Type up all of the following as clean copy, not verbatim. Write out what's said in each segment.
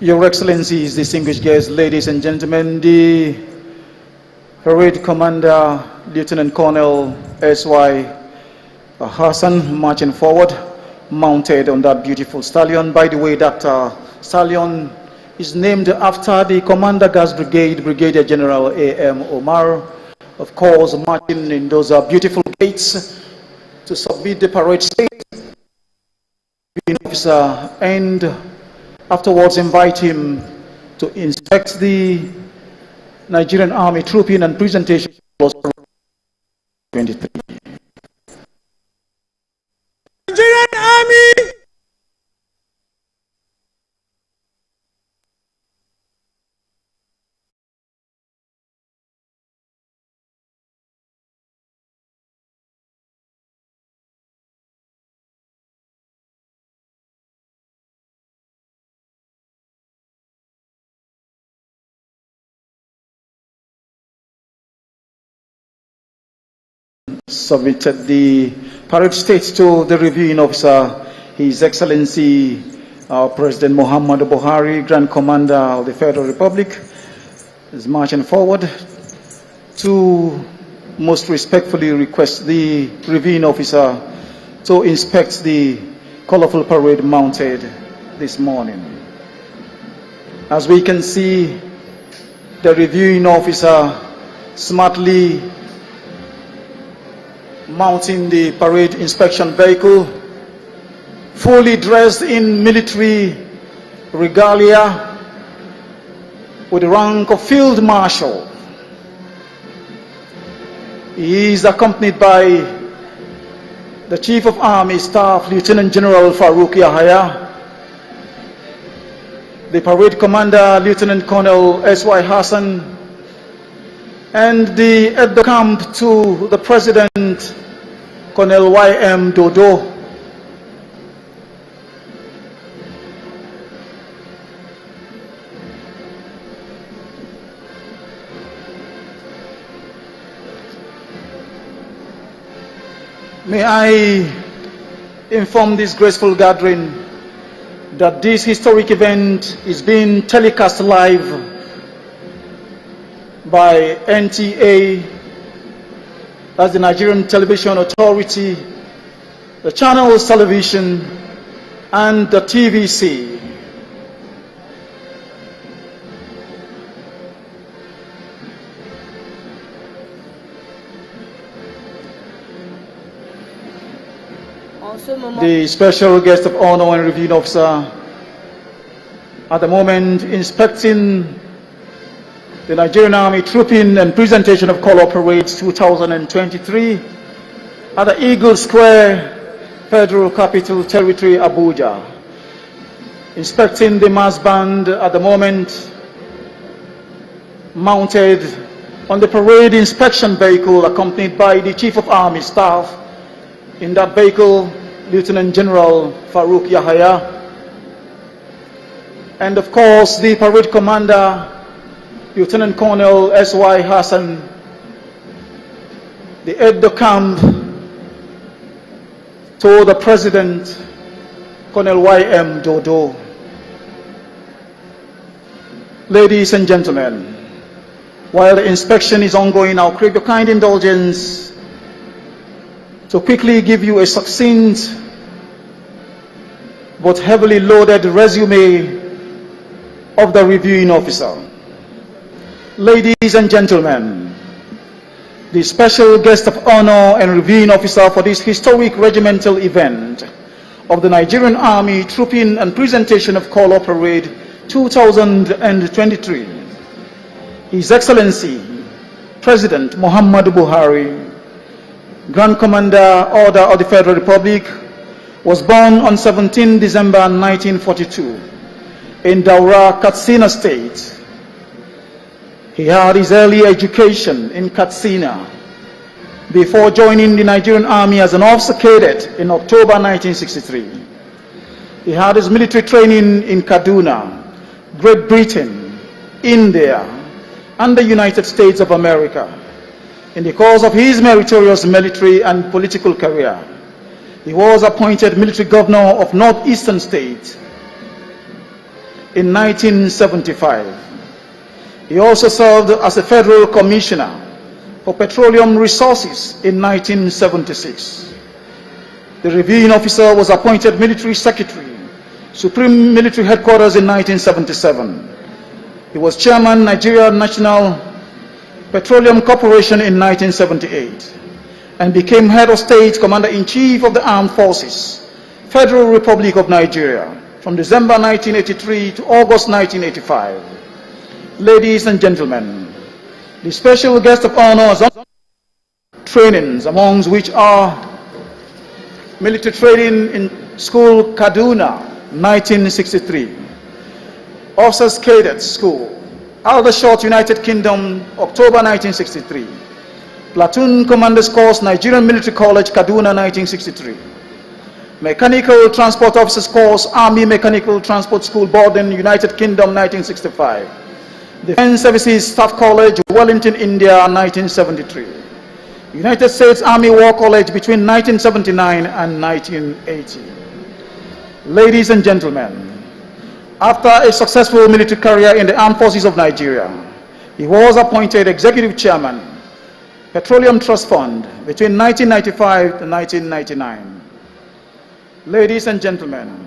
Your Excellencies, distinguished guests, ladies and gentlemen, the Parade Commander, Lieutenant Colonel S.Y. Hassan, marching forward, mounted on that beautiful stallion. By the way, that stallion is named after the Commander Gas Brigade, Brigadier General A.M. Omar, of course, marching in those beautiful gates to submit the parade state officer, and afterwards invite him to inspect the Nigerian Army trooping and presentation 23. Nigerian Army! Submitted the parade state to the reviewing officer, His Excellency President Muhammadu Buhari, Grand Commander of the Federal Republic, is marching forward to most respectfully request the reviewing officer to inspect the colorful parade mounted this morning. As we can see, the reviewing officer smartly mounting the parade inspection vehicle, fully dressed in military regalia with the rank of Field Marshal. He is accompanied by the Chief of Army Staff, Lieutenant General Farouk Yahaya, the Parade Commander, Lieutenant Colonel S.Y. Hassan, and the aide-de-camp to the President, Colonel Y.M. Dodo. May I inform this graceful gathering that this historic event is being telecast live by NTA, that's the Nigerian Television Authority, the Channels Television, and the TVC. The special guest of honor and reviewing officer at the moment inspecting the Nigerian Army Trooping and Presentation of Color Parades 2023 at the Eagle Square, Federal Capital Territory, Abuja. Inspecting the mass band at the moment, mounted on the parade inspection vehicle, accompanied by the Chief of Army Staff. In that vehicle, Lieutenant General Farouk Yahaya, and of course the Parade Commander, Lieutenant Colonel S.Y. Hassan, the aide-de-camp to the President, Colonel Y.M. Dodo. Ladies and gentlemen, while the inspection is ongoing, I'll crave your kind indulgence to quickly give you a succinct but heavily loaded resume of the reviewing officer. Ladies and gentlemen, the special guest of honor and reviewing officer for this historic regimental event of the Nigerian Army Trooping and Presentation of Color Parade 2023, His Excellency President Muhammadu Buhari, Grand Commander Order of the Federal Republic, was born on 17 December 1942 in Daura, Katsina State. He had his early education in Katsina before joining the Nigerian Army as an officer cadet in October 1963. He had his military training in Kaduna, Great Britain, India, and the United States of America. In the course of his meritorious military and political career, he was appointed military governor of Northeastern State in 1975. He also served as a Federal Commissioner for Petroleum Resources in 1976. The reviewing officer was appointed Military Secretary, Supreme Military Headquarters in 1977. He was Chairman, Nigerian National Petroleum Corporation in 1978 and became Head of State, Commander-in-Chief of the Armed Forces, Federal Republic of Nigeria from December 1983 to August 1985. Ladies and gentlemen, the special guest of honor is on trainings, amongst which are military training in School Kaduna, 1963, Officers Cadet School, Aldershot, United Kingdom, October 1963, Platoon Commanders Course, Nigerian Military College, Kaduna, 1963, Mechanical Transport Officers Course, Army Mechanical Transport School, Borden, United Kingdom, 1965, Defense Services Staff College, Wellington, India, 1973, United States Army War College between 1979 and 1980. Ladies and gentlemen, after a successful military career in the Armed Forces of Nigeria, he was appointed Executive Chairman, Petroleum Trust Fund between 1995 and 1999. Ladies and gentlemen,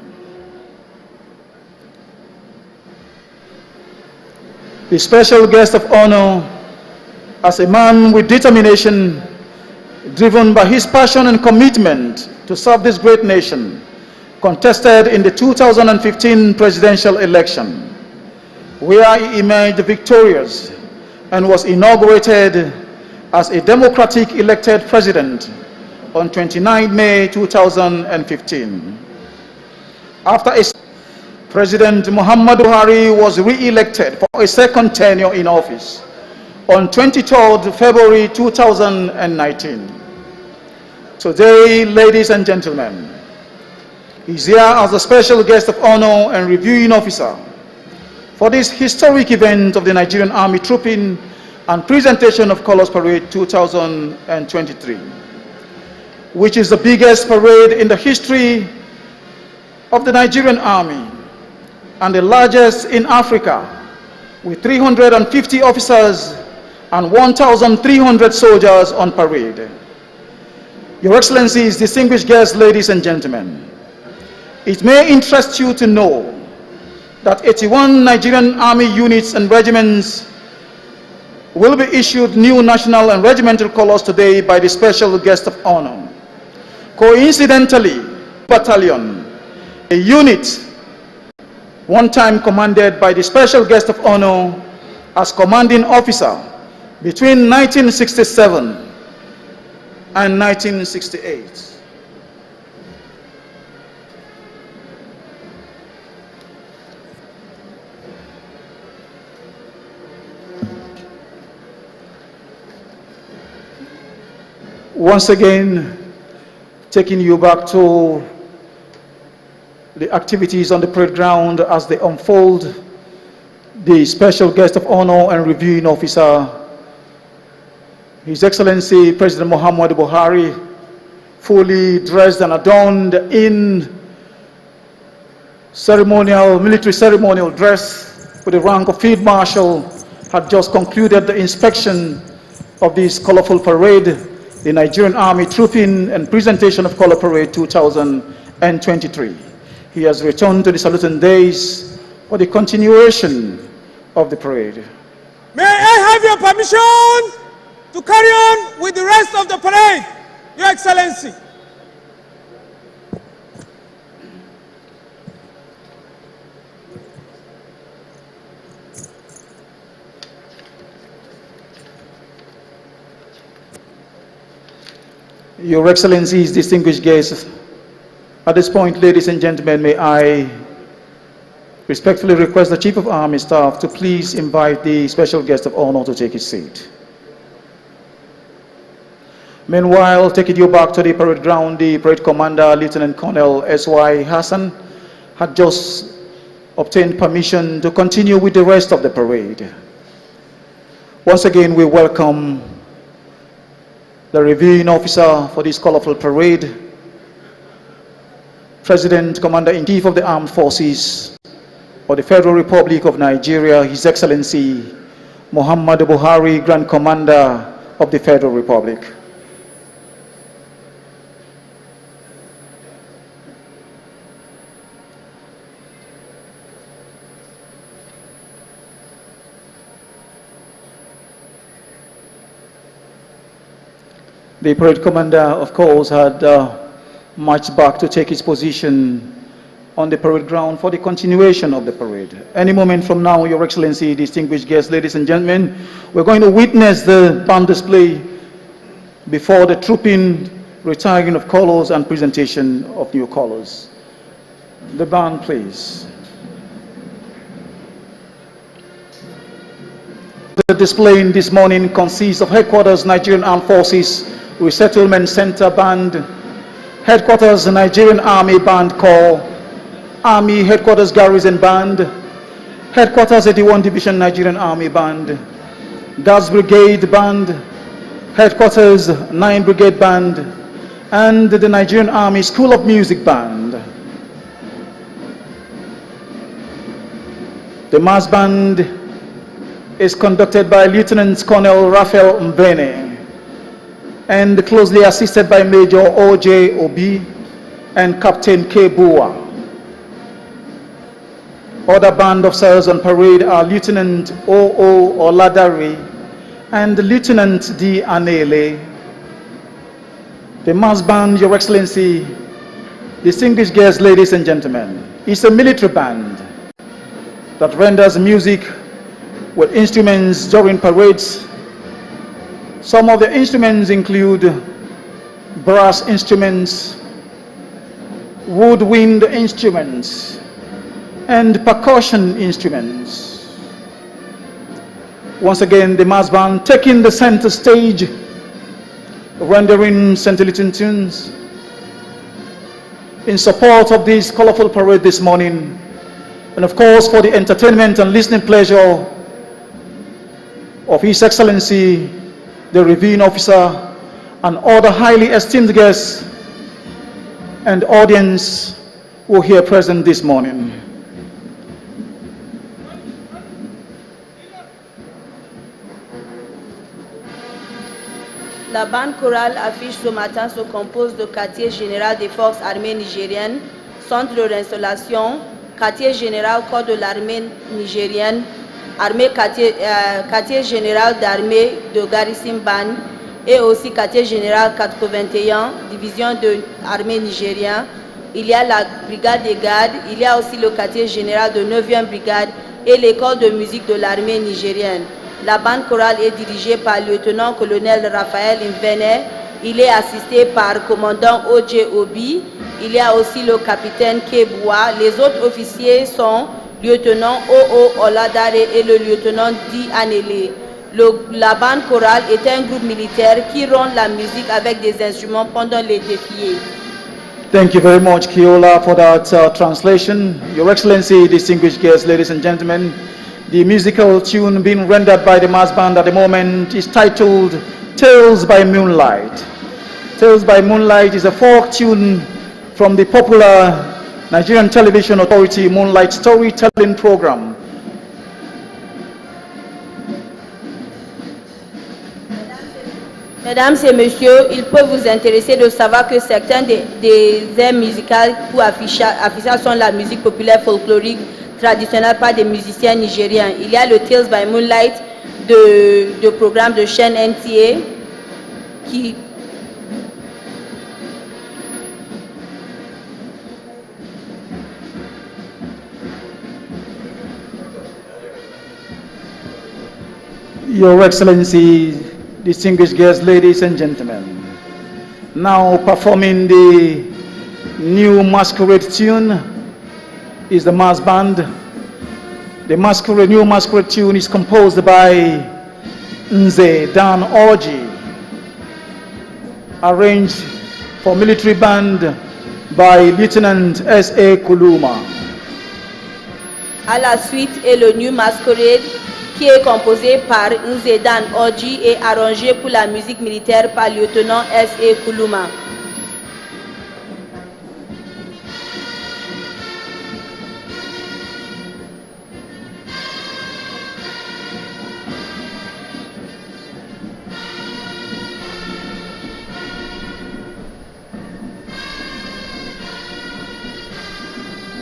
the special guest of honor, as a man with determination, driven by his passion and commitment to serve this great nation, contested in the 2015 presidential election, where he emerged victorious and was inaugurated as a democratic elected president on 29 May 2015. After President Muhammadu Buhari was re-elected for a second tenure in office on 23rd February 2019. Today, ladies and gentlemen, he's here as a special guest of honor and reviewing officer for this historic event of the Nigerian Army Trooping and Presentation of Colors Parade 2023, which is the biggest parade in the history of the Nigerian Army and the largest in Africa, with 350 officers and 1,300 soldiers on parade. Your Excellencies, distinguished guests, ladies and gentlemen, it may interest you to know that 81 Nigerian Army units and regiments will be issued new national and regimental colors today by the special guest of honor. Coincidentally, battalion, a unit one time commanded by the special guest of honor as commanding officer between 1967 and 1968. Once again, taking you back to the activities on the parade ground as they unfold, the special guest of honor and reviewing officer, His Excellency President Muhammadu Buhari, fully dressed and adorned in military ceremonial dress with the rank of Field Marshal, had just concluded the inspection of this colorful parade, the Nigerian Army Trooping and Presentation of Color Parade 2023. He has returned to the saluting days for the continuation of the parade. May I have your permission to carry on with the rest of the parade, Your Excellency? Your Excellencies, distinguished guests, at this point, ladies and gentlemen, may I respectfully request the Chief of Army Staff to please invite the special guest of honor to take his seat. Meanwhile, taking you back to the parade ground, the parade commander, Lieutenant Colonel S.Y. Hassan, had just obtained permission to continue with the rest of the parade. Once again, we welcome the reviewing officer for this colorful parade, President, Commander-in-Chief of the Armed Forces of the Federal Republic of Nigeria, His Excellency Muhammadu Buhari, Grand Commander of the Federal Republic. The parade commander, of course, had marched back to take his position on the parade ground for the continuation of the parade. Any moment from now, Your Excellency, distinguished guests, ladies and gentlemen, we're going to witness the band display before the trooping, retiring of colors and presentation of new colors. The band, please. The display this morning consists of Headquarters Nigerian Armed Forces Resettlement Center Band, Headquarters Nigerian Army Band Corps, Army Headquarters Garrison Band, Headquarters 81 Division Nigerian Army Band, Guards Brigade Band, Headquarters 9 Brigade Band, and the Nigerian Army School of Music Band. The mass band is conducted by Lieutenant Colonel Raphael Mbene and closely assisted by Major O.J. Obi and Captain K. Bua. Other band officers on parade are Lieutenant O.O. Oladari and Lieutenant D. Anele. The mass band, Your Excellency, distinguished guests, ladies and gentlemen, is a military band that renders music with instruments during parades. Some of the instruments include brass instruments, woodwind instruments, and percussion instruments. Once again, the mass band taking the center stage, rendering scintillating tunes in support of this colorful parade this morning, and of course for the entertainment and listening pleasure of His Excellency, the reviewing officer, and other highly esteemed guests and audience who are here present this morning. La bande chorale affiche ce matin se compose de quartier général des forces armées nigériennes, centre de réinstallation, quartier général corps de l'armée nigérienne, quartier général d'armée de Garrison Band et aussi quartier général 81, division de l'armée nigérienne. Il y a la brigade des gardes, il y a aussi le quartier général de 9e brigade et l'école de musique de l'armée nigérienne. La bande chorale est dirigée par le lieutenant-colonel Raphaël Mbene. Il est assisté par le commandant O.J. Obi. Il y a aussi le capitaine Keboua. Les autres officiers sont lieutenant O.O. Oladare et le lieutenant D. Anele. La bande chorale est un groupe militaire qui rend la musique avec des instruments pendant les défilés. Thank you very much, Kiola, for that translation. Your Excellency, distinguished guests, ladies and gentlemen, the musical tune being rendered by the mass band at the moment is titled Tales by Moonlight. Tales by Moonlight is a folk tune from the popular Nigerian Television Authority Moonlight Storytelling Program. Mesdames et messieurs, il peut vous intéresser de savoir que certains des airs musicaux pour afficher sont la musique populaire folklorique traditionnelle par des musiciens nigériens. Il y a le Tales by Moonlight de programme de chaîne NTA qui Your Excellency, distinguished guests, ladies and gentlemen, now performing the new masquerade tune is the mass band. The new masquerade tune is composed by Nze Dan Orji, arranged for military band by Lieutenant S.A. Kuluma. À la suite est le new masquerade qui est composé par Nze Dan Orji et arrangé pour la musique militaire par lieutenant S.A. Kuluma.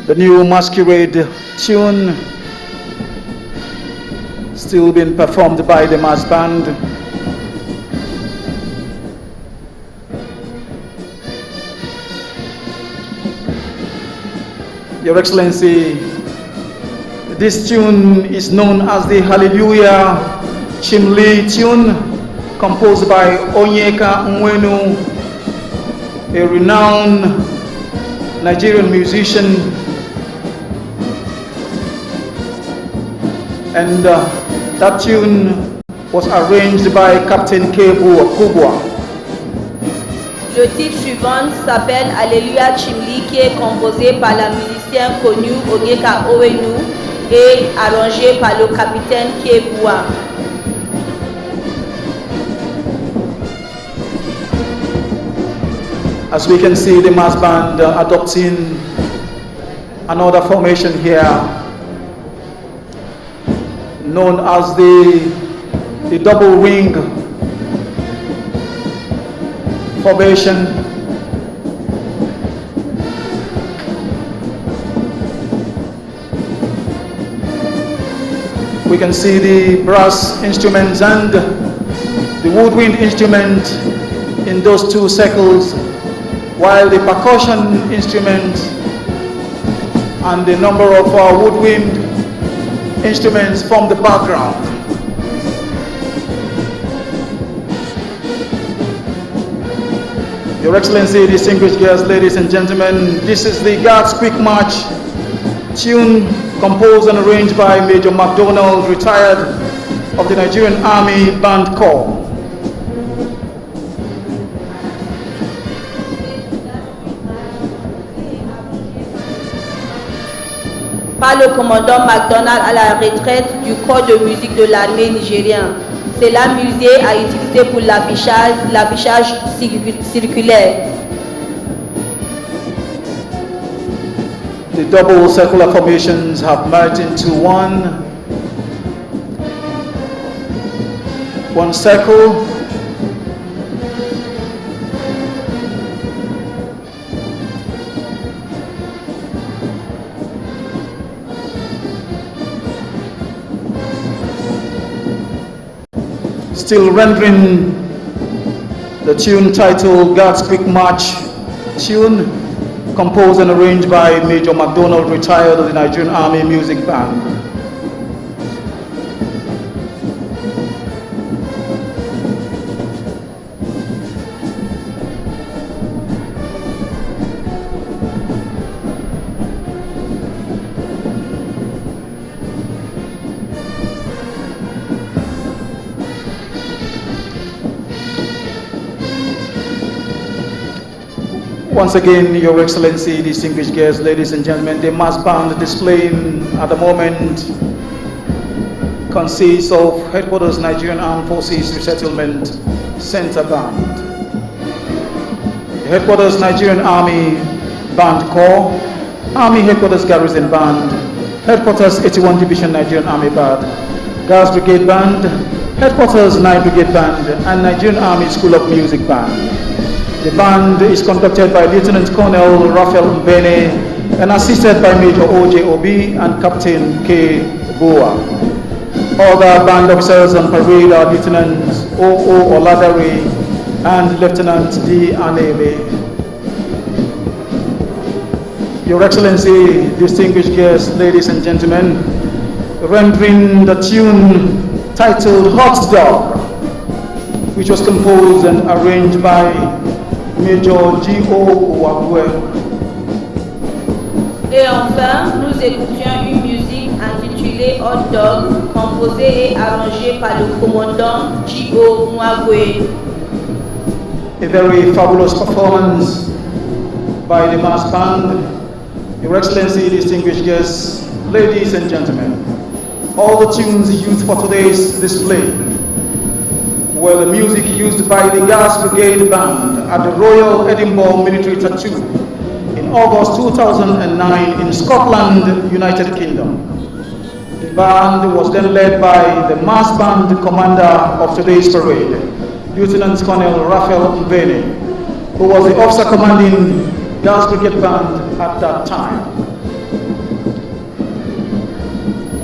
The new masquerade tune still being performed by the mass band. Your Excellency, this tune is known as the Hallelujah Chimli tune, composed by Onyeka Nwenu, a renowned Nigerian musician, and that tune was arranged by Captain Kebu Kubwa. Le titre suivant s'appelle Alléluia Chimli, qui est composé par la musicienne connue Onyeka Nwenu et arrangé par le capitaine Kebua. As we can see, the mass band adopting another formation here, known as the double wing formation. We can see the brass instruments and the woodwind instrument in those two circles, while the percussion instrument and the number of woodwind instruments form the background. Your Excellency, distinguished guests, ladies and gentlemen, this is the Guards Quick March tune composed and arranged by Major MacDonald, retired of the Nigerian Army Band Corps. Par le commandant MacDonald à la retraite du corps de musique de l'armée nigérienne. C'est l'amusé à utiliser pour l'affichage circulaire. The double circular formations have merged into one circle. Still rendering the tune titled Guards Quick March tune, composed and arranged by Major MacDonald, retired of the Nigerian Army Music Band. Once again, Your Excellency, distinguished guests, ladies and gentlemen, the mass band displaying at the moment consists of Headquarters Nigerian Armed Forces Resettlement Center Band, the Headquarters Nigerian Army Band Corps, Army Headquarters Garrison Band, Headquarters 81 Division Nigerian Army Band, Guards Brigade Band, Headquarters 9 Brigade Band, and Nigerian Army School of Music Band. The band is conducted by Lieutenant Colonel Raphael Mbene and assisted by Major O.J. Obi and Captain K. Boa. Other band officers on parade are Lieutenant O.O. Oladare and Lieutenant D. Anebe. Your Excellency, distinguished guests, ladies and gentlemen, rendering the tune titled Hot Dog, which was composed and arranged by Major G.O. Ouagoué. Et enfin, nous écoutions une musique intitulée Hot Dog, composée et arrangée par le commandant G.O. Ouagoué. A very fabulous performance by the mass band. Your Excellency, distinguished guests, ladies and gentlemen, all the tunes used for today's display were the music used by the Guards Brigade Band at the Royal Edinburgh Military Tattoo in August 2009 in Scotland, United Kingdom. The band was then led by the mass band commander of today's parade, Lieutenant Colonel Raphael Mbene, who was the officer commanding Guards Brigade Band at that time.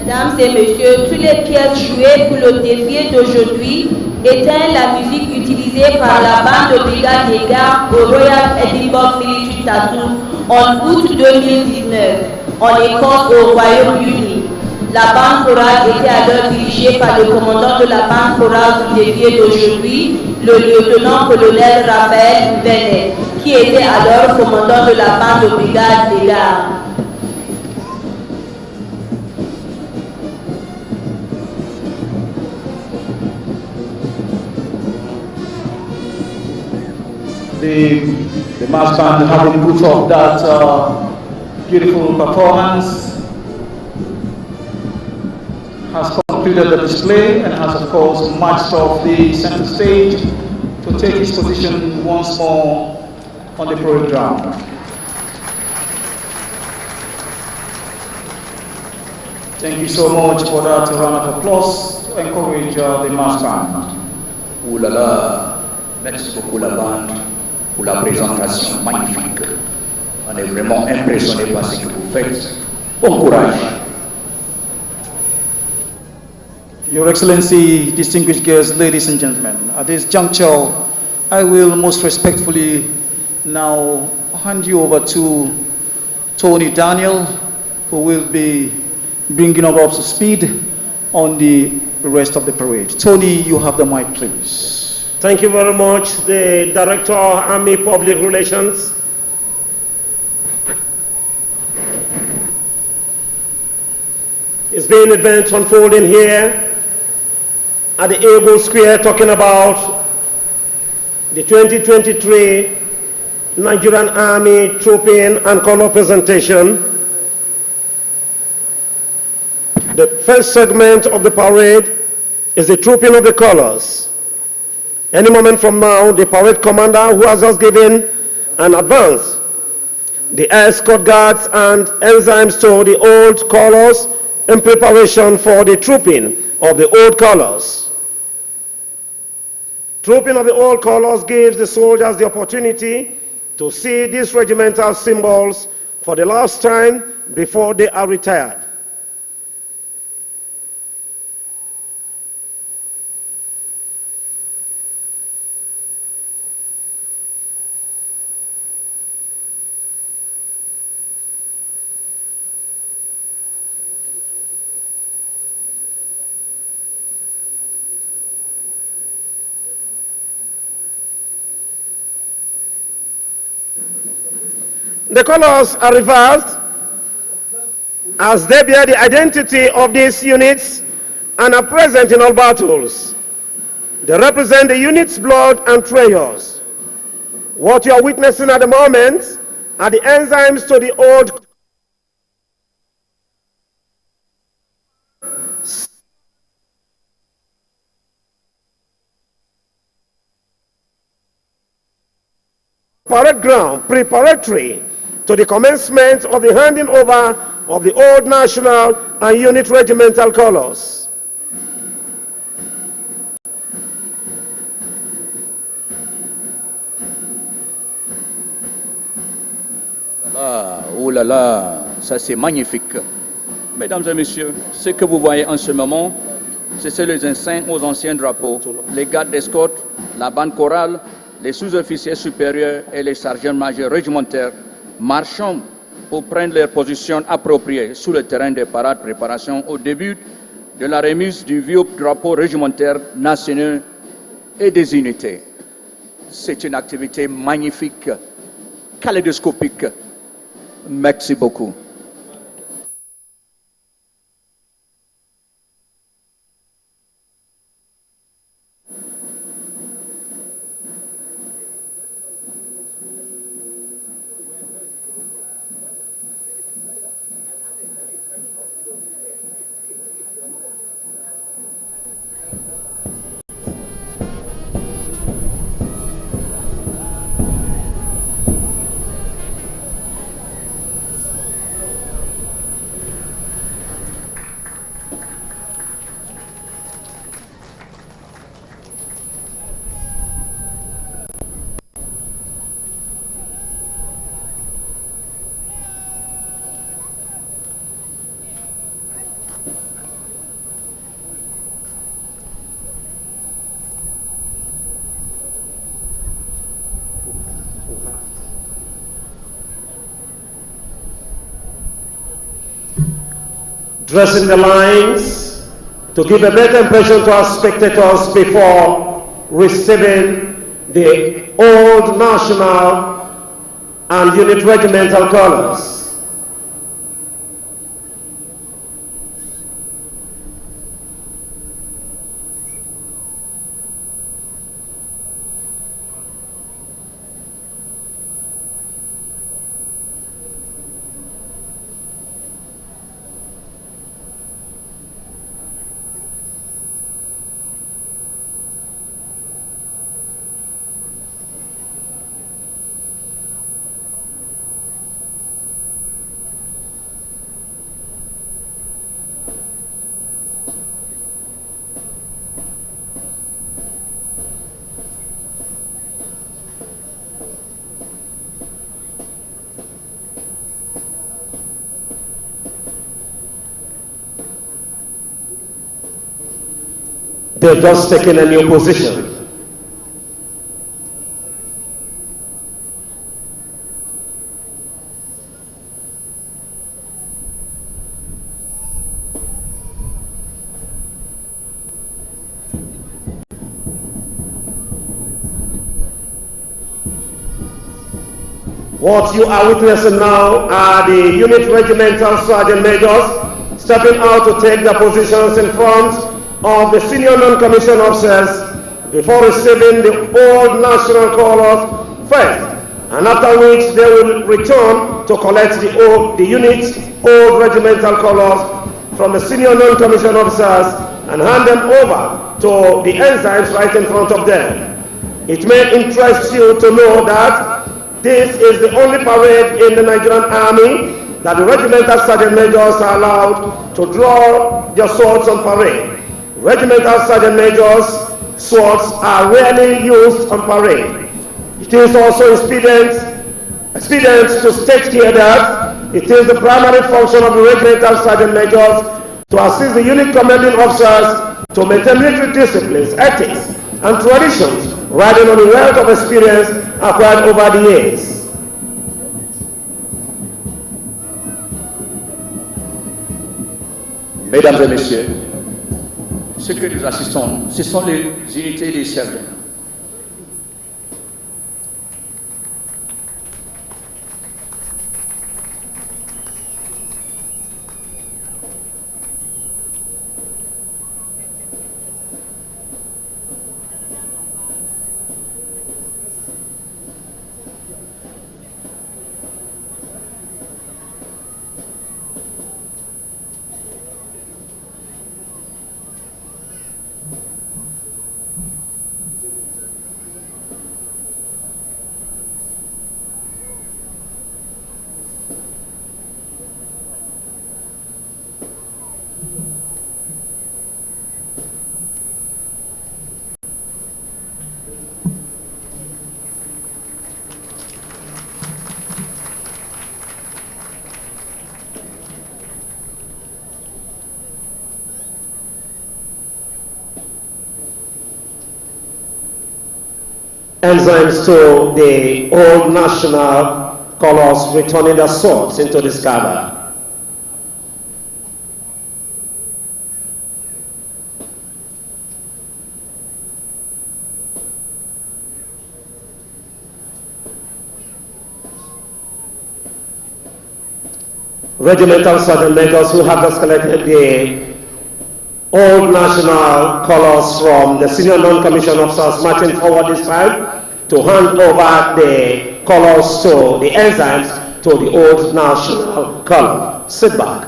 Mesdames et messieurs, toutes les pièces jouées pour le défilé d'aujourd'hui étaient la musique utilisée par la bande de brigade des gardes au Royal Edinburgh Military Tattoo en août 2019 en Écosse au Royaume-Uni. La bande chorale était alors dirigée par le commandant de la bande chorale du défilé d'aujourd'hui, le lieutenant-colonel Raphaël Venet, qui était alors commandant de la bande de brigade des gardes. The mass band having put up that beautiful performance has concluded the display and has of course marched off the center stage to take his position once more on the parade ground. Thank you so much for that round of applause to encourage the mass band. Ouh là là, merci beaucoup la bande pour la présentation magnifique. On est vraiment impressionné par ce que vous faites. Bon courage. Your Excellency, distinguished guests, ladies and gentlemen, at this juncture, I will most respectfully now hand you over to Tony Daniel, who will be bringing us up to speed on the rest of the parade. Tony, you have the mic, please. Thank you very much, the Director of Army Public Relations. It's been an event unfolding here at the Able Square, talking about the 2023 Nigerian Army Trooping and Color Presentation. The first segment of the parade is the Trooping of the Colors. Any moment from now, the parade commander, who has just given an advance, the escort guards and enzymes to the old colors in preparation for the trooping of the old colors. Trooping of the old colors gives the soldiers the opportunity to see these regimental symbols for the last time before they are retired. The colors are reversed as they bear the identity of these units and are present in all battles. They represent the unit's blood and treasures. What you are witnessing at the moment are the enzymes to the old parade ground preparatory to the commencement of the handing over of the old national and unit regimental colors. Oh là là, ça c'est magnifique. Mesdames et messieurs, ce que vous voyez en ce moment, c'est les insignes aux anciens drapeaux, les gardes d'escorte, la bande chorale, les sous-officiers supérieurs et les sergents-majors régimentaires marchant pour prendre leurs positions appropriées sur le terrain des parades préparation au début de la remise du vieux drapeau régimentaire national et des unités. C'est une activité magnifique, kaléidoscopique. Merci beaucoup. dressing the lines to give a better impression to our spectators before receiving the old national and unit regimental colors. They've just taken a new position. What you are witnessing now are the unit regimental sergeant majors stepping out to take their positions in front of the senior non-commissioned officers before receiving the old national colors first, and after which they will return to collect the unit's old regimental colors from the senior non-commissioned officers and hand them over to the ensigns right in front of them. It may interest you to know that this is the only parade in the Nigerian Army that the regimental sergeant majors are allowed to draw their swords on parade. Regimental sergeant majors' swords are rarely used on parade. It is also expedient to state here that it is the primary function of the regimental sergeant majors to assist the unit commanding officers to maintain military disciplines, ethics, and traditions, riding on the wealth of experience acquired over the years. Mesdames et messieurs, ce que nous assistons, ce sont les unités des sergents. Ensigns to the old national colors returning their swords into the scabbard. Regimental sergeant majors who have just collected the old national colors from the senior non-commissioned officers marching forward this time to hand over the colors to the ensigns to the old national color. Sit back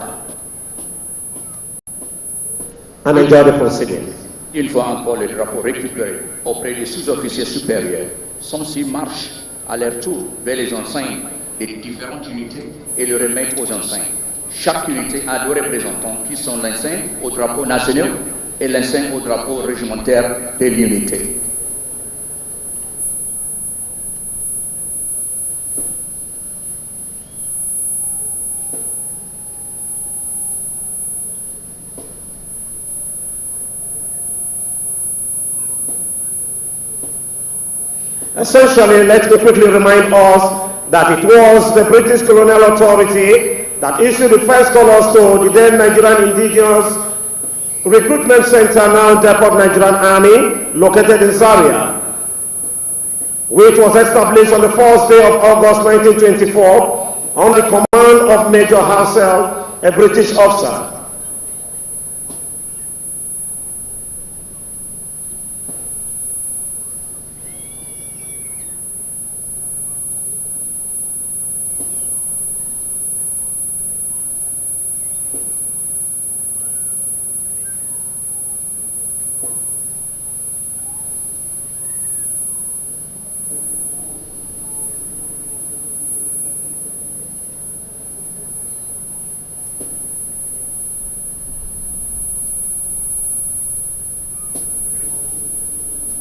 and enjoy the proceedings. Une fois encore les drapeaux récupérés auprès des sous-officiers supérieurs, ceux-ci marchent à leur tour vers les enseignes des différentes unités et le remettent aux enseignes. Chaque unité a deux représentants qui sont l'enseigne au drapeau national et l'enseigne au drapeau régimentaire de l'unité. Essentially, let me quickly remind us that it was the British colonial authority that issued the first colors to the then Nigerian Indigenous Recruitment Center, now Depot Nigerian Army, located in Zaria, which was established on the 1st day of August 1924 on the command of Major Hassel, a British officer.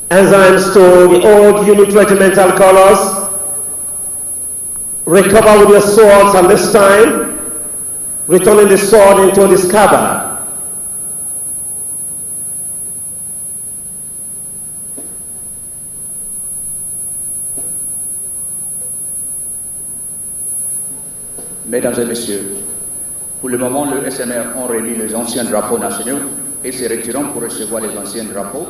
Enzymes to the old unit regimental colors, recover with your swords, and this time returning the sword into the scabbard. Mesdames et messieurs, pour le moment, le SMR ont remis les anciens drapeaux nationaux et se retirant pour recevoir les anciens drapeaux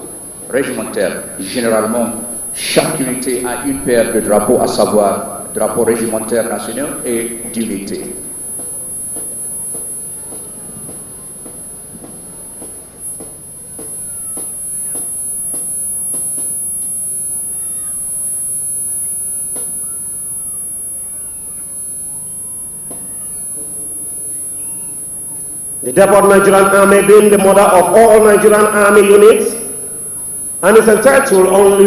régimentaires. Généralement, chaque unité a une paire de drapeaux, à savoir drapeaux régimentaires nationaux et d'unité. The Depot Nigerian Army being the mother of all Nigerian Army units, and is entitled only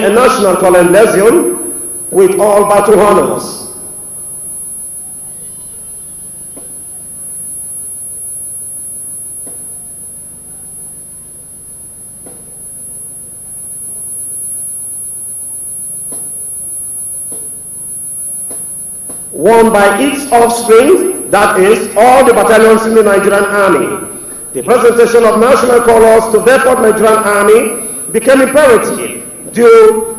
a national commendation with all battle honors. Won by its offspring, that is, all the battalions in the Nigerian Army. The presentation of national colors to Depot Nigerian Army became imperative due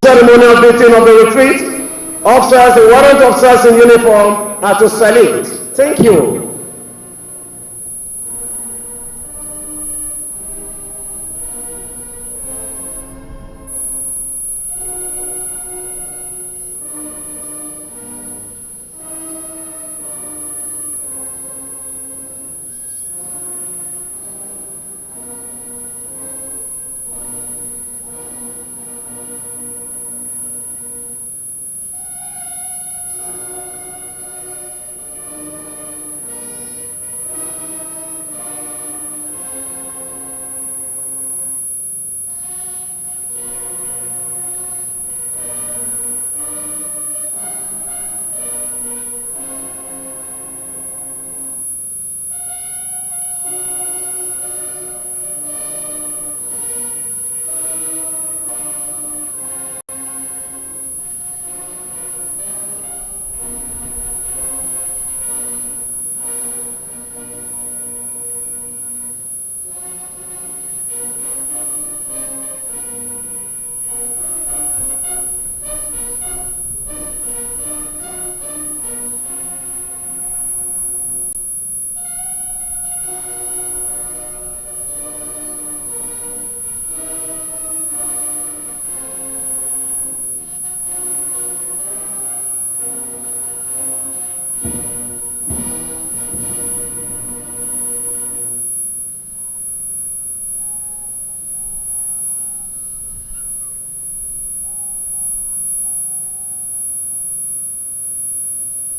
ceremonial beating of the retreat. Officers and warrant officers in uniform are to salute. Thank you.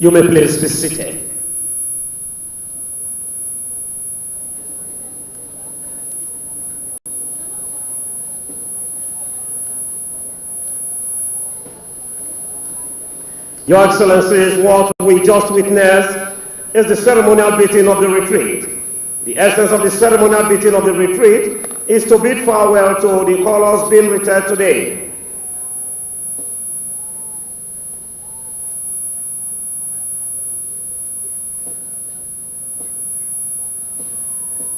You may please be seated. Your Excellencies, what we just witnessed is the ceremonial beating of the retreat. The essence of the ceremonial beating of the retreat is to bid farewell to the colors being retired today.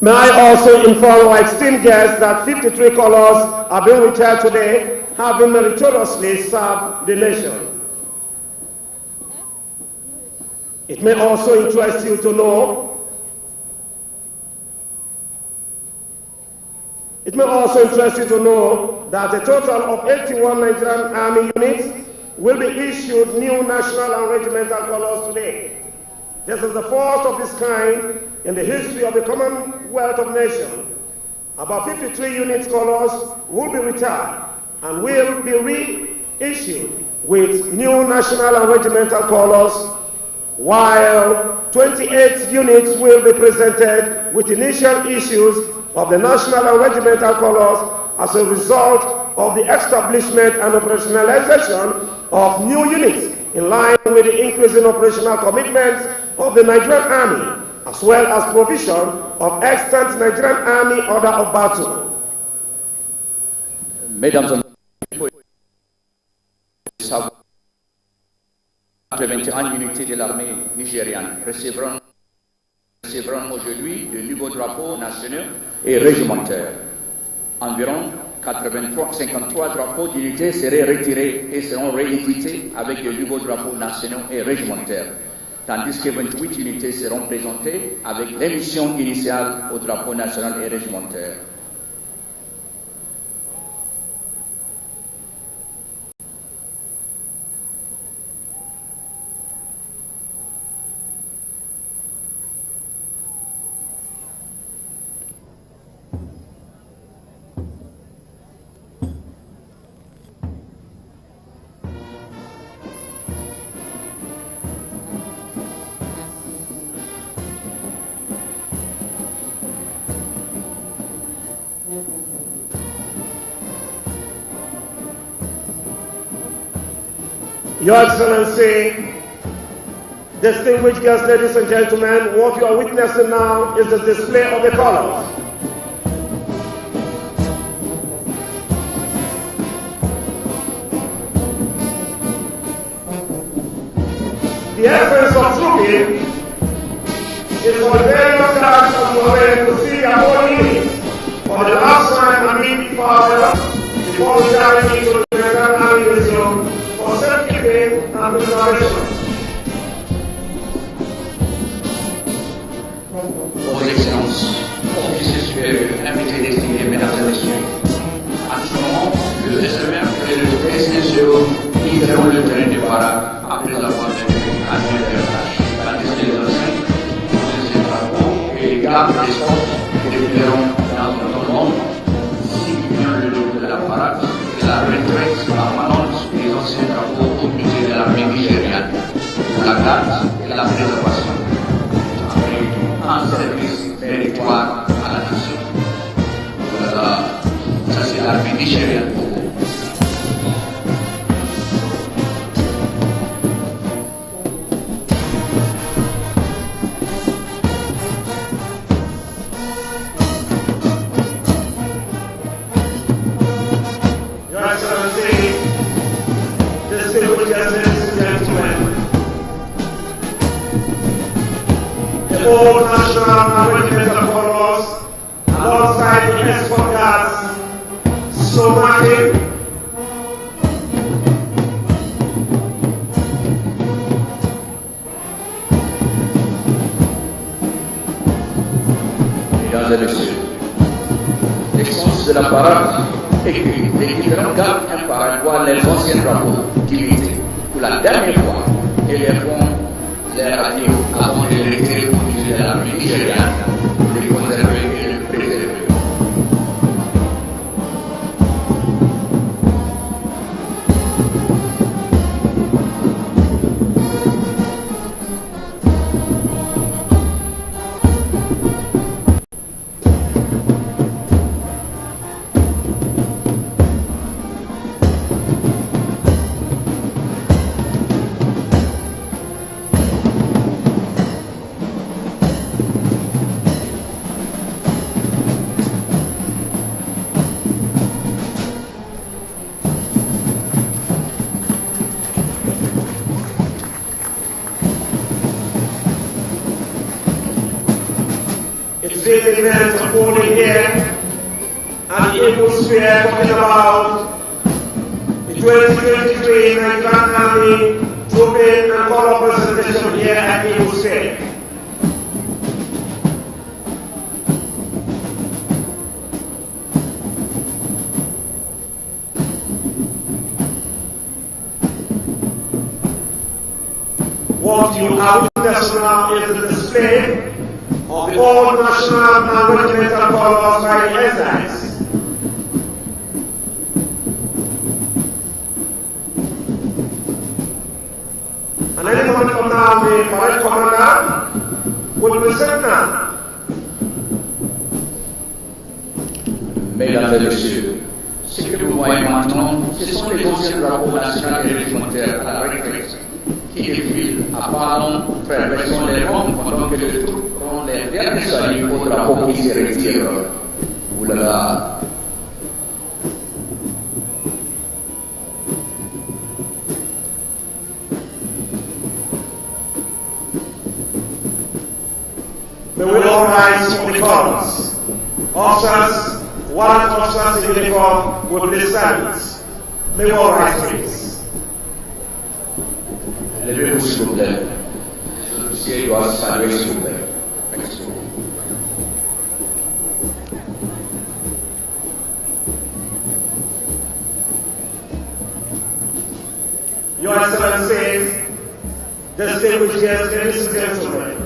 May I also inform our esteemed guests that 53 colors are being retired today, having meritoriously served the nation. It may also interest you to know that a total of 81 Nigerian Army units will be issued new national and regimental colors today. This is the first of its kind in the history of the Commonwealth of Nations. About 53 units colors will be retired and will be reissued with new national and regimental colors, while 28 units will be presented with initial issues of the national and regimental colors as a result of the establishment and operationalization of new units in line with the increasing operational commitments of the Nigerian Army, as well as provision of extant Nigerian Army order of battle. Mesdames et messieurs, 21 unités de l'armée nigériane recevront aujourd'hui de nouveaux drapeaux nationaux et réglementaires. Environ 53 drapeaux d'unités seraient retirés et seront réédités avec de nouveaux drapeaux nationaux et réglementaires, tandis que 28 unités seront présentées avec l'émission initiale au drapeau national et réglementaire. Your Excellency, distinguished guests, ladies and gentlemen, what you are witnessing now is the display of the colors. The essence of trooping is for the various guards of Buhari to see their own units for the last time and meet farewell before returning into the Nigerian Army Museum for safekeeping and preservation. Vos Excellences, officiers supérieurs, invités destinés, mesdames et messieurs, à ce moment, le SMR et le SNCO quitteront le terrain de parade après avoir mené à l'intérieur, tandis que les anciens, les drapeaux et les gardes des forces défileront dans notre monde, signifiant le début de la parade et la retraite permanente des anciens drapeaux au musée de l'armée nigériane, pour la garde et la préservation. Un service méritoire à la nation. Voilà, ça c'est l'armée nigériane. Your Excellency, distinguished guests, ladies and gentlemen, the old national and regimental colors alongside the escort guards, so marching. Mesdames et messieurs, l'excellence de la parade est que les différents gardes imparent voir les anciens drapeaux d'unité pour la dernière fois et les font leur adieu avant de les retirer au musée de l'armée nigériane pour les conserver et les préserver. big event unfolding here at the Sphere, talking about the 2023 Nigerian Army Trooping and Color presentation here at the Sphere. What you have witnessed now is the display of the old national and regimental colors by the exiles. And any moment from now, the parade commander will present now. Mesdames et messieurs, ce que vous voyez maintenant, ce sont les anciens drapeaux nationaux et réglementaires à la retraite qui défilent apparemment traversant les rangs pendant que les troupes prennent les derniers saluts au drapeau qui se retire. Oulala! They will all rise for the colors. Officers, warrant officers in uniform will please silence. They will all rise, please. Levez-vous s'il vous plaît. Les officiers doivent saluer s'il vous plaît. Merci. Your Excellency, distinguished guests, ladies and gentlemen,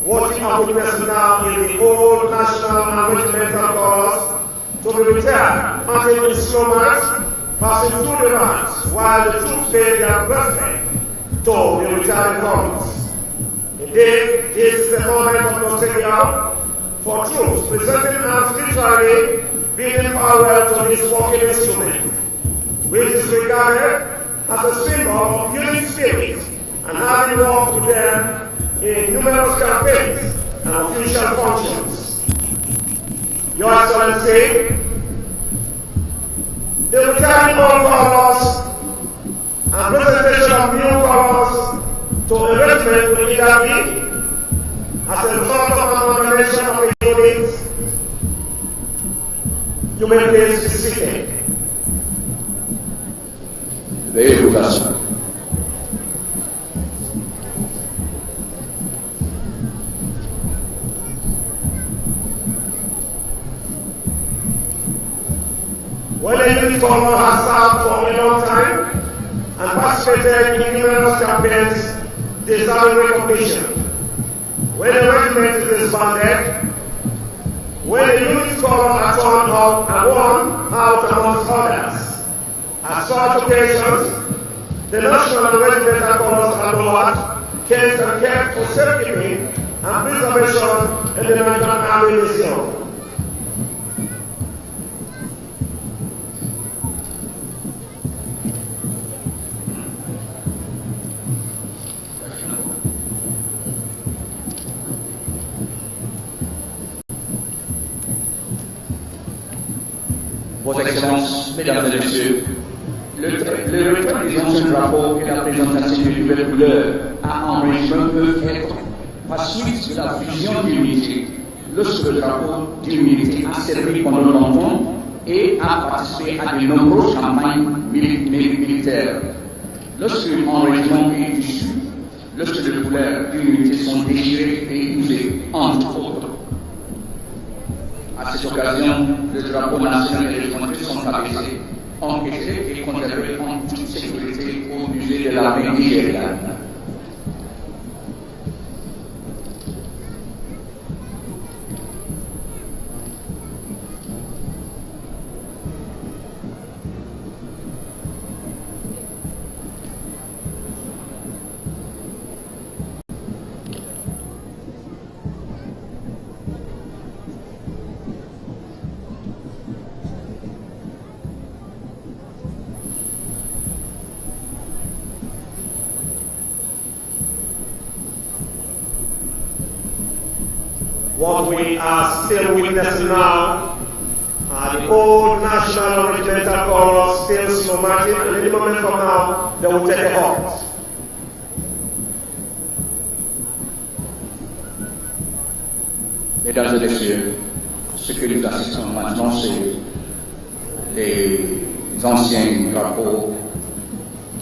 what you have witnessed now is the old national and regimental colors to be retired, marching in slow march, passing through the ranks, while the troops pay their respect to the retiring colors. Indeed, this is a moment of nostalgia for troops presenting and spiritually bidding farewell to this walking instrument, which is regarded as a symbol of unity spirit and having worked with them in numerous campaigns and official functions. Your Excellency, the returning of colors and presentation of new colors to a regiment will either be as a result of amalgamation of the units, you may please be seated. Veuillez vous asseoir. When a youth color has served for a long time and participated in numerous campaigns deserving recognition, when a regiment is disbanded, when a youth color are torn up and worn out amongst others, at such occasions, the national and regimental colors are lowered, kept and kept for safekeeping and preservation in the Nigerian Army Museum. Vos Excellences, Mesdames et Messieurs, le retrait des anciens drapeaux et la présentation de nouvelles couleurs à un régiment peuvent être par suite de la fusion d'unités, lorsque le drapeau d'unité a servi pendant longtemps et a participé à de nombreuses campagnes militaires. Lorsque un régiment est issu, lorsque les couleurs d'unité sont déchirées et usées, entre autres. À cette occasion, le drapeau national et les frontières sont abaissés, encaissés et conservés en toute sécurité au musée de l'armée nigériane. What we are still witnessing now are the old national regimental colors still slow marching, and any moment from now they will take a halt. Mesdames et messieurs, ce que nous assistons maintenant, c'est les anciens drapeaux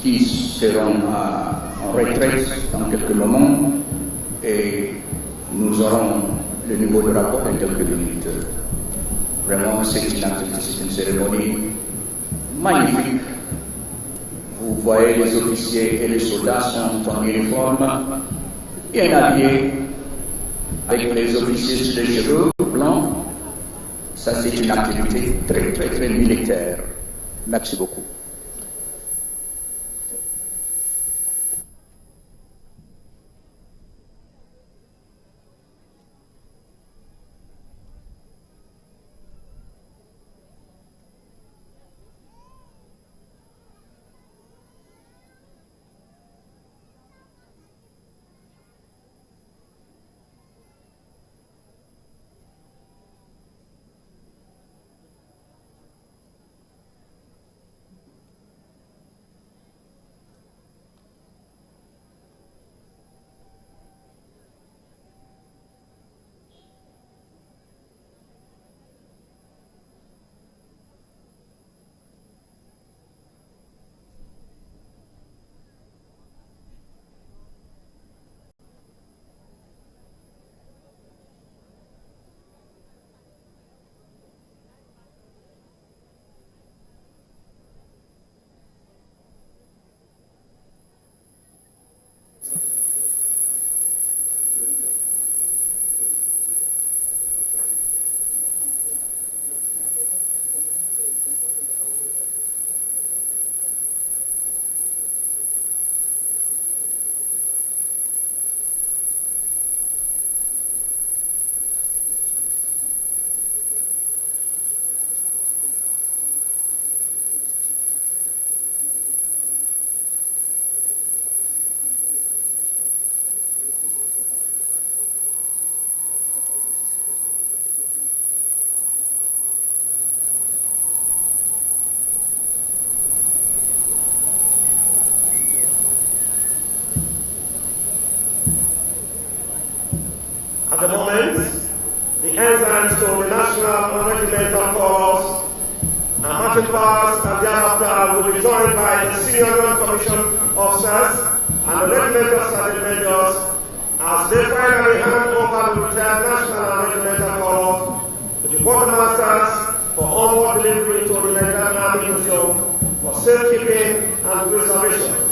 qui seront en retraite dans quelques moments et nous aurons le nouveau drapeau en quelques minutes. Vraiment, c'est une cérémonie magnifique. Vous voyez, les officiers et les soldats sont en uniforme, bien habillés, avec les officiers sur les cheveux blancs. Ça, c'est une activité très, très, très militaire. Merci beaucoup. At the moment, the ensigns to the national and regimental corps and marching past and thereafter will be joined by the senior non-commissioned officers and the regimental sergeant majors as they finally hand over the retired national and regimental corps to the quartermasters for onward delivery to the Nigerian Army Museum for safekeeping and preservation.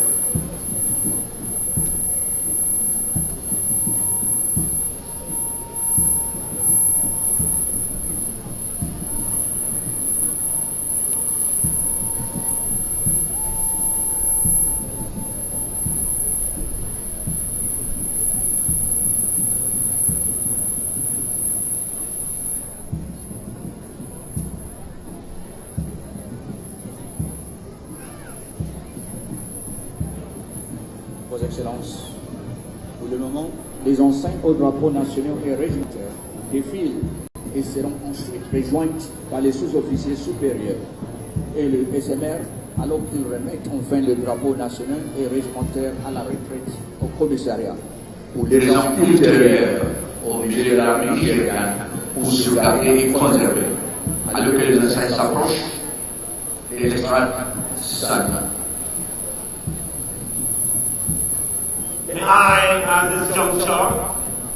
Vos Excellences, pour le moment, les enceintes aux drapeaux nationaux et régimentaires défilent et seront ensuite rejointes par les sous-officiers supérieurs et le SMR alors qu'ils remettent enfin le drapeau national et régimentaire à la retraite au commissariat. Pour les gens ultérieurs au budget de l'armée nigériane pour sauvegarder et conserver. Alors que les enceintes s'approchent, les estrades s'allument. I, at this juncture,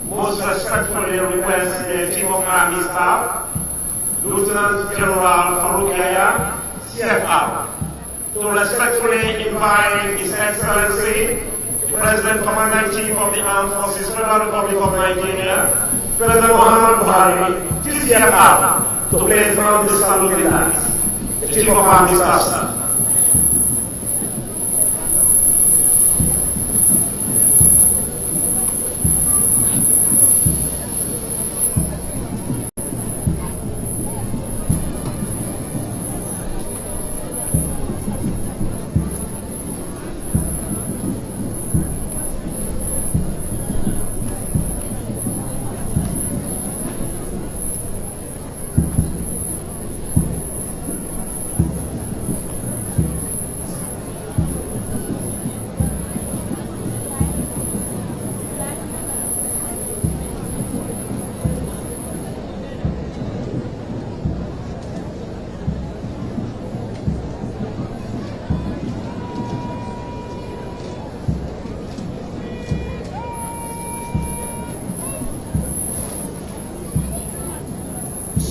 most respectfully request the Chief of Army Staff, Lieutenant General Farouk Yahya, CFR, to respectfully invite His Excellency, President Commander-in-Chief of the Armed Forces, Federal Republic of Nigeria, President Muhammad Buhari, CFR, to place down the salute lights. The Chief of Army Staff, sir.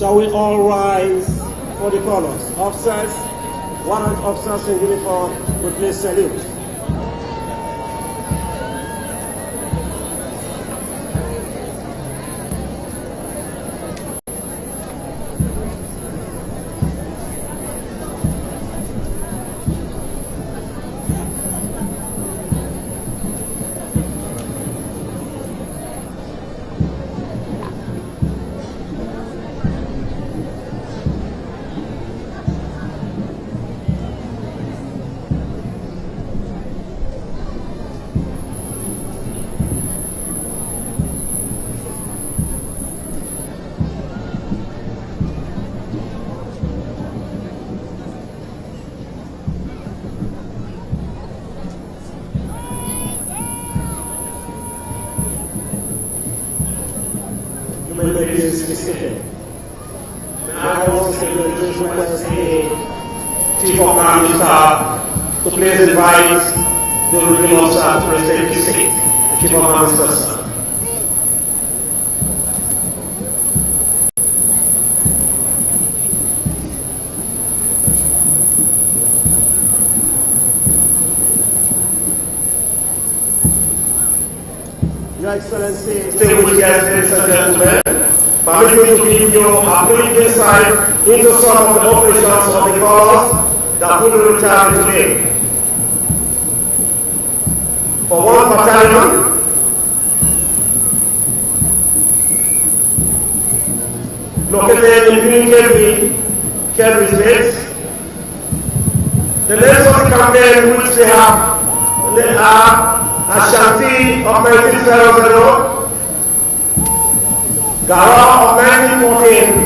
Shall we all rise for the colors? Officers, warrant officers in uniform, will please salute. Please be seated. Now I want to request the Chief of Army Staff to please invite the reviewing officer to take his seat. The Chief of Army Staff. Your Excellency, distinguished guests, ladies and gentlemen, permit me to give you a brief insight into some of the operations of the corps that will be retired today. For one battalion, located in Kebbi State, the names of the campaign which they are Ashanti of 1900, Garo of 1914,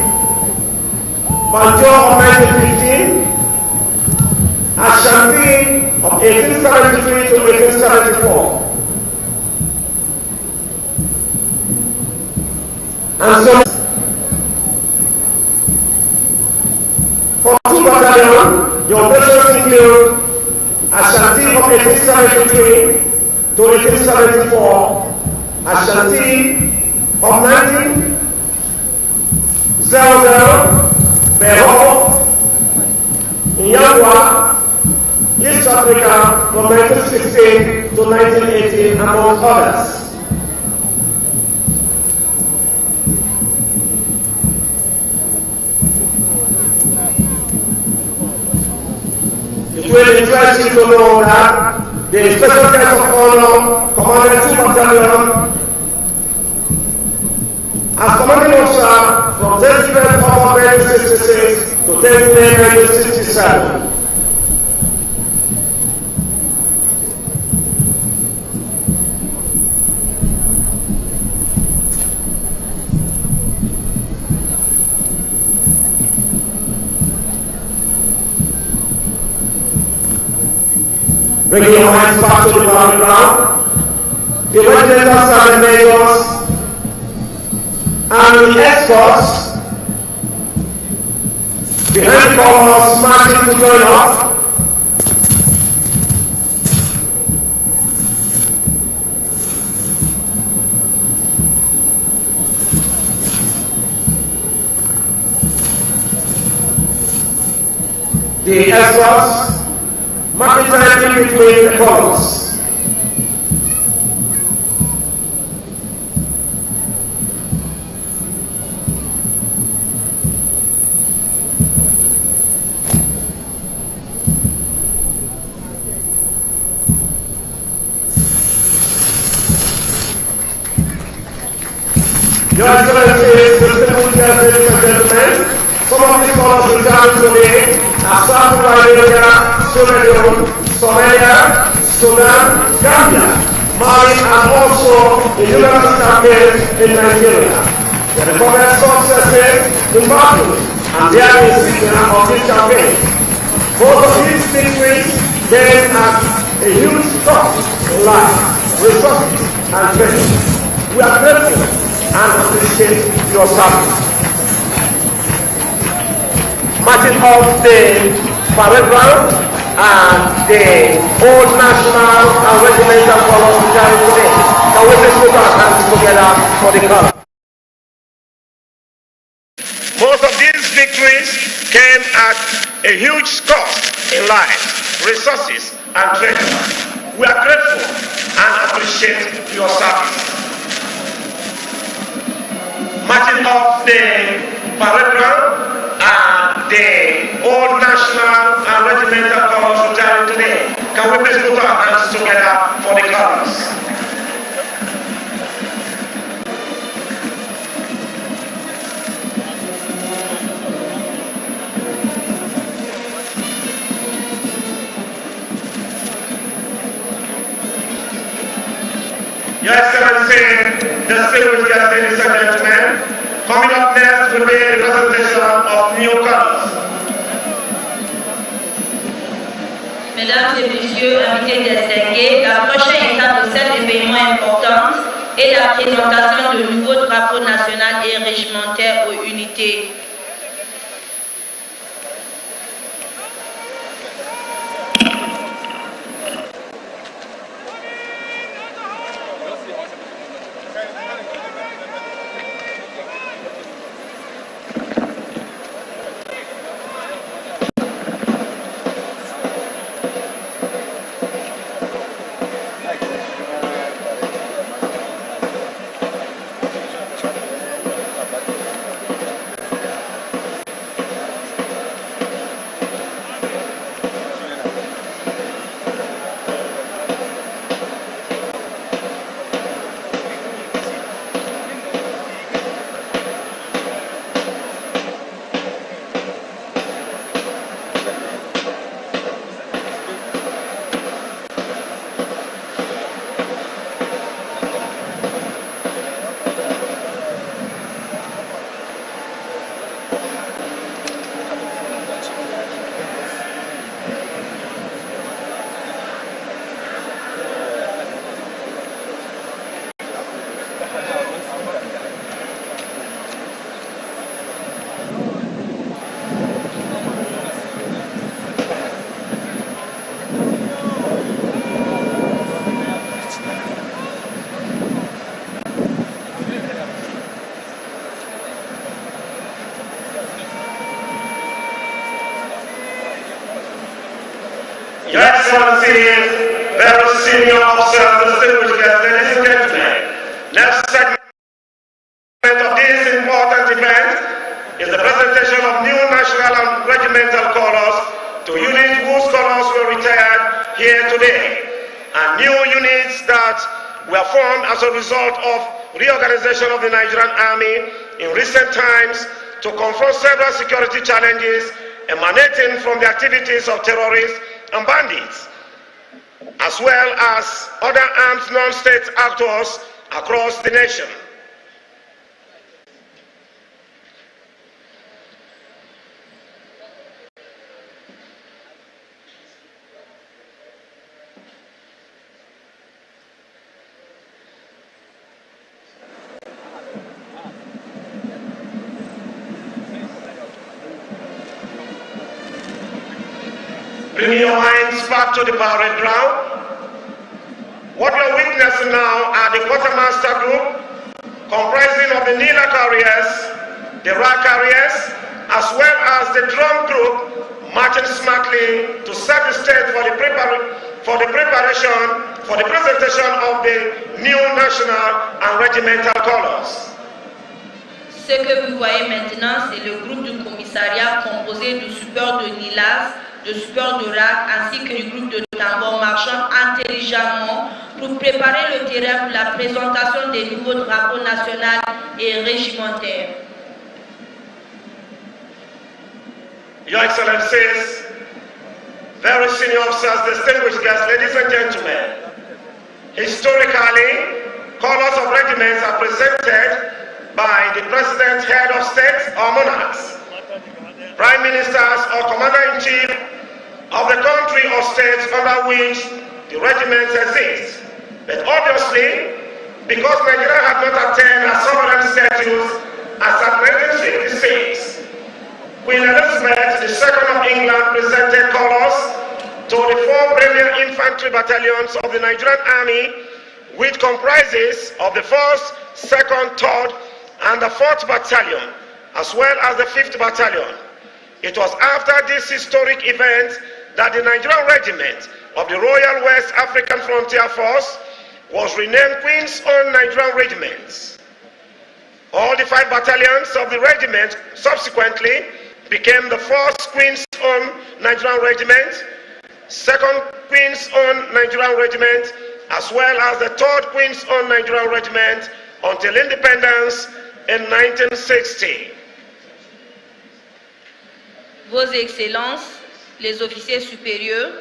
Banjo of 1915, Ashanti of 1873 to 1874. And so, for two battalions, the operations include Ashanti of 1873 to 1874, Ashanti of 1900, Beho, Nyangwa, East Africa from 1916 to 1918, among others. It will interest you to know that the Special Guest of Honor, Commanding 2 Battalion, as commanding officer from 31st October 1966 to 10th May 1967. Bring your hands back to the ground. The regimentals and the majors and the escorts behind the columns marching to join us. The escorts marking time in between the columns. Your Excellencies, distinguished guests, ladies and gentlemen, some of these colors will gather today are South Nigeria, Sierra Leone, Somalia, Sudan, Gambia, Mali, and also the numerous campaigns in Nigeria. The recorded successes in battle and they are the recipient of this campaign. Both of these victories then have a huge cost in life, resources, and training. We are grateful and appreciate your service. Marching off the parade ground and the old national and regimental colors we carry today. Can we please put our hands together for the color? Most of victories came at a huge cost in life, resources, and treasure. We are grateful and appreciate your service. Marching off the parade ground and the old national and regimental colors retiring today. Can we please put our hands together for the colors? Your Excellency, distinguished guests, ladies and gentlemen, coming up next will be the presentation of new colors. Mesdames et messieurs, invités distingués, la prochaine étape de cet événement important est la présentation de nouveaux drapeaux nationaux et régimentaires aux unités. Your Excellencies, very senior officers, distinguished guests, ladies and gentlemen, next segment of this important event is the presentation of new national and regimental colors to units whose colors were retired here today, and new units that were formed as a result of reorganization of the Nigerian Army in recent times to confront several security challenges emanating from the activities of terrorists and bandits, as well as other armed non-state actors across the nation. Bring your minds back to the parade ground. What you're witnessing now are the quartermaster group, comprising of the Nila carriers, the Ra carriers, as well as the drum group, marching smartly to set the stage for the preparation for the presentation of the new national and regimental colors. Ce que vous voyez maintenant, c'est le groupe du commissariat composé du support de Nilas, de support de RAC ainsi que du groupe de tambours marchant intelligemment pour préparer le terrain pour la présentation des nouveaux drapeaux nationaux et régimentaires. Your Excellencies, very senior officers, distinguished guests, ladies and gentlemen, historically, colors of regiments are presented by the President, Head of State or Monarchs, Prime Ministers or Commander-in-Chief of the country or states under which the regiments exist. But obviously, because Nigeria had not attained a sovereign status as at 1956, Queen Elizabeth II of England presented colors to the 4 premier infantry battalions of the Nigerian Army, which comprises of the 1st, 2nd, 3rd, and the 4th Battalion, as well as the 5th Battalion. It was after this historic event that the Nigerian Regiment of the Royal West African Frontier Force was renamed Queen's Own Nigerian Regiments. All the 5 battalions of the regiment subsequently became the 1st Queen's Own Nigerian Regiment, 2nd Queen's Own Nigerian Regiment, as well as the 3rd Queen's Own Nigerian Regiment until independence in 1960. Vos Excellences, les officiers supérieurs,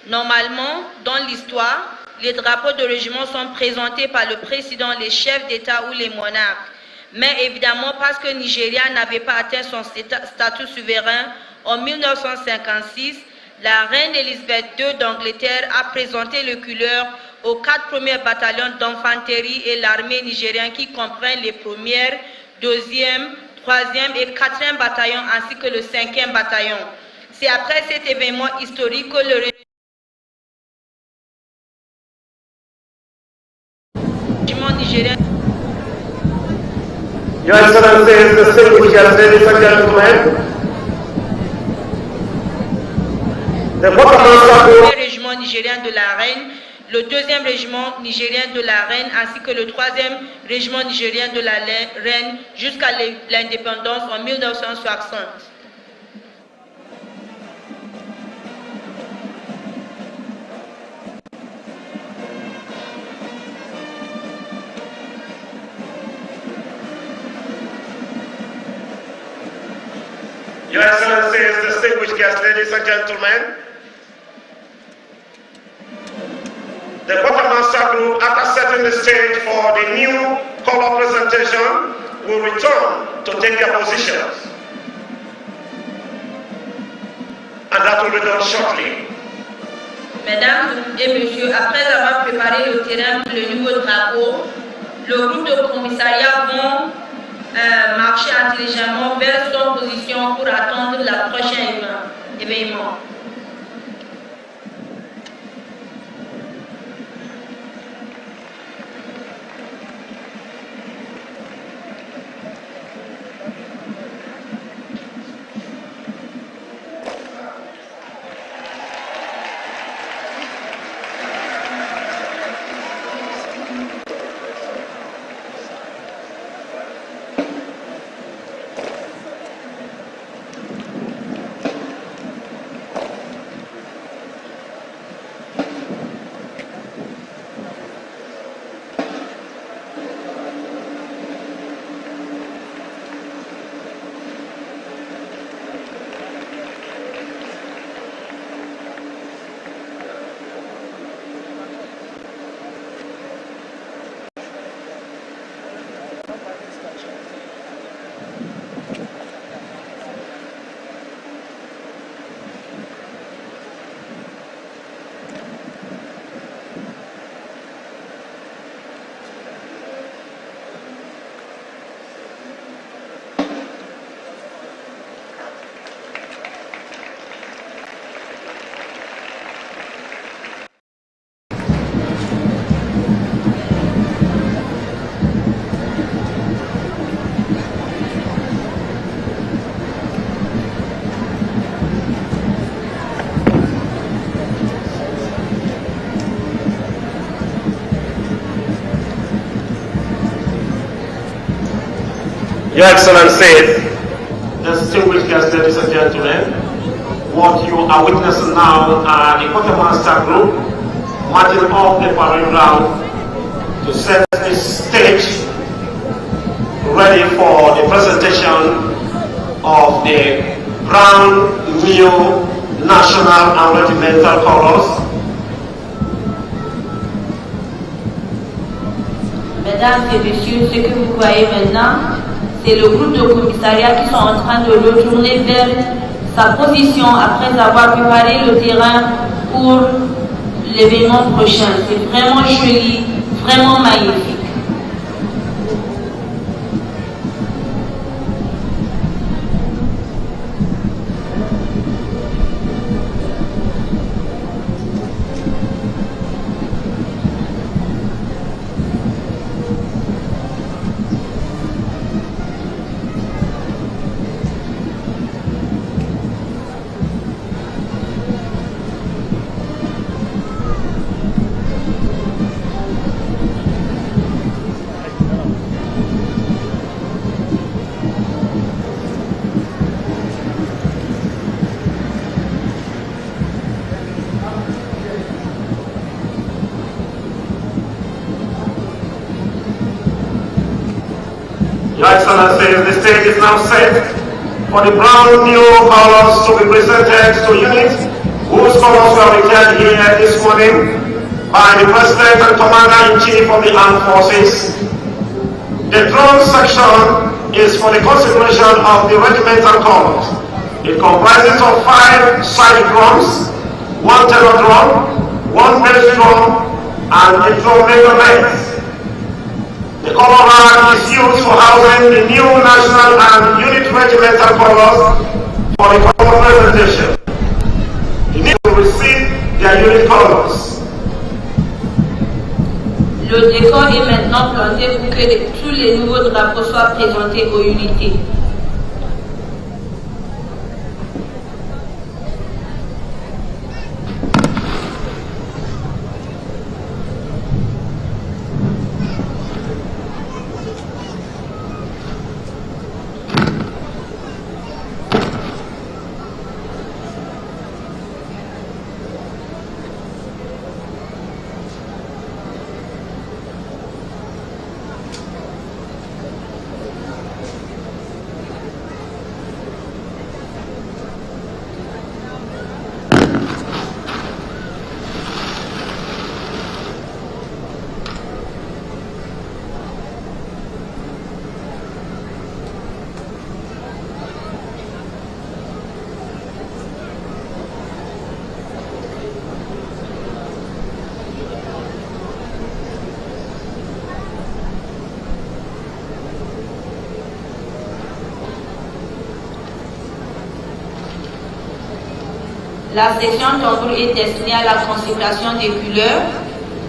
normalement, dans l'histoire, les drapeaux de régiment sont présentés par le président, les chefs d'État ou les monarques. Mais évidemment, parce que Nigeria n'avait pas atteint son statut souverain en 1956, la reine Elisabeth II d'Angleterre a présenté le couleur aux 4 premiers bataillons d'infanterie et l'armée nigérienne qui comprennent les 1er, 2e, 3e et 4e bataillons ainsi que le 5e bataillon. C'est après cet événement historique que le régiment nigérien. Your Excellencies, distinguished guests, ladies and gentlemen, the le régiment nigérien de la Reine, le 2e régiment nigérien de la Reine ainsi que le 3e régiment nigérien de la Reine jusqu'à l'indépendance en 1960. Your Excellencies, distinguished guests, ladies and gentlemen, the quartermaster group, after setting the stage for the new color presentation, will return to take their positions. And that will be done shortly. Mesdames et messieurs, après avoir préparé le terrain pour le nouveau drapeau, le groupe de commissariat vont marcher intelligemment vers son position pour attendre la prochaine événement. Your Excellencies, distinguished guests, ladies and gentlemen, what you are witnessing now are the quartermaster group marching off the parade ground to set the stage ready for the presentation of the brand new national and regimental colors. Mesdames et messieurs, ce que vous voyez maintenant, c'est le groupe de commissariat qui sont en train de retourner vers sa position après avoir préparé le terrain pour l'événement prochain. C'est vraiment joli, vraiment magnifique. Excellencies, the stage is now set for the brand new colors to be presented to units whose colors were returned here this morning by the President and Commander-in-Chief of the Armed Forces. The drum section is for the consecration of the regimental colors. It comprises of 5 side drums, 1 tenor drum, 1 bass drum, and a drum major. The color rack is used for housing the new national and unit regimental colors for the color presentation. The need to receive their unit colors. Le décor est maintenant planté pour que tous les nouveaux drapeaux soient présentés aux unités. La section tambour est destinée à la consécration des couleurs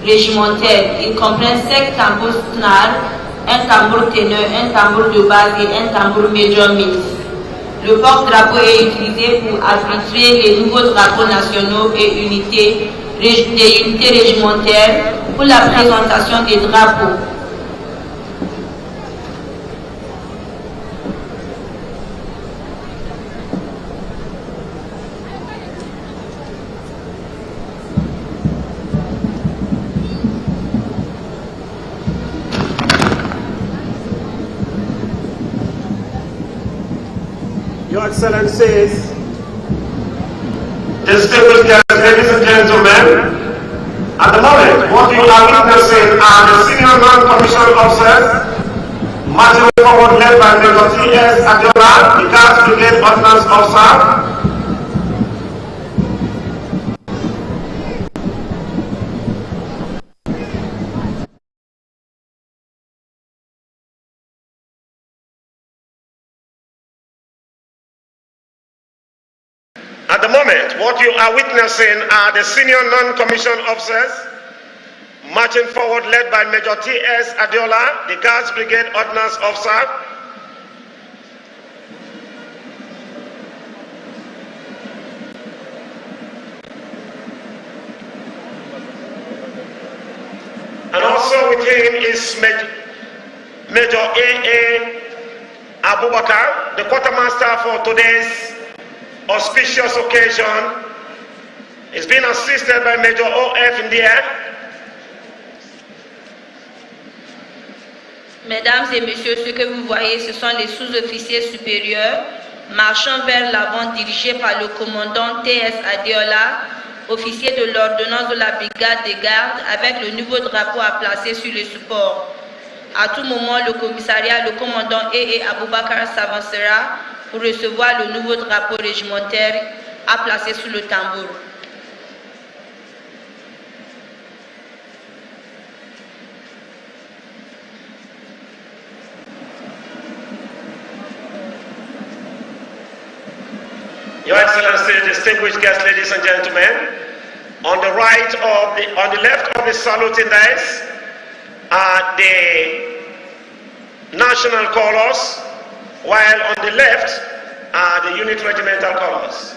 régimentaires. Il comprend 5 tambours snare, un tambour ténor, un tambour de base et un tambour major mix. Le porte-drapeau est utilisé pour arbitrer les nouveaux drapeaux nationaux et des unités régimentaires pour la présentation des drapeaux. Your Excellencies, distinguished guests, ladies and gentlemen, at the moment, what you are witnessing are the senior non-commissioned officers marching forward led by Major T.S. Adiola, the Guards Brigade Ordnance Officer. At the moment, what you are witnessing are the senior non-commissioned officers marching forward led by Major T.S. Adiola, the Guards Brigade Ordnance Officer. And also with him is Major A.A. Abubakar, the quartermaster for today's auspicious occasion. Is being assisted by Major O.F. India. Mesdames et messieurs, ce que vous voyez, ce sont les sous-officiers supérieurs marchant vers l'avant dirigés par le commandant T.S. Adiola, officier de l'ordonnance de la brigade des gardes, avec le nouveau drapeau à placer sur le support. À tout moment, le commissariat, le commandant A.A. Abubakar s'avancera pour recevoir le nouveau drapeau régimentaire à placer sous le tambour. Your Excellency, distinguished guests, ladies and gentlemen, on the left of the saluting dais are the national colors, while on the left are the unit regimental colors.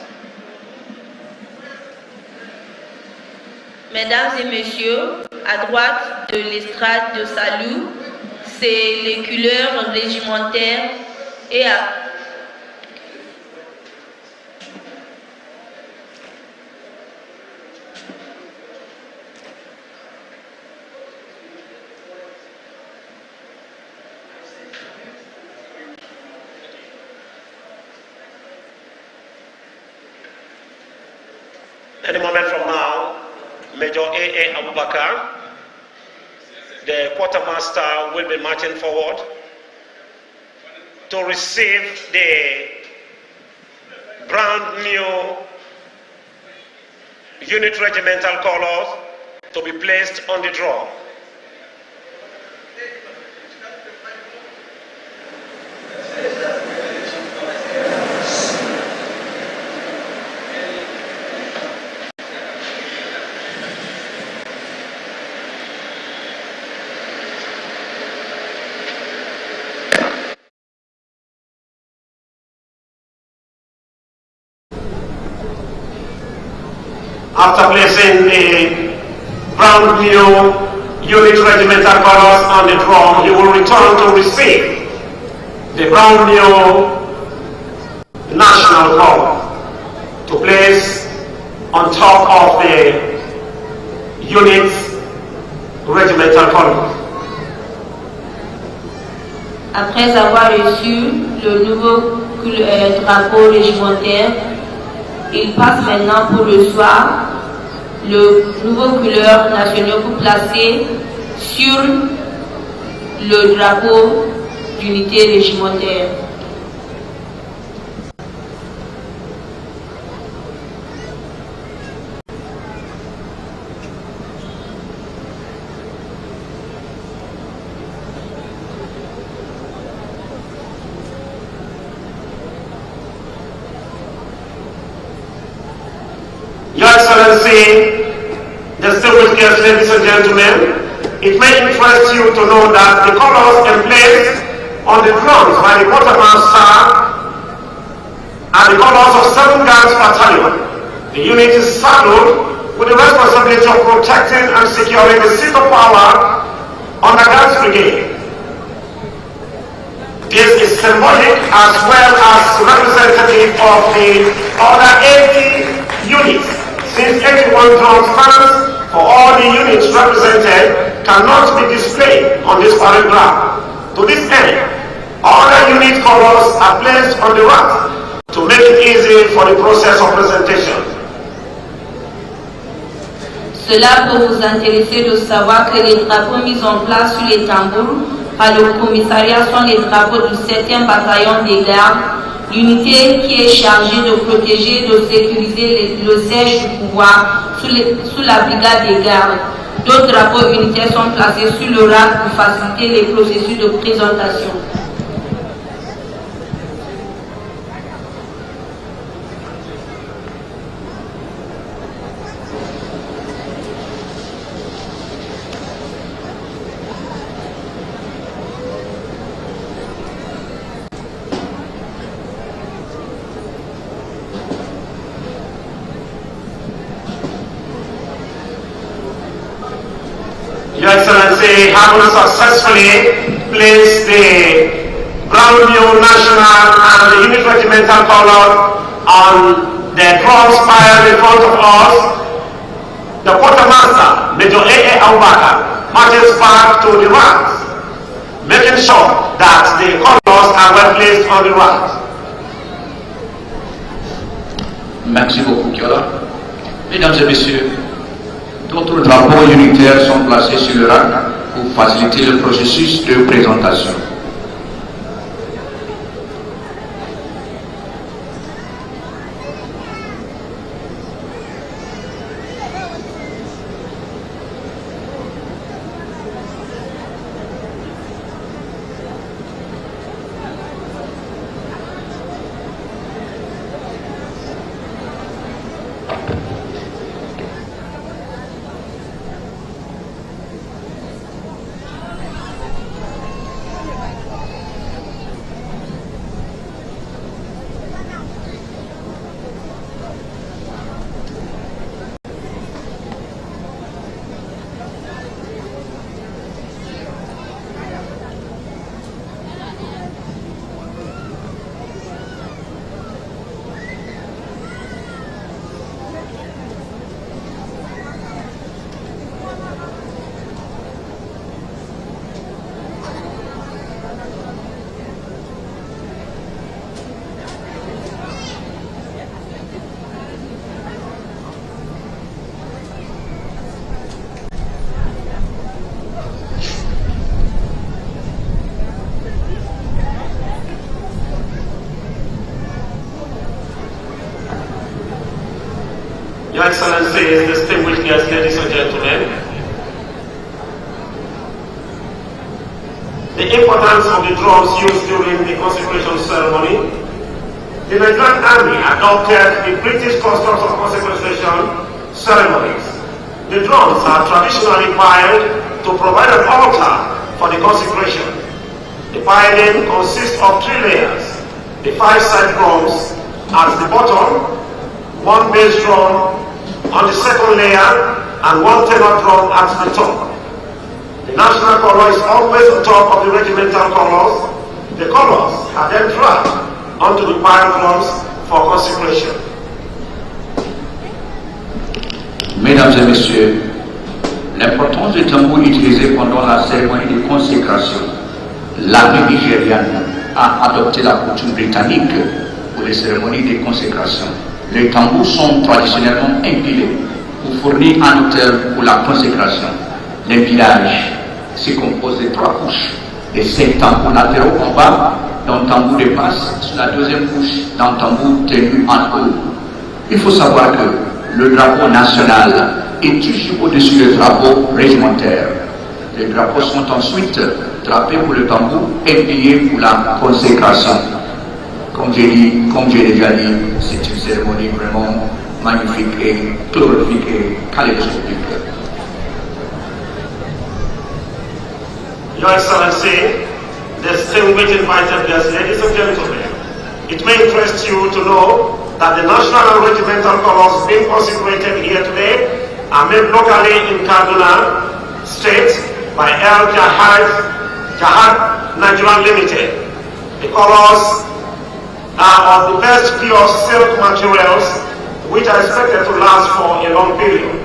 Mesdames et messieurs, à droite de l'estrade de salut, c'est les couleurs régimentaires et à Any moment from now, Major A.A. Abubakar, the quartermaster, will be marching forward to receive the brand new unit regimental colors to be placed on the drum. After placing the brand new unit regimental colors on the drum, he will return to receive the brand new national color to place on top of the unit's regimental colors. Après avoir reçu le nouveau drapeau régimentaire, il passe maintenant pour le soir le nouveau couleur national pour placer sur le drapeau d'unité régimentaire. Your Excellency, distinguished guests, ladies and gentlemen, it may interest you to know that the colors emblazoned on the drums by the quartermaster are the colors of 7 Guards Battalion. The unit is saddled with the responsibility of protecting and securing the seat of power on the Guards Brigade. This is symbolic as well as representative of the other 80 units. Since 81 drum stands for all the units represented cannot be displayed on this parade ground. To this end, all the unit colors are placed on the rack to make it easy for the process of presentation. Cela peut vous intéresser de savoir que les drapeaux mis en place sur les tambours par le commissariat sont les drapeaux du 7e bataillon des gardes, l'unité qui est chargée de protéger et de sécuriser le siège du pouvoir sous la brigade des gardes. D'autres drapeaux unitaires sont placés sur le rack pour faciliter les processus de présentation. Your Excellency, having successfully placed the brand new national and the unit regimental color on the drum spire in front of us, the quartermaster, Major A.A. Abubakar, marches back to the ranks, making sure that the colors are well placed on the ranks. Merci beaucoup, Kiola. Mesdames et messieurs, d'autres drapeaux unitaires sont placés sur le rack pour faciliter le processus de présentation. Your Excellencies, distinguished guests, ladies and gentlemen, the importance of the drums used during the consecration ceremony. The Nigerian Army adopted the British customs of consecration ceremonies. The drums are traditionally piled to provide an altar for the consecration. The piling consists of 3 layers. The 5 side drums at the bottom, 1 bass drum on the second layer, and 1 tenor drum at the top. The national color is always on top of the regimental colors. The colors are then dragged onto the pile drums for consecration. Mesdames et messieurs, l'importance du tambour utilisé pendant la cérémonie de consécration. L'armée nigériane a adopté la coutume britannique pour les cérémonies de consécration. Les tambours sont traditionnellement empilés pour fournir un autel pour la consécration. L'empilage se compose de 3 couches, de 5 tambours latéraux en bas, d'un tambour de basse sur la deuxième couche, d'un tambour tenu en haut. Il faut savoir que le drapeau national est toujours au-dessus du drapeau régimentaire. Les drapeaux sont ensuite drapés pour le tambour et pliés pour la consécration. Comme j'ai déjà dit, c'est une cérémonie vraiment magnifique et glorifique et kaléidoscopique. Your Excellency, distinguished invited guests, ladies and gentlemen, it may interest you to know that the national and regimental colors being consecrated here today are made locally in Kaduna State by El Jahad Nigerian Limited. The colors are of the best pure silk materials which are expected to last for a long period,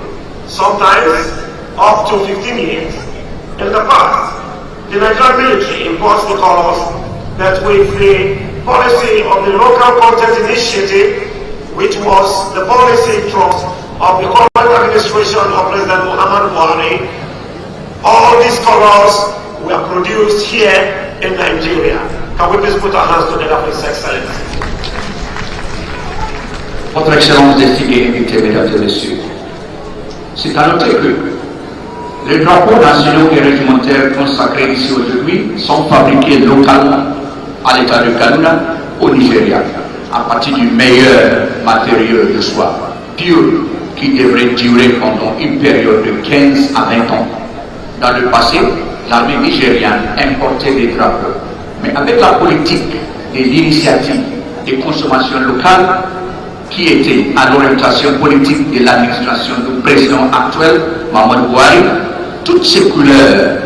sometimes up to 15 years. In the past, the Nigerian military imports the colors, but with the policy of the local content initiative, which was the policy thrust of the current administration of President Muhammad Buhari, all these colors were produced here in Nigeria. Can we please put our hands together for His Excellency? Votre Excellence, distingués invités, mesdames et messieurs, c'est à noter que les drapeaux nationaux et régimentaires consacrés ici aujourd'hui sont fabriqués localement à l'état de Kaduna, au Nigeria, à partir du meilleur matériau de soie, pur, qui devrait durer pendant une période de 15 à 20 ans. Dans le passé, l'armée nigériane importait des drapeaux, mais avec la politique et l'initiative de consommation locale, qui était à l'orientation politique de l'administration du président actuel, Muhammad Buhari, toutes ces couleurs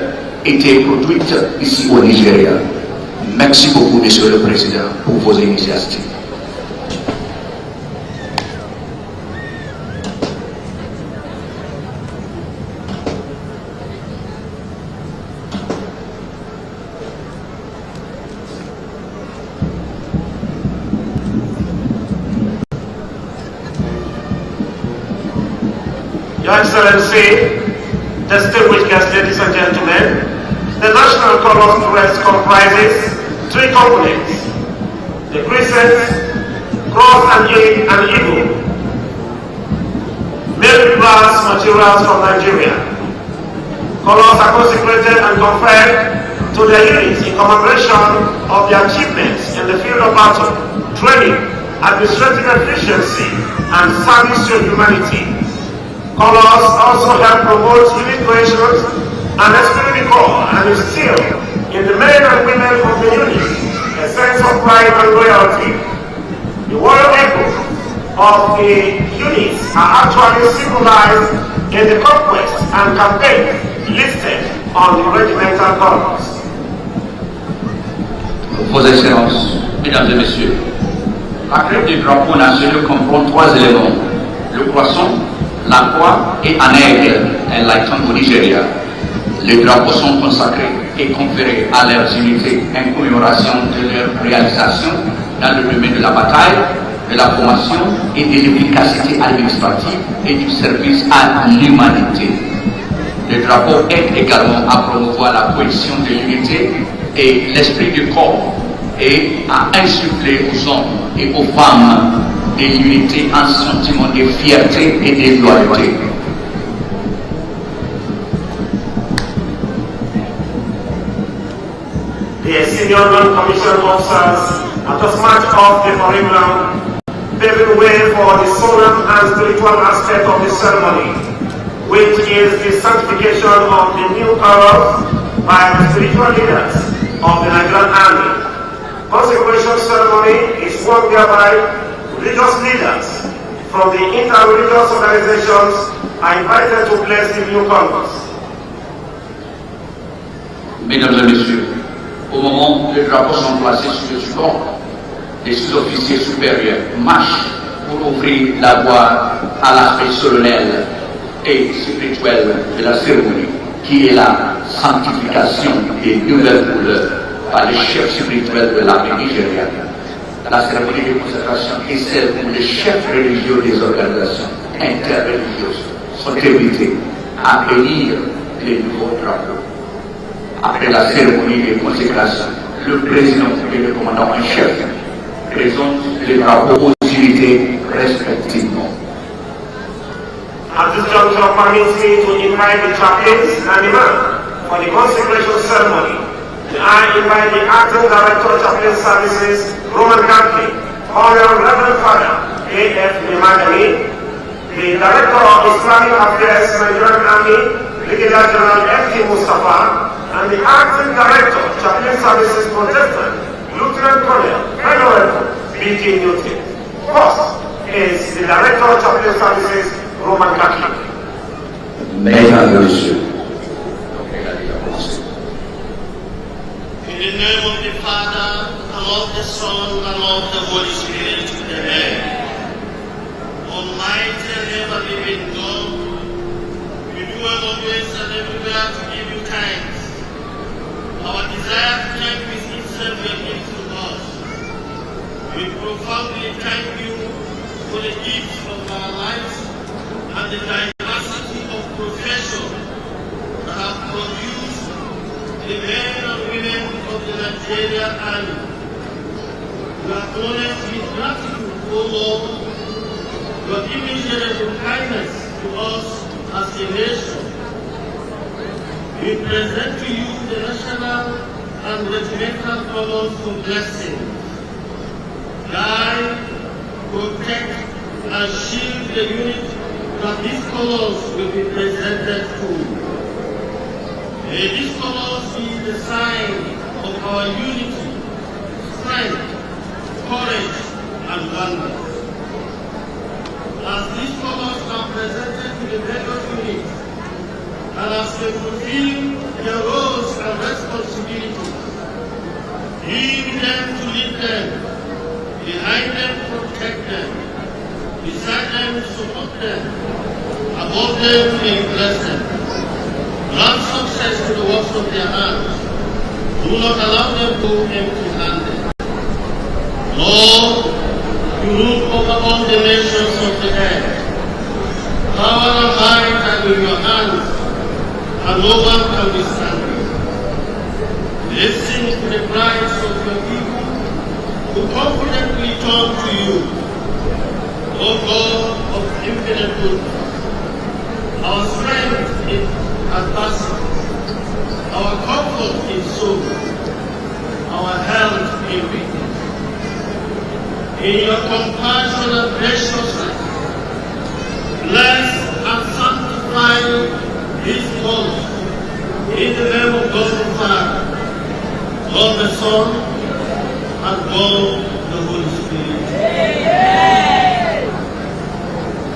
étaient produites ici au Nigeria. Merci beaucoup, Monsieur le Président, pour vos initiatives. Your Excellency, distinguished guests, ladies and gentlemen, the national colors dress comprises 3 components: the crescent, cross and eagle, made with brass materials from Nigeria. Colors are consecrated and conferred to their units in commemoration of their achievements in the field of battle, training, administrative efficiency, and service to humanity. Colors also help promote unit cohesion and esprit de corps and instill in the men and women of the unit a sense of pride and loyalty. The royal echoes of the units are actually symbolized in the conquest and campaign listed on the regimental colors. Vos Excellences, Mesdames et Messieurs, la crête des drapeaux nationaux comprend 3 éléments: le croissant, la croix et un aigle, un lighton au Nigeria. Les drapeaux sont consacrés et conférés à leurs unités en commémoration de leur réalisation dans le domaine de la bataille, de la formation et de l'efficacité administrative et du service à l'humanité. Le drapeau aide également à promouvoir la cohésion de l'unité et l'esprit du corps et à insuffler aux hommes et aux femmes d'unité, un sentiment de fierté et de loyauté. The senior non-commissioned officers at the march off the parade ground, paving way for the solemn and spiritual aspect of the ceremony, which is the sanctification of the new colors by the spiritual leaders of the Nigerian Army. Consecration ceremony is one whereby religious leaders from the inter-religious organizations are invited to bless the new colors. Mesdames et messieurs, au moment où les drapeaux sont placés sur le support, les sous-officiers supérieurs marchent pour ouvrir la voie à l'aspect solennel et spirituel de la cérémonie, qui est la sanctification des nouvelles couleurs par les chefs spirituels de l'armée nigériane. La cérémonie de consécration est celle où les chefs religieux des organisations interreligieuses sont invités à bénir les nouveaux drapeaux. Après la cérémonie de consécration, le président et le commandant en chef présentent les drapeaux aux unités respectivement. At this juncture, permits me to invite the chaplains and imam for the consecration ceremony. I invite the acting director of chaplain services, Roman Catholic, Honorable Reverend Father A.F. Nemadani, the director of Islamic Affairs, Nigerian Army, Brigadier General F.T. Mustafa, and the acting director of chaplain services, Protestant, Lieutenant Colonel, Honorable B.T. Newton. First is the director of chaplain services, Roman Catholic. Mesdames et messieurs, in the name of the Father, and of the Son, and of the Holy Spirit, amen. Almighty and ever-living God, we do always and everywhere to give you thanks. Our desire to thank you is itself your gift to us. We profoundly thank you for the gifts of our lives and the diversity of profession that have produced the men and women of the Nigerian Army. We acknowledge with gratitude, O Lord, your immeasurable kindness to us as a nation. We present to you the national and regimental colors for blessing. Guide, protect, and shield the unit that these colors will be presented to. May these colors be the sign of our unity, strength, courage, and valor. As these colors are presented to the various units, and as they fulfill their roles and responsibilities, lead them to lead them, behind them protect them, beside them support them, above them bless them. Grant success to the works of their hands. Do not allow them to go empty-handed. Lord, you rule over all the nations of the earth. Power and might are in your hands, and no one can withstand you. Listen to the cries of your people, who confidently turn to you, O God of infinite goodness. Our strength in adversity, our comfort in sorrow, our health in weakness. In your compassion and graciousness, bless and sanctify these calls in the name of God the Father, God the Son, and God the Holy Spirit.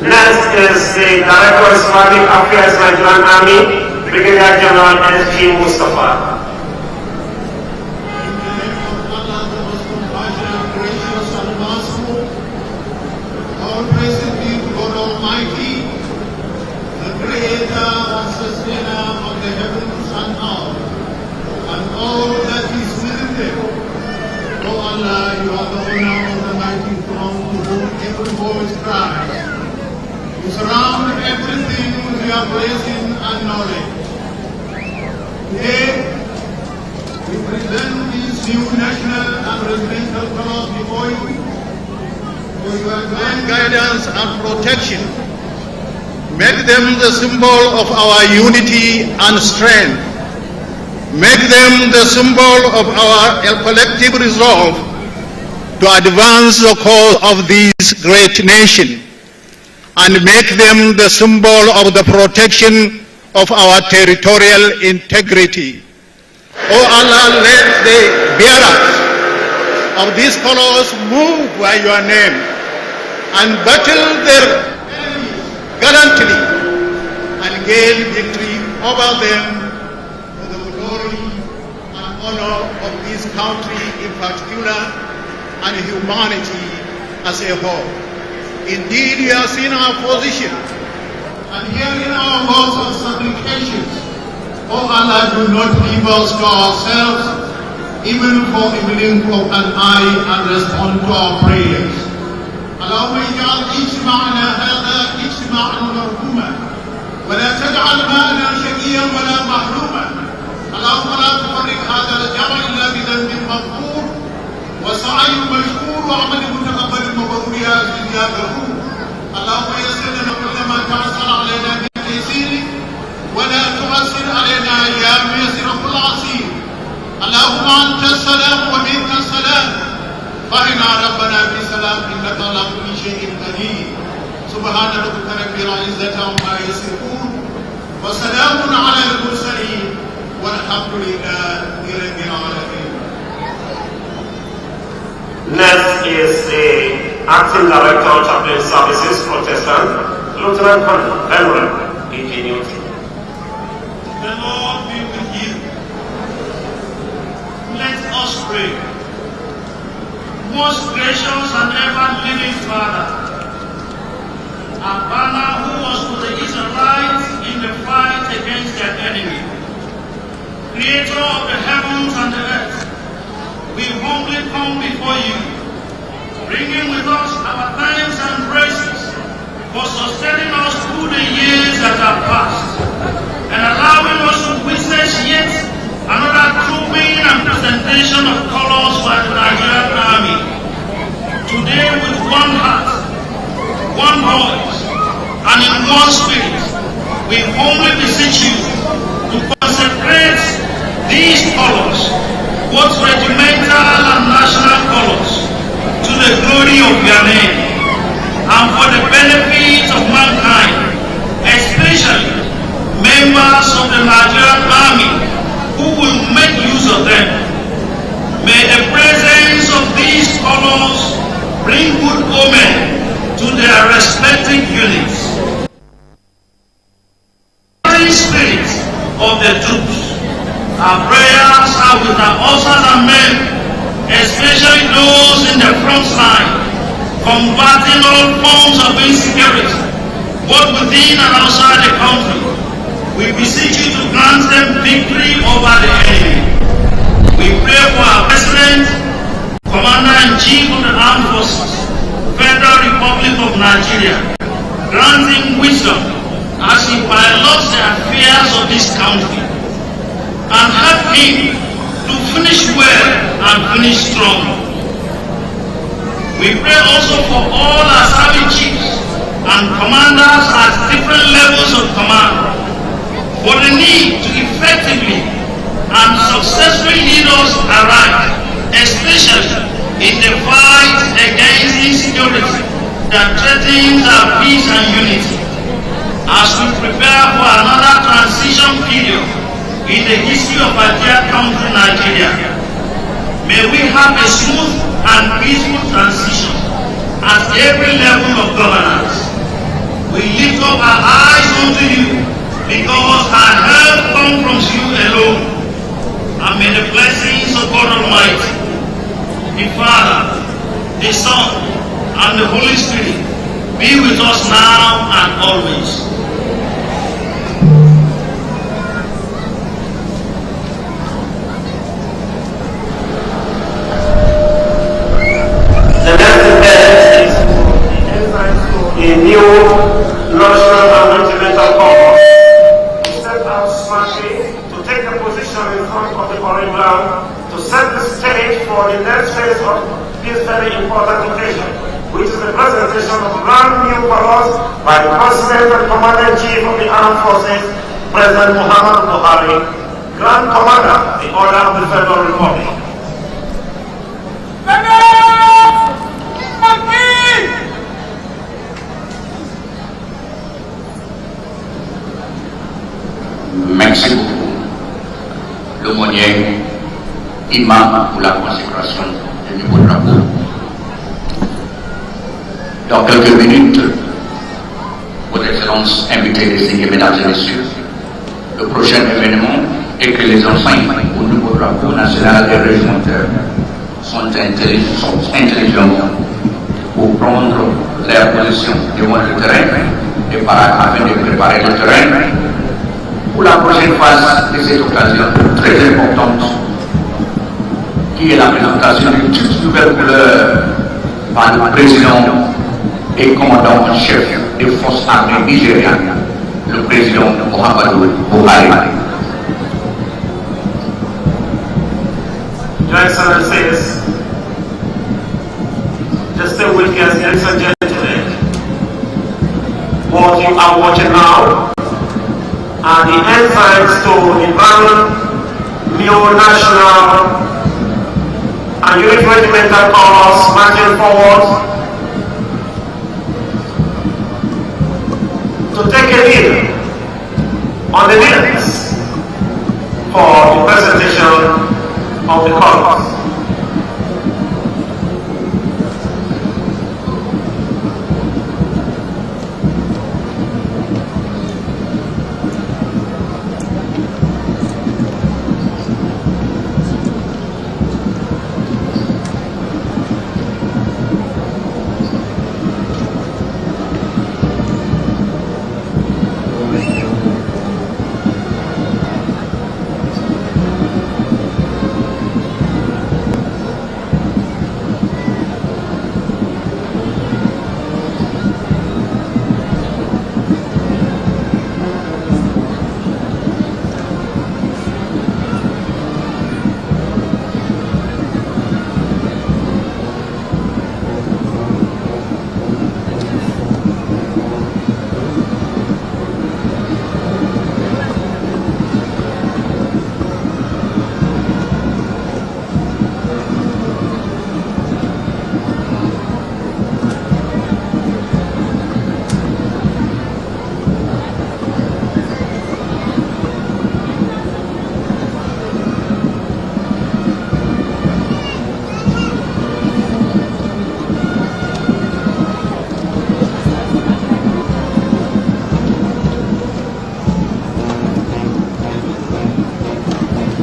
Next is the Director of Islamic Affairs, Nigerian Army, Brigadier General F.T. Mustafa. You surround everything with your blessing and knowledge. Today, we present these new national and residential colors before you, for your divine guidance and protection. Make them the symbol of our unity and strength. Make them the symbol of our collective resolve to advance the cause of this great nation, and make them the symbol of the protection of our territorial integrity. O Allah, let the bearers of these colors move by your name and battle their enemies gallantly and gain victory over them for the glory and honor of this country in particular and humanity as a whole. Indeed, we have seen our position and hearing our vows and supplications. O Allah, do not leave us to ourselves, even for a blink of an eye, and respond to our prayers. اللهم اجعل اجتماعنا هذا اجتماعا مرحوما ولا تجعل معنا شقيا ولا محروما. اللهم لا تفرق هذا الجمع الا بذنب مغفور وسعي مشكور وعمل متقبل مبرور يا عزيز يا غفور. اللهم يسر لنا كل ما تعسر علينا بتيسيرك ولا تعسر علينا يا ميسر كل عسير. اللهم انت السلام ومنك السلام فإنا ربنا بسلام إنك على كل شيء قدير. سبحان ربك رب العزة عما يصفون وسلام على المرسلين والحمد لله رب العالمين. Next is the Acting Director of Chaplain Services, Protestant, Lieutenant Colonel Edward E.G. The Lord be with you. Let us pray. Most gracious and ever-living Father, our banner who was to the Israelites in the fight against their enemy, Creator of the heavens and the earth, we humbly come before you, bringing with us our thanks and praises for sustaining us through the years that have passed, and allowing us to witness yet another trooping and presentation of colors by the Nigerian Army. Today with one heart, one voice, and in one spirit, we humbly beseech you to consecrate these colors, both regimental and national colors, to the glory of your name, and for the benefit of mankind, especially members of the Nigerian Army who will make use of them. May the presence of these colors bring good omen to their respective units. The spirit of the troops, our prayers are with our officers and men, especially those in the front line, combating all forms of insecurity, both within and outside the country. We beseech you to grant them victory over the enemy. We pray for our President, Commander-in-Chief of the Armed Forces, Federal Republic of Nigeria, grant him wisdom as he pilots the affairs of this country, and help him to finish well and finish strong. We pray also for all our serving chiefs and commanders at different levels of command, for the need to effectively and successfully lead us aright, especially in the fight against insecurity that threatens our peace and unity. As we prepare for another transition period in the history of our dear country, Nigeria, may we have a smooth and peaceful transition at every level of governance. We lift up our eyes unto you, because our help comes from you alone. And may the blessings of God Almighty, the Father, the Son, and the Holy Spirit be with us now and always. The next event is a new national and regimental corps to set out smartly, to take a position in front of the parade ground, to set the stage for the next phase of this very important occasion, which which is the presentation of brand new colors by the President and Commander-in-Chief of the Armed Forces, President Muhammad Buhari, Grand Commander of the Order of the Federal Republic. Merci beaucoup, l'aumônier, imam pour la consécration du nouveau drapeau. Dans quelques minutes, Votre Excellence invitée désignée, Mesdames et Messieurs, le prochain événement est que les enfants au nouveau drapeau national et réglementaire sont intelligents pour prendre leur position devant le terrain et afin de préparer le terrain pour la prochaine phase de cette occasion très importante qui est la présentation d'une toute nouvelle couleur par le président et commandant en chef des forces armées nigériennes, le président Muhammadu Buhari. Your Excellencies, distinguished guests, ladies and gentlemen, what you are watching now are the ensigns to the brand new national and unit regimental colors marching forward to take a lead on the minutes for the presentation of the colors.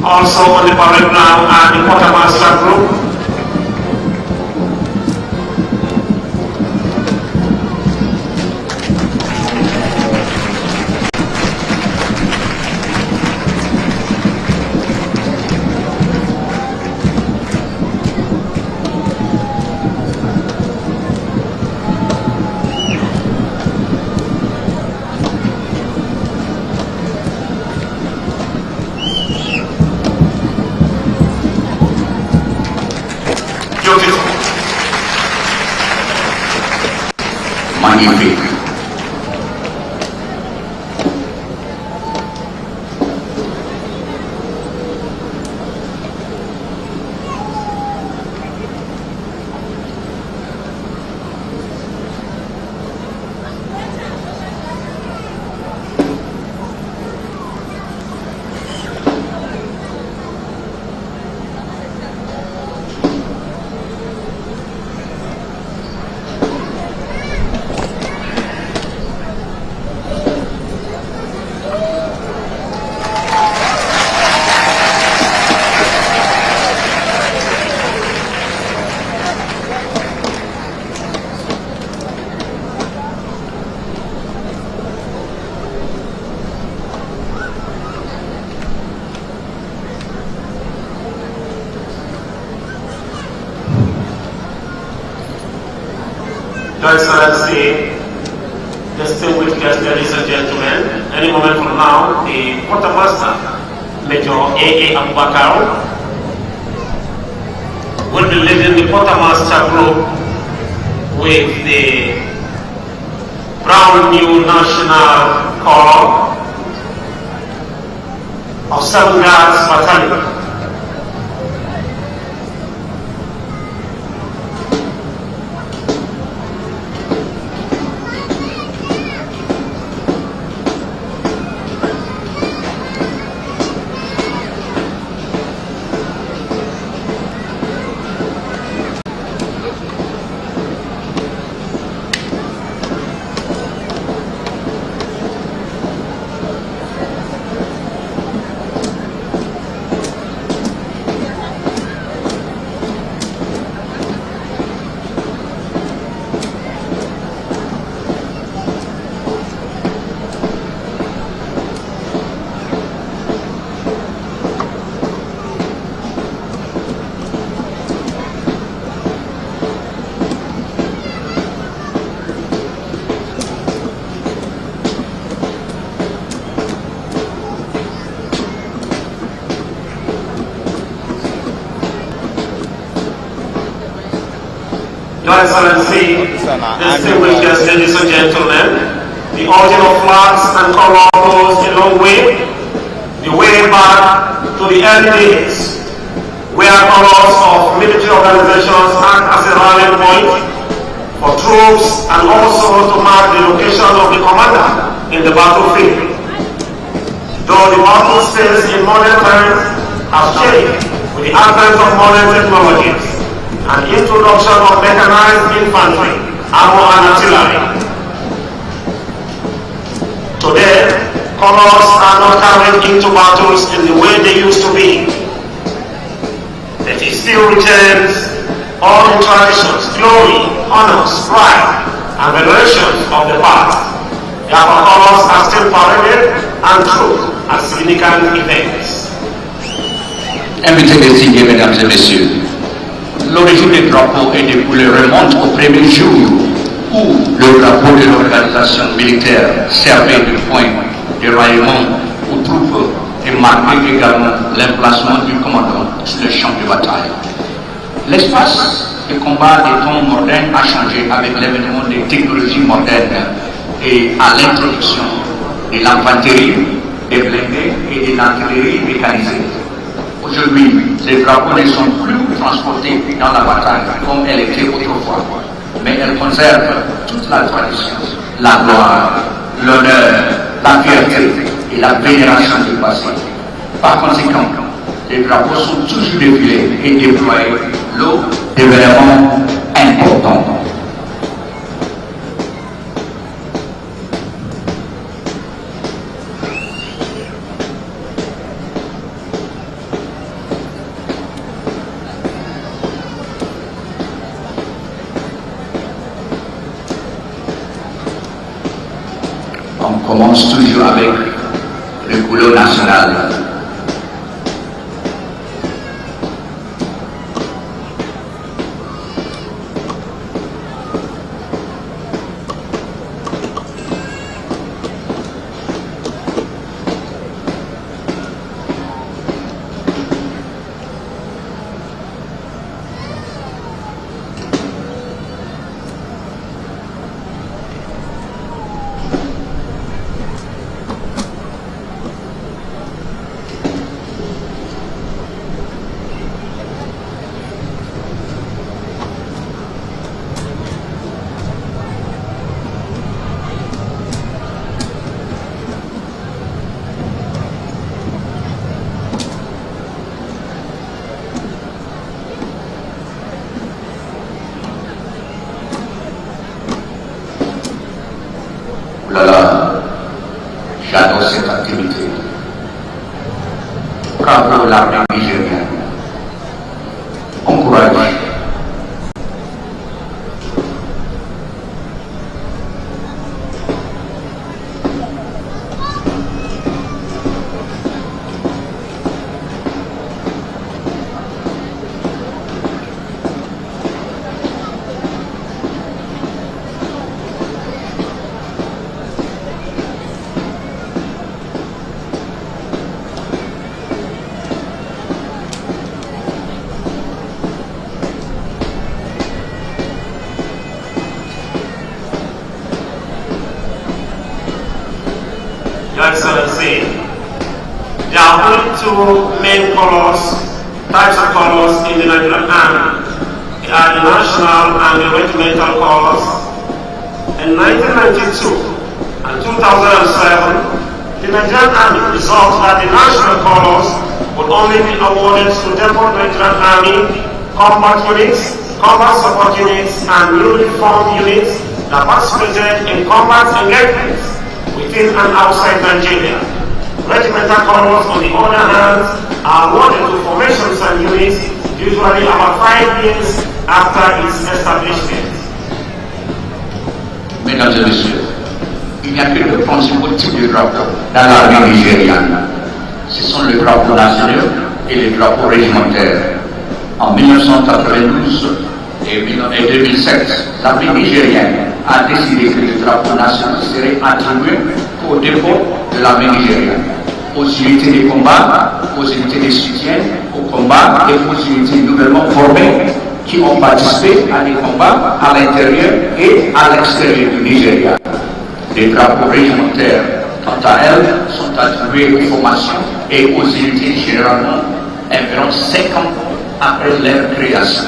Also on the parade ground are the quartermaster group. Magnifique. Your Excellency, distinguished guests, ladies and gentlemen, any moment from now, the quartermaster, Major A.A. Abubakar, will be leading the quartermaster group with the brand new national corps of 7 Guards Battalion. Your Excellency, distinguished guests, ladies and gentlemen, the origin of flags and color goes a long way, the way back to the early days, where colors of military organizations act as a rallying point for troops and also to mark the location of the commander in the battlefield. Though the battle space in modern times has changed with the advent of modern technologies and introduction of mechanized infantry, armor and artillery. Today, colors are not carried into battles in the way they used to be. But it still retains all the traditions, glory, honors, pride, and venerations of the past. Therefore, colors are still paraded and true at significant events. Invité désigné, mesdames et messieurs, l'origine des drapeaux et des couleurs remonte au premier jour où le drapeau de l'organisation militaire servait de point de ralliement aux troupes et marquait également l'emplacement du commandant sur le champ de bataille. L'espace de combat des temps modernes a changé avec l'avènement des technologies modernes et à l'introduction de l'infanterie, des blindés et de l'artillerie mécanisée. Aujourd'hui, les drapeaux ne sont plus transportés dans la bataille comme elle était autrefois, mais elles conservent toute la tradition, la gloire, l'honneur, la fierté et la vénération du passé. Par conséquent, les drapeaux sont toujours défilés et déployés lors d'événements importants. On commence toujours avec le couleur national. Voilà, j'adore cette activité. Bravo l'armée nigérienne. Encourage. Your Excellency, there are only two main types of colors in the Nigerian Army. They are the national and the regimental colors. In 1992 and 2007, the Nigerian Army resolved that the national colors would only be awarded to depot Nigerian Army combat units, combat support units, and newly formed units that participated in combat engagements within and outside Nigeria. Regimental colors, on the other hand, are awarded to formations and units usually about 5 years after its establishment. Mesdames et messieurs, il n'y a que deux principaux types de drapeaux dans l'armée nigériane. Ce sont les drapeaux nationaux et les drapeaux régimentaires. En 1992 et 2007, l'armée nigérienne a décidé que le drapeau national serait attribué au dépôt de l'armée nigérienne, aux unités de combat, aux unités de soutien au combat et aux unités nouvellement formées qui ont participé à des combats à l'intérieur et à l'extérieur du Nigeria. Les drapeaux régimentaires, quant à elles, sont attribués aux formations et aux unités généralement environ 5 ans après leur création.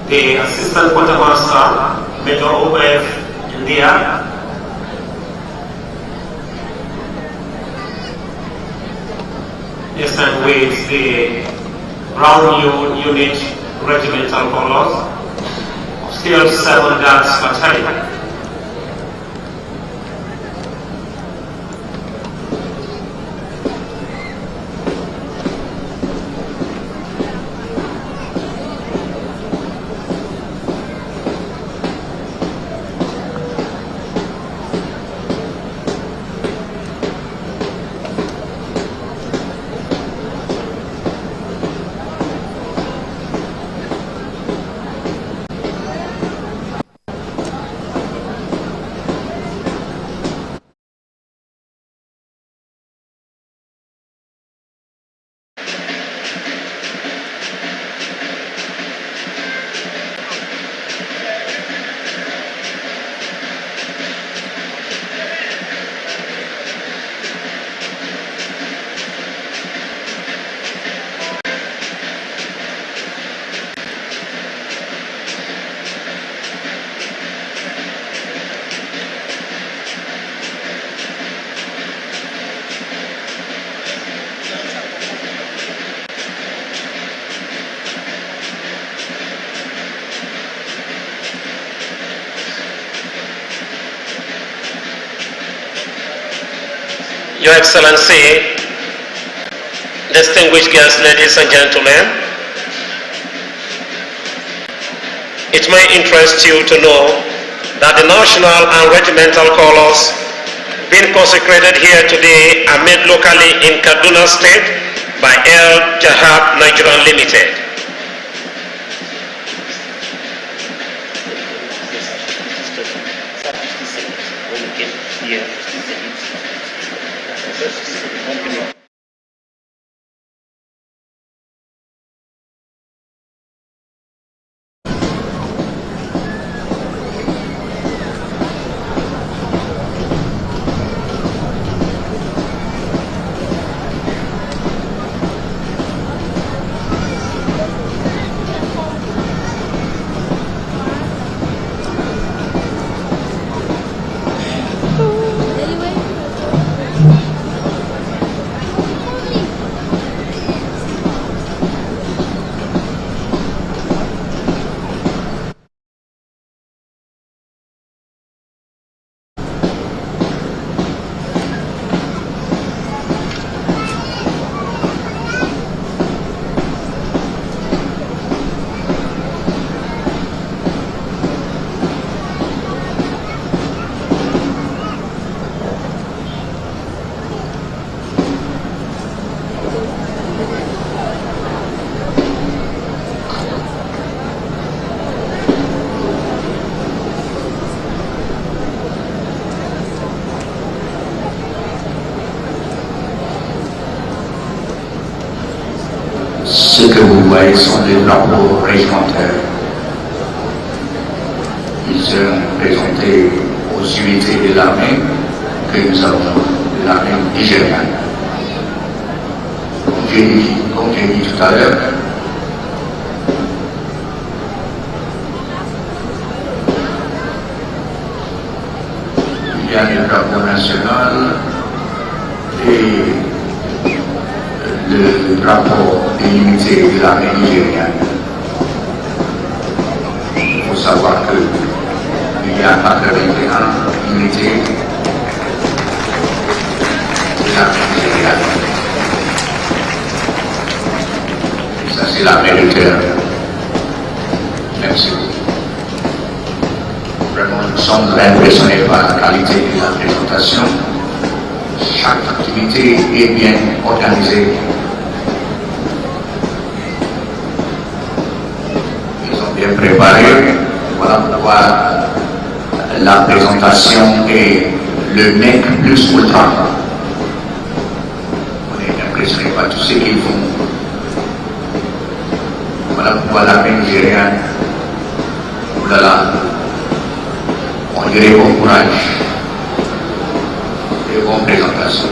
The Assistant Quartermaster, Major OF India, this time with the Brown Unit Regimental Colors, still 7 Guards Battalion. Your Excellency, distinguished guests, ladies and gentlemen, it may interest you to know that the national and regimental colors being consecrated here today are made locally in Kaduna State by El Jahab Nigerian Limited. vous voyez sont des drapeaux réglementaires. Ils seront présentés aux unités de l'armée que nous avons, de l'armée nigériane. Comme j'ai dit tout à l'heure, il y a le drapeau national et le drapeau de l'unité de l'armée nigériane. Il faut savoir qu'il y a 81 unités de l'armée nigériane. Ça, c'est l'armée de terre. Merci. Vraiment, nous sommes impressionnés par la qualité de la présentation. Chaque activité est bien organisée. Ils ont bien préparé. Voilà pourquoi la présentation est le mec plus ultra. On est impressionné par tout ce qu'ils font. Voilà pourquoi l'armée nigériane, oulala, on dirait bon courage et bonne présentation.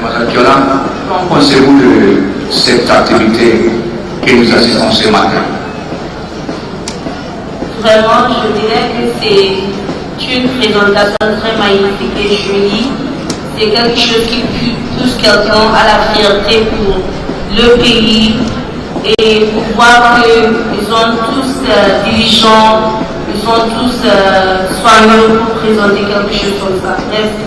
Madame Diola, qu'en pensez-vous de cette activité que nous assistons ce matin? Vraiment, je dirais que c'est une présentation très magnifique et jolie. C'est quelque chose qui pousse quelqu'un à la fierté pour le pays et pour voir qu'ils sont tous diligents, ils sont tous soigneux pour présenter quelque chose comme ça. Merci.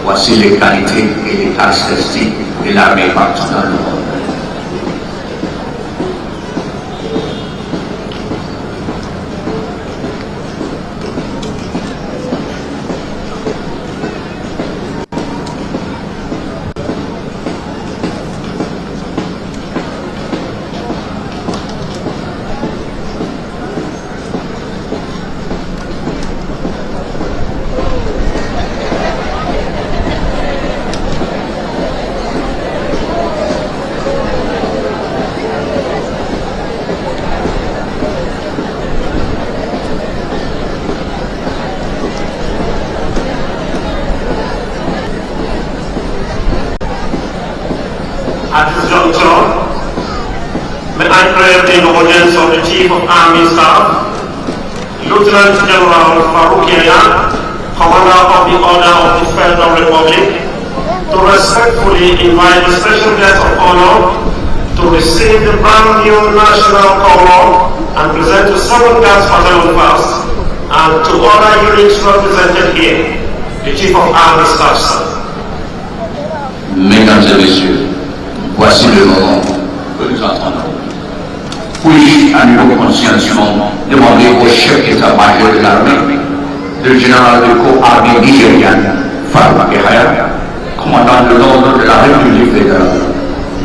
Voici les qualités et les caractéristiques de l'armée partout dans le monde. At this juncture, may I pray in the audience of the Chief of Army Staff, Lieutenant General Farouk Yahya, Commander of the Order of the Federal Republic, to respectfully invite the special guest of honor to receive the brand new national color and present to 7th Guards Battalion first and to other units represented here, the Chief of Army Staff, sir. Mesdames et messieurs, voici le moment que nous attendons. Puis-je, à niveau consciencement, demander au chef d'état-major de l'armée, le général de corps armée nigériane, Farouk Yahya, commandant de l'ordre de la République fédérale,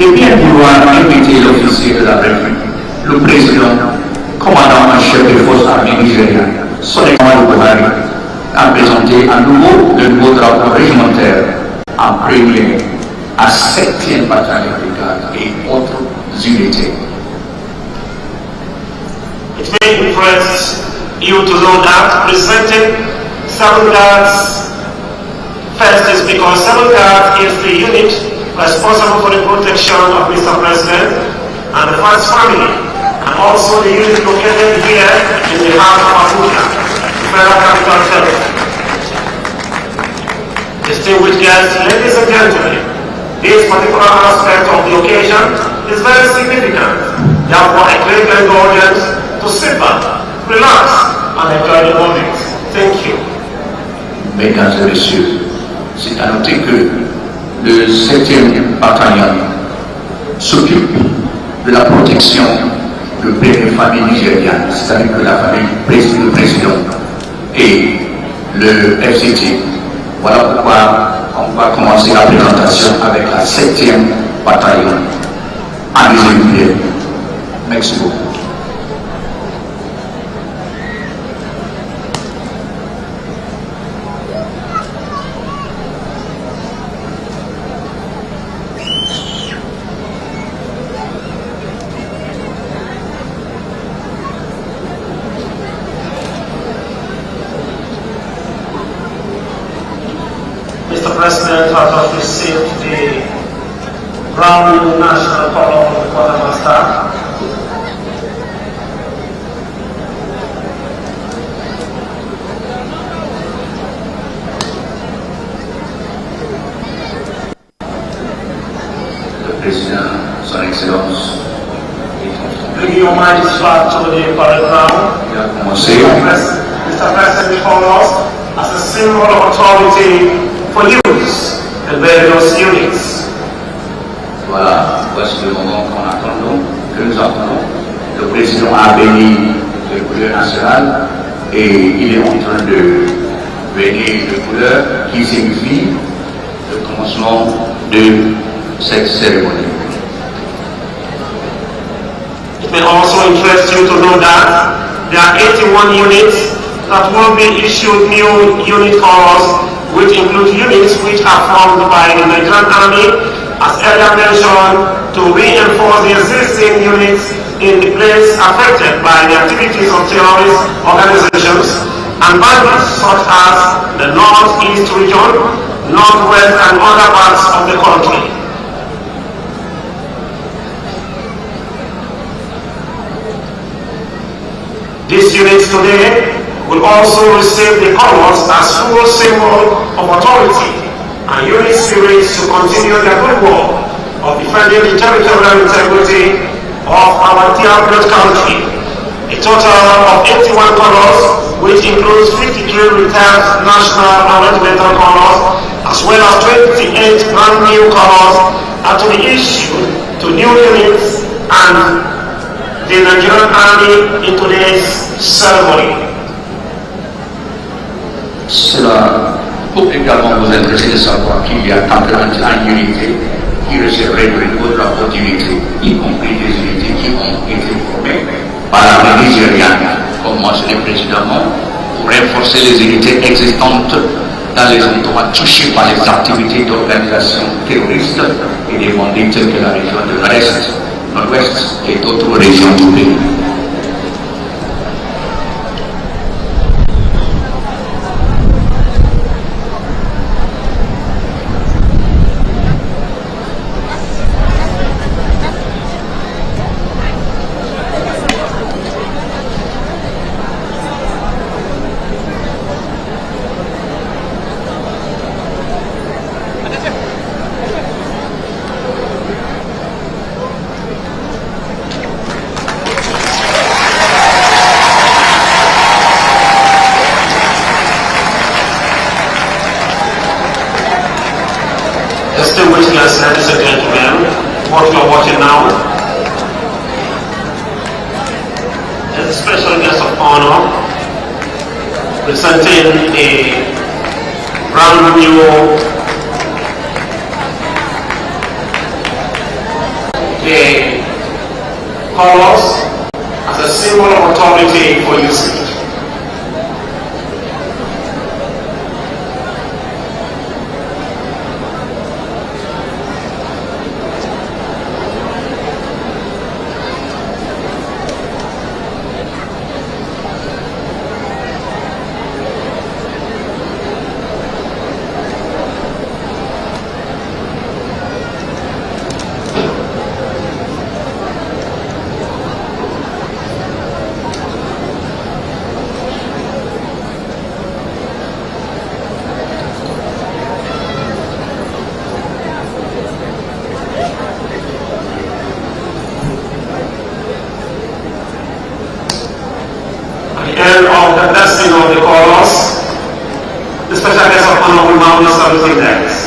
de bien vouloir inviter l'officier de la République, le président, commandant en chef des forces armées nigériennes, son excellence Buhari, à présenter à nouveau le nouveau drapeau réglementaire en premier à 7e bataillon de garde et autres unités. It may impress you to know that presenting 7 Guards first is because 7 Guards is the unit responsible for the protection of Mr. President and the first family, and also the unit located here in the heart of Abuja, the federal capital territory. Distinguished guests, ladies and gentlemen, this particular aspect of the occasion is very significant. Therefore, I claim the audience to sit back, relax, and enjoy the moment. Thank you. Mesdames et messieurs, c'est à noter que le 7e bataillon s'occupe de la protection de plein famille nigériane, c'est-à-dire que la famille du président et le FCT. Voilà pourquoi on va commencer la présentation avec la 7e bataillon en régulier. Merci beaucoup. commencement has just received the brand new national color from the quartermaster. Président, Son Excellence. Bringing your minds back to the parade ground. Mr. President before us as a symbol of authority for use the various units. Voilà, voici le moment que nous attendons. Le président a béni les couleurs nationales et il est en train de bénir les couleurs qui signifient le commencement de cette cérémonie. It may also interest you to know that there are 81 units that will be issued new unit colors, which include units which are formed by the Nigerian Army, as earlier mentioned, to reinforce the existing units in the place affected by the activities of terrorist organizations and bandits such as the Northeast region, Northwest and other parts of the country. These units today will also receive the colors as full symbol of authority and unit spirits to continue their good work of defending the territorial integrity of our dear great country. A total of 81 colors, which includes 53 retired national and regimental colors, as well as 28 brand new colors, are to be issued to new units and the Nigerian Army in today's ceremony. Cela peut également vous intéresser de savoir qu'il y a 81 unités qui recevraient de nouveau l'opportunité, y compris des unités qui ont été formées par l'armée nigériane, comme mentionné précédemment, pour renforcer les unités existantes dans les endroits touchés par les activités d'organisations terroristes et des bandits tels que la région de l'Est, Nord-Ouest et d'autres régions du pays. Distinguished guests, ladies and gentlemen, what you are watching now is a special guest of honor presenting a brand new colors as a symbol of authority for usage. Of the blessing of the chorus, the special guest of honor will now be saluting next.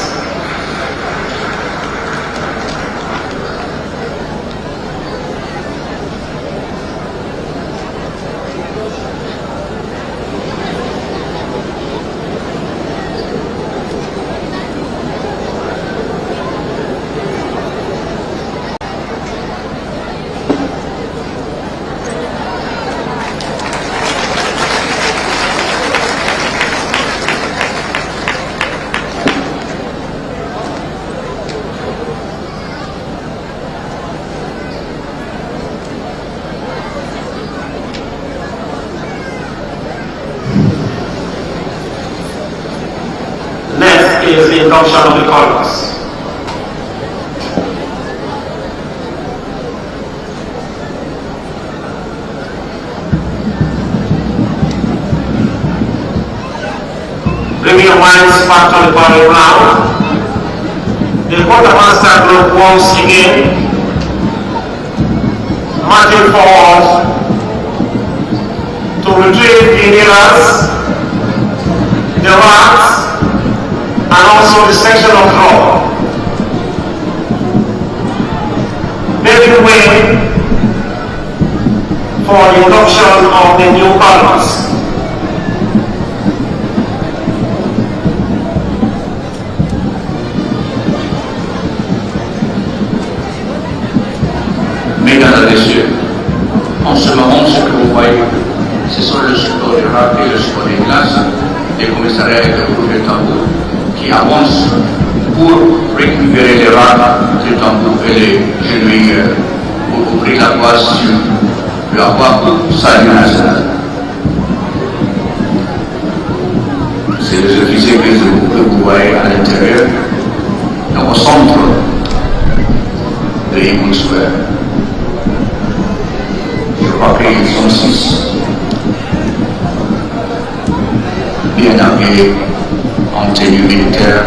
is the induction of the colors. Bring your minds back to the parade now. The quartermaster group once again marching forward to retrieve the kneelers, the rats, and also the section of drum. Making way for the induction of the new colors. Mesdames et messieurs, en ce moment, ce que vous voyez, ce sont le support des rats et le support des classes, des commissariats et des groupes de tambour qui avancent pour récupérer les rats, les tambours et les genouillères pour ouvrir la voie sur la voie pour salut national. C'est les officiers que vous voyez à l'intérieur, donc au centre de l'Eagle Square. Je crois qu'ils sont 6, bien habillés en tenue militaire.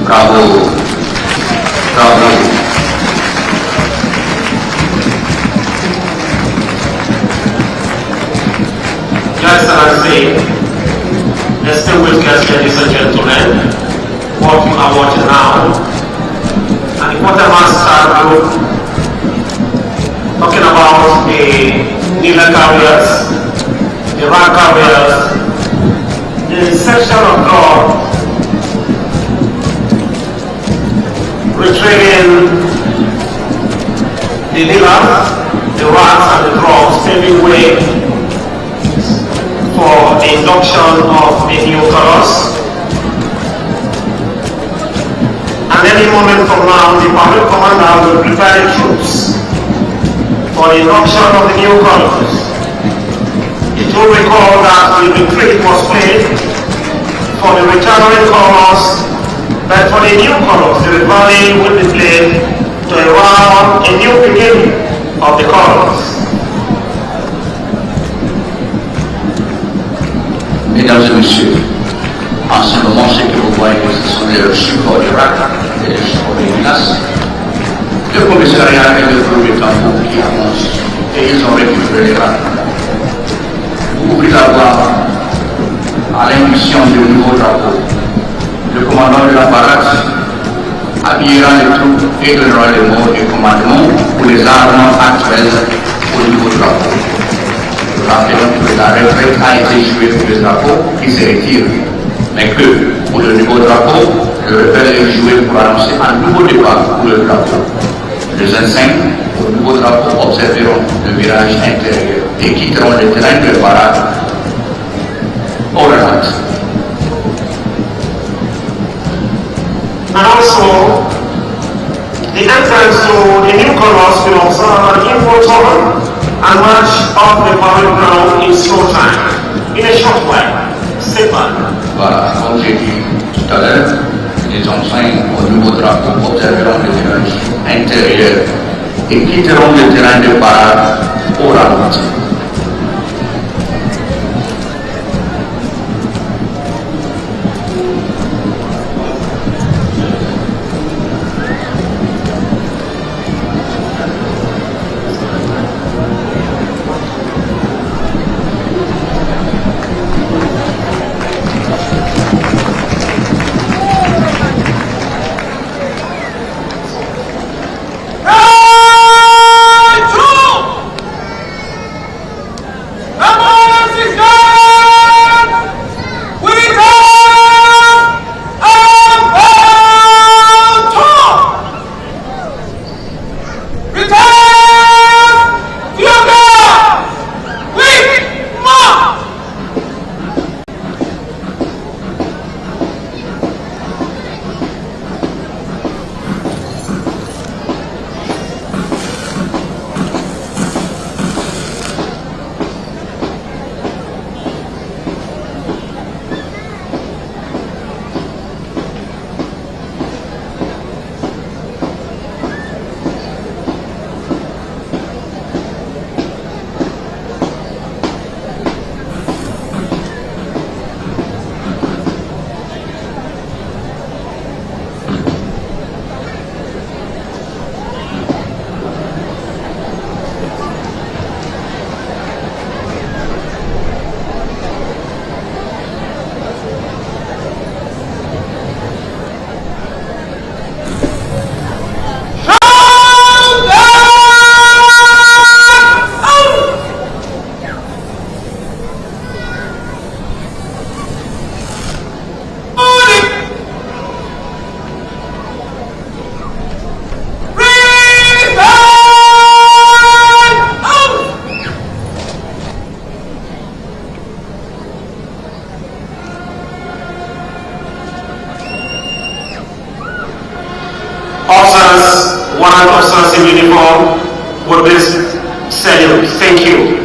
Bravo. Bravo. Your Excellency, distinguished guests, ladies and gentlemen, what you are watching now, and the quartermaster group talking about the kneeler carriers, the rat carriers, the section of drum retrieving the kneelers, the rats and the drums, paving way for moment from now, the parade commander will prepare the troops for the induction of the new colors. It will recall that the retreat was played for the retiring colors, but for the new colors, the reveille will be played to herald a new beginning of the colors. Mesdames et messieurs, en ce moment, ce que vous voyez, ce sont les supports du RAC et les supports des menaces. Le commissariat et le premier tambour qui avancent et ils ont récupéré les RAC. Vous pouvez avoir à l'émission du nouveau drapeau. Le commandant de la barrage habillera les troupes et donnera les mots et commandements pour les armements actuels au nouveau drapeau. Rappelons que la retraite a été jouée pour le drapeau qui se retire, mais que pour le nouveau drapeau, le rebelle est joué pour annoncer un nouveau départ pour le drapeau. Les enceintes au nouveau drapeau observeront le virage intérieur et quitteront le terrain de parade au ralenti. And also, the entrance to the new colors will observe an info tour and march off the parade ground in slow time, in a short while. Stay back. Voilà, comme j'ai dit tout à l'heure, les enceintes au nouveau drapeau observeront le virage intérieur et quitteront le terrain de parade au ralenti. One officers in uniform with this salute. Thank you.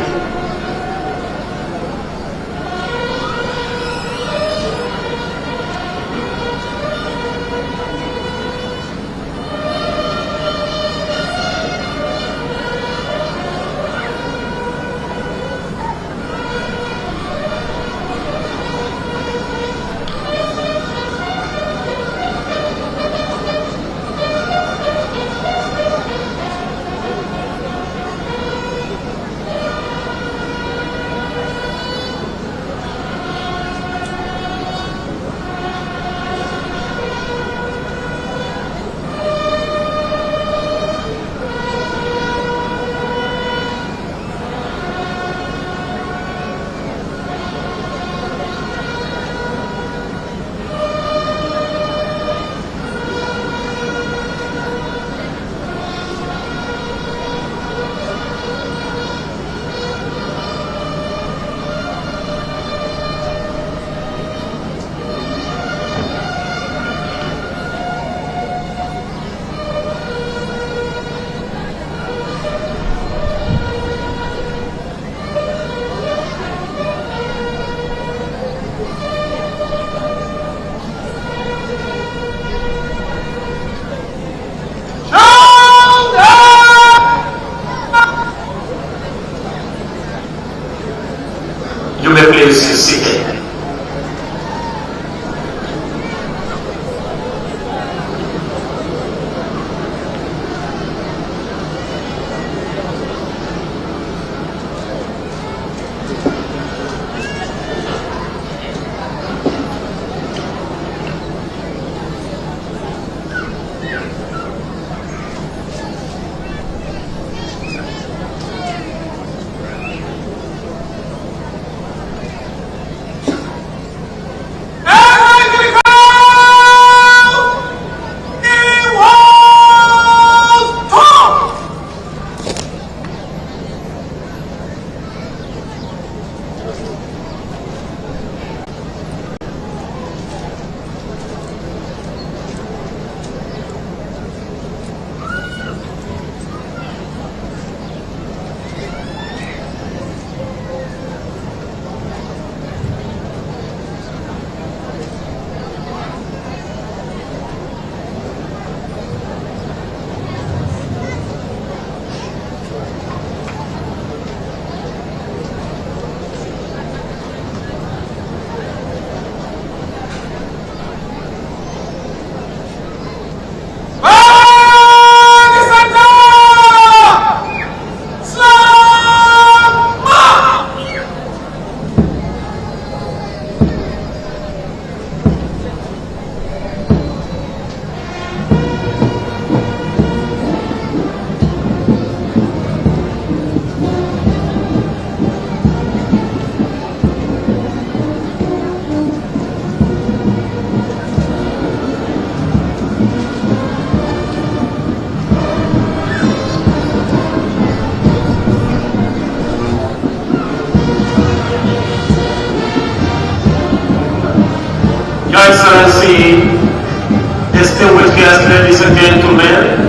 please be seated. Your Excellency, distinguished guests, ladies and gentlemen,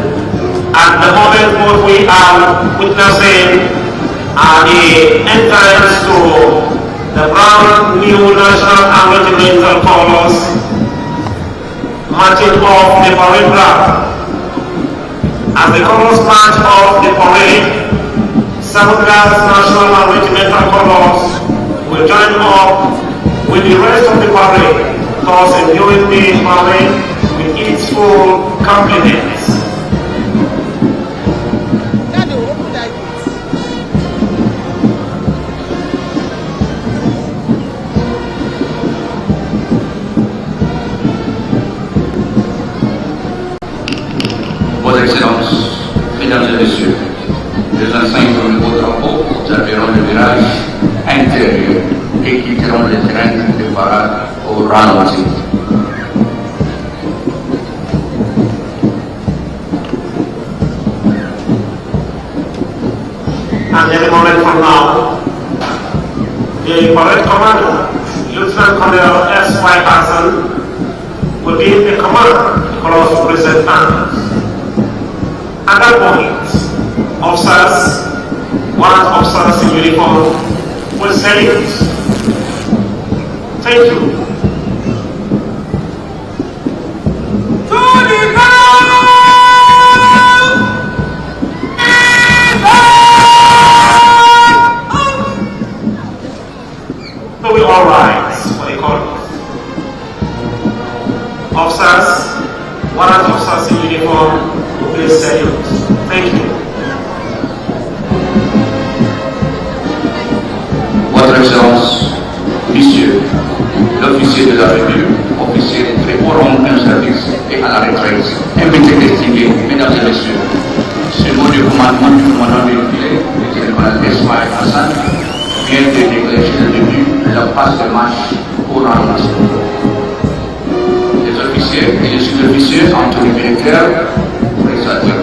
at the moment what we are witnessing are the entrance to the brand new national and regimental colors marching off the parade ground. As the colors march off the parade, 7 class national and regimental colors will join up with the rest of the parade, thus enjoying the parade with its full compliments. Vos Excellences, Mesdames et Messieurs, les enseignes de nouveau drapeau serviront le virage intérieur et quitteront les terrains de parade au ralenti. And any moment from now, the parade commander, Lieutenant Colonel S.Y. Hassan, will be in the command across the present arms. At that point, officers, one officer in uniform, will salute. Thank you. To the ground! So we all rise for the chorus. Officers, warrant officers in uniform will please salute. Thank you. Votre Excellence, Messieurs, l'officier de la République, officier de très haut rang en service et à la retraite, invités distingués, Mesdames et Messieurs, ce mot de commandement du commandant de filet, le colonel S.Y. Hassan, vient de déclencher le début de la phase de marche au ralenti. Les officiers et les sous-officiers en tenue militaire présentés.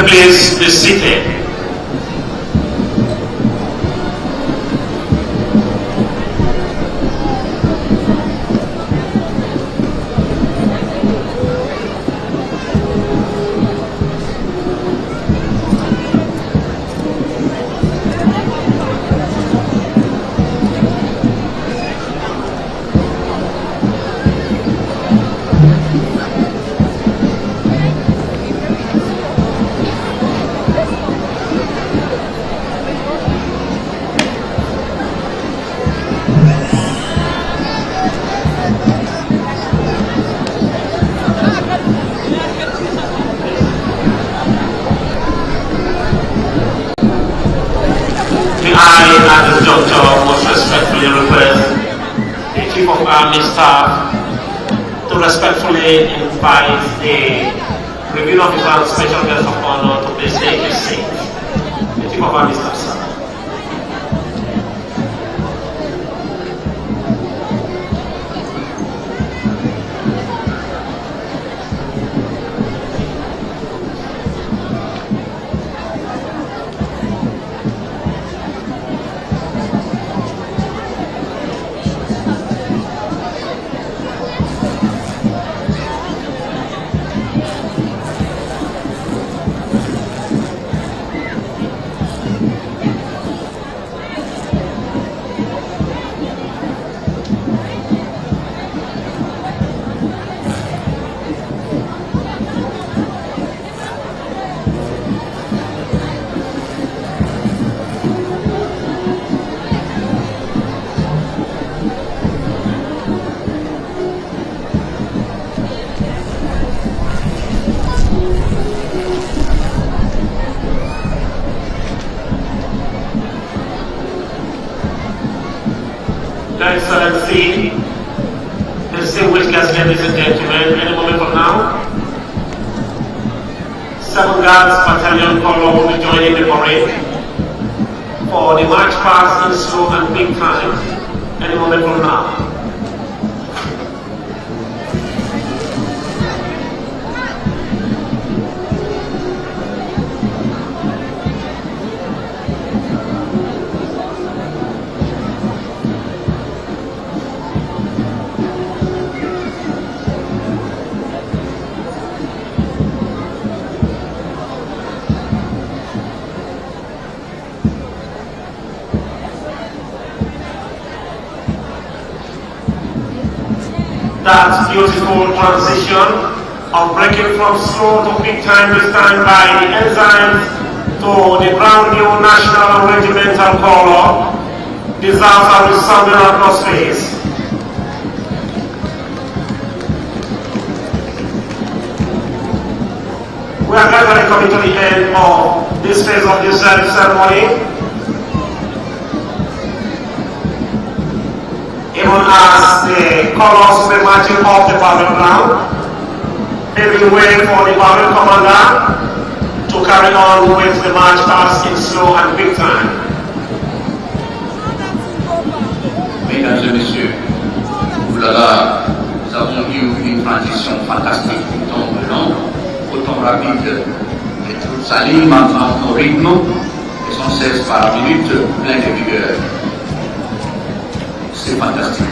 may please be seated. I, at this juncture, most respectfully request the Chief of Army Staff to respectfully invite the Review Officer and Special Guest of Honor to please take his seat. The Chief of Army Staff, sir. Your Excellency, distinguished guests, ladies and gentlemen, any moment from now, 7 Guards Battalion Color will be joining the parade for the march past in slow and big time, any moment from now. That beautiful transition of breaking from slow to big time this time by the ensigns to the brand new national and regimental color deserves a resounding applause, please. We are gradually coming to the end of this phase of this ceremony. Even as the colors will be marching off the parade ground, paving way for the parade commander to carry on with the march past in slow and big time. Mesdames et messieurs, oulala, nous avons eu une transition fantastique du temps venant, au temps rapide, et tout s'aligne maintenant au rythme, et 116 par minute, plein de vigueur. C'est fantastique.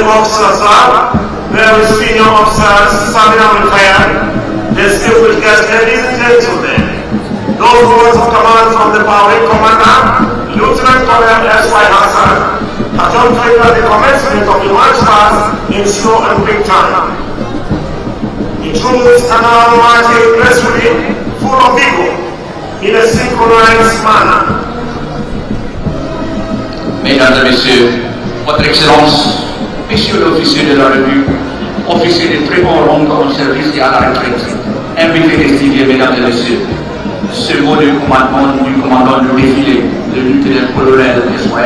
the officers are, very senior officers, serving and retired, distinguished guests, ladies and gentlemen, those words of command from the parade commander, Lieutenant Colonel S.Y. Hassan, has just triggered the commencement of the march past in slow and quick time. The troops are now marching gracefully, full of vigor, in a synchronized manner. Mesdames et Messieurs, Votre Excellence, Messieurs l'officier de la revue, officiers de très haut rang en service et à la retraite, invités distingués, Mesdames et Messieurs, ce mot du commandant du défilé, le lieutenant-colonel S.Y.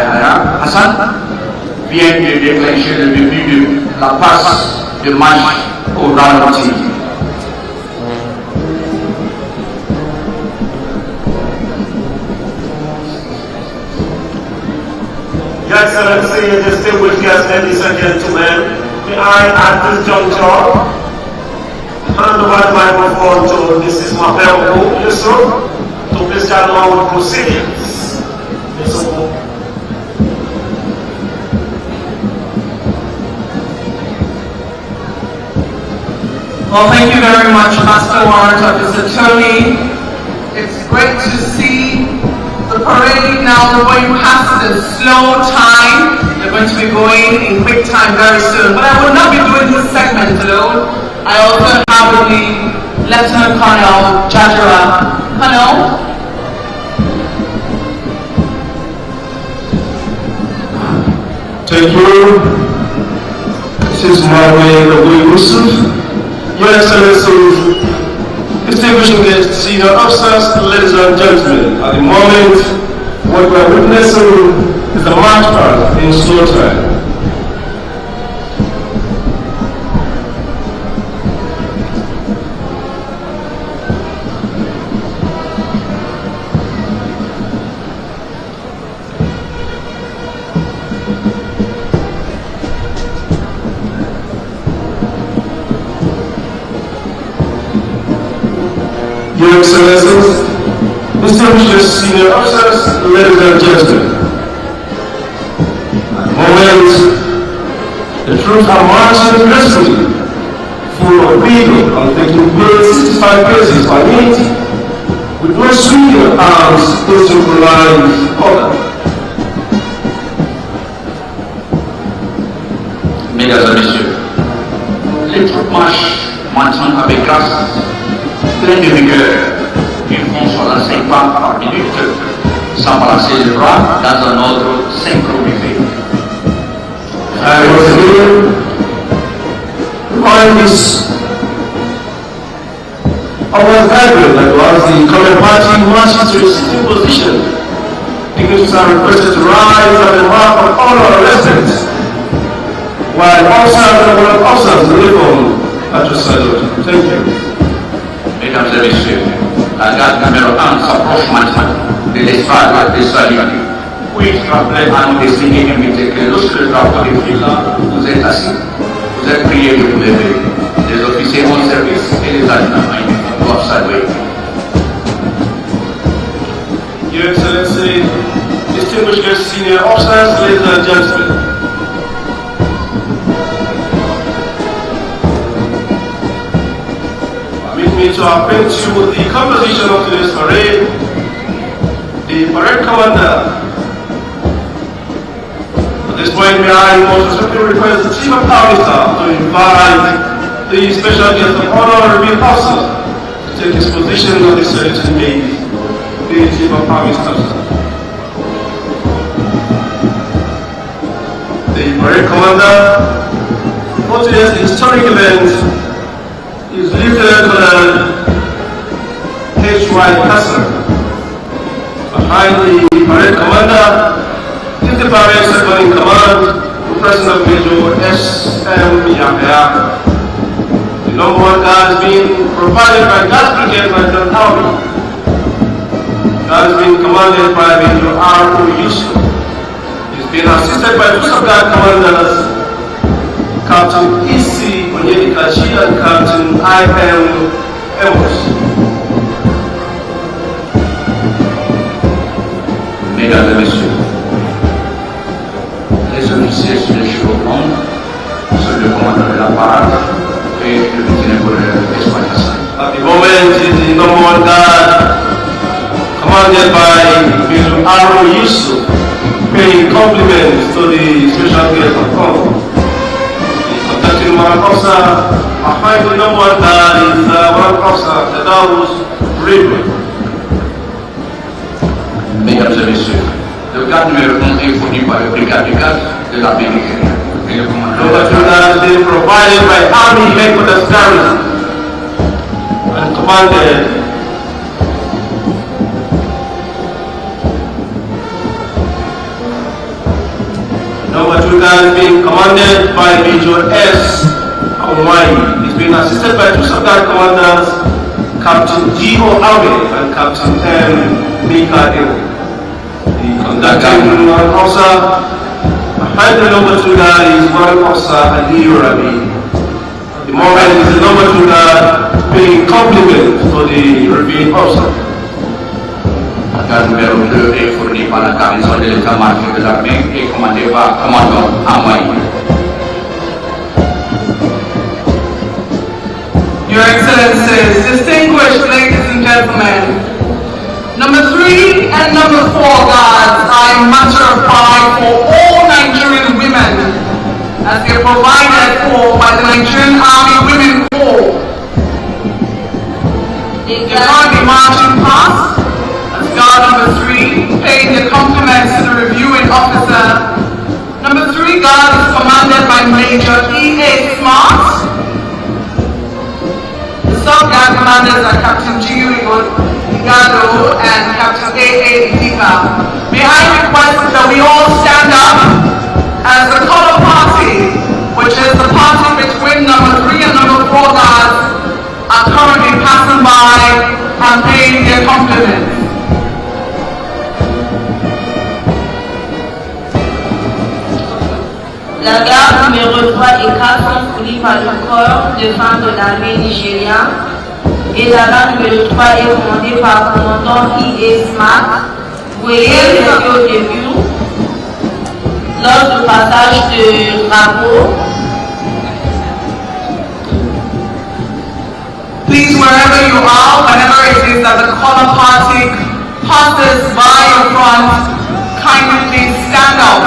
Hassan, vient de déclencher le début de la passe de marche au ralenti. Your Excellency, distinguished guests, ladies and gentlemen, may I at this juncture hand over the microphone to Mrs. Mabel Yusuf to please carry on with proceedings. Well, thank you very much, Master Warrant Officer Tony. It's great to see the parade now going past the slow time. They're going to be going in quick time very soon. But I will not be doing this segment alone. I also have with me Lieutenant Colonel Jajara. Colonel? Thank you. This is my way of Yusuf. Your Excellency, distinguished guests, senior officers, ladies and gentlemen, at the moment, what we are witnessing is the march past in slow time. Your Excellencies, distinguished senior officers, ladies and gentlemen, at the moment, the troops are marching gracefully, full of vigor and taking pace 65 paces per minute, with no swinging of arms in synchronized order. Mesdames et Messieurs, les troupes marchent maintenant avec grâce, plein de vigueur, ils font 65 pas par minute, sans balancer les bras dans un ordre synchronisé. I was here on this. I was gathered that was the current party marches to a sitting position. Dignitaries are requested to rise and mark of all our residents, while officers and officers uniform at your salute. Thank you. Mesdames et Messieurs, la garde numéro 1 s'approche maintenant de l'estrade de salut. Puis-je rappeler à nos désignés invités que lorsque le drapeau défile là, vous êtes assis, vous êtes priés de vous lever. Les officiers en service et les adjudants en uniforme doivent saluer. Your Excellency, distinguished guests, senior officers, ladies and gentlemen. Permit me to acquaint you with the composition of today's parade. The parade commander. At this point, may I most respectfully request the Chief of Army Staff to invite the special guest of honor, Reveal Officer, to take his position on the saluting base. The Chief of Army Staff. The parade commander for today's historic event is Lieutenant Colonel H.Y. Hassan. Behind the parade commander is the parade second in command, the President Major S.M. Yahya. The number one guard is being provided by Guards Brigade Nigerian Army. Guard is being commanded by Major R.O. Yusuf. He's being assisted by two sub-guard commanders, Captain E.C. Onyedikachi and Captain I.M. Emos. Mesdames et Messieurs, les officiers sur les chevaux blancs, commanded by Major Aro Yusuf, paying compliments to the special guest of honor. The conducting warrant officer, behind the number one guard is warrant officer Tadawus River. Mesdames et messieurs, le cadre numéro 1 est fourni par le brigade de garde de l'armée nigérienne. Et le commandant has been provided by Army Headquarters Garrison and commanded Number 2 guard being commanded by Major S. Hawaii. He's been assisted by 2 sub-guard commanders, Captain G.O. Abe and Captain M. Mikael. The conducting warrant officer behind the number 2 guard is warrant officer Ali Rabi. The moment is the number 2 guard paying compliment to the European officer. Le cadre numéro 2 est fourni par la garnison de l'état-major de l'armée et commandé par le commandant Hawaii. Your Excellencies, distinguished ladies and gentlemen, number 3 and number 4 guards are a matter of pride for all Nigerian women, as they are provided for by the Nigerian Army Women Corps. They join the marching past as guard number 3, paying the compliments to the reviewing officer. Number 3 guard is commanded by Major E.A. Smart. The sub-guard commanders are Captain G.U. Igado and Captain A.A. Idika. May I request that we all stand up as the color party, which is the party between number 3 and number 4 guards, are currently passing by and paying their compliments. La garde numéro 3 et 4 sont fournis par le corps de femmes de l'armée nigérienne et la garde numéro 3 est commandée par le commandant I.A. Smart. Veuillez rester au début lors du passage de drapeau. Please, wherever you are, whenever it is that the color party passes by your front, kindly please stand up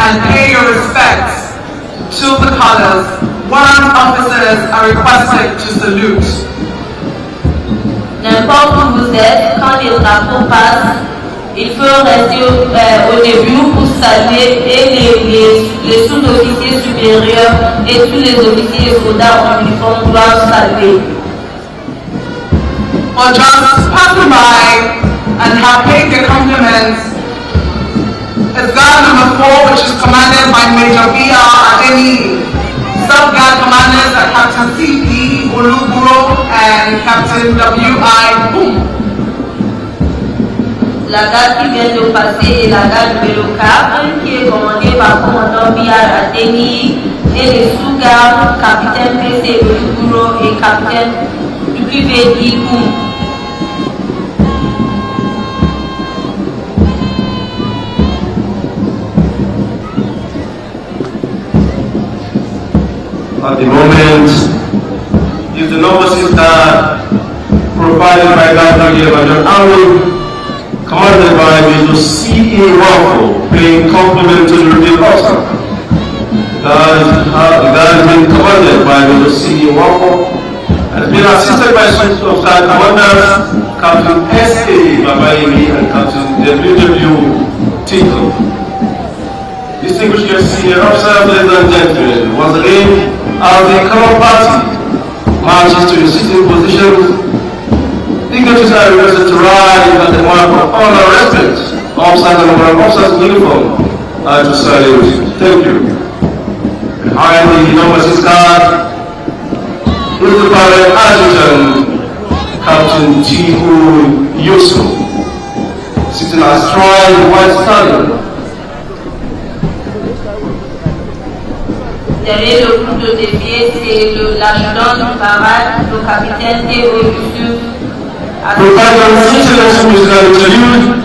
and pay your respects to the colors. Warrant officers are requested to salute. N'importe où vous êtes, quand les drapeaux passent, il faut rester au début pour saluer et les sous-officiers supérieurs et tous les officiers et soldats en uniforme doivent saluer. Or just passing by and have paid their compliments is guard number 4, which is commanded by Major B.R. Adeni. Sub-guard commanders are Captain C.E. Oluburo and Captain W.I. Boom. La garde qui vient de passer est la garde numéro 4, qui est commandée par le commandant B.R. Adeni et les sous-gardes capitaine P.C. Oluburo et capitaine W.I. Boom. At the moment, is the number 6 guard provided by Guard Brigadier Major Aro, commanded by Major C.A. Waffle, paying compliment to the European officer. The guard has been commanded by Major C.A. Waffle and has been assisted by Special of Guard Commanders Captain S.A. Babaimi and Captain W.W. Tinkle. Distinguished guests, senior officers, ladies and gentlemen, once again, as the color party marches to the sitting positions, dignitaries are requested to rise at the mark of honor and respect. Officers and officers in uniform are to salute. Thank you. Behind the number 6 guard is the parade adjutant, Captain T.O. Yusuf, sitting astride the white stallion. Derrière le groupe de défier, c'est l'adjudant du parade, le capitaine T.O. Yusuf. Provide an musical interlude.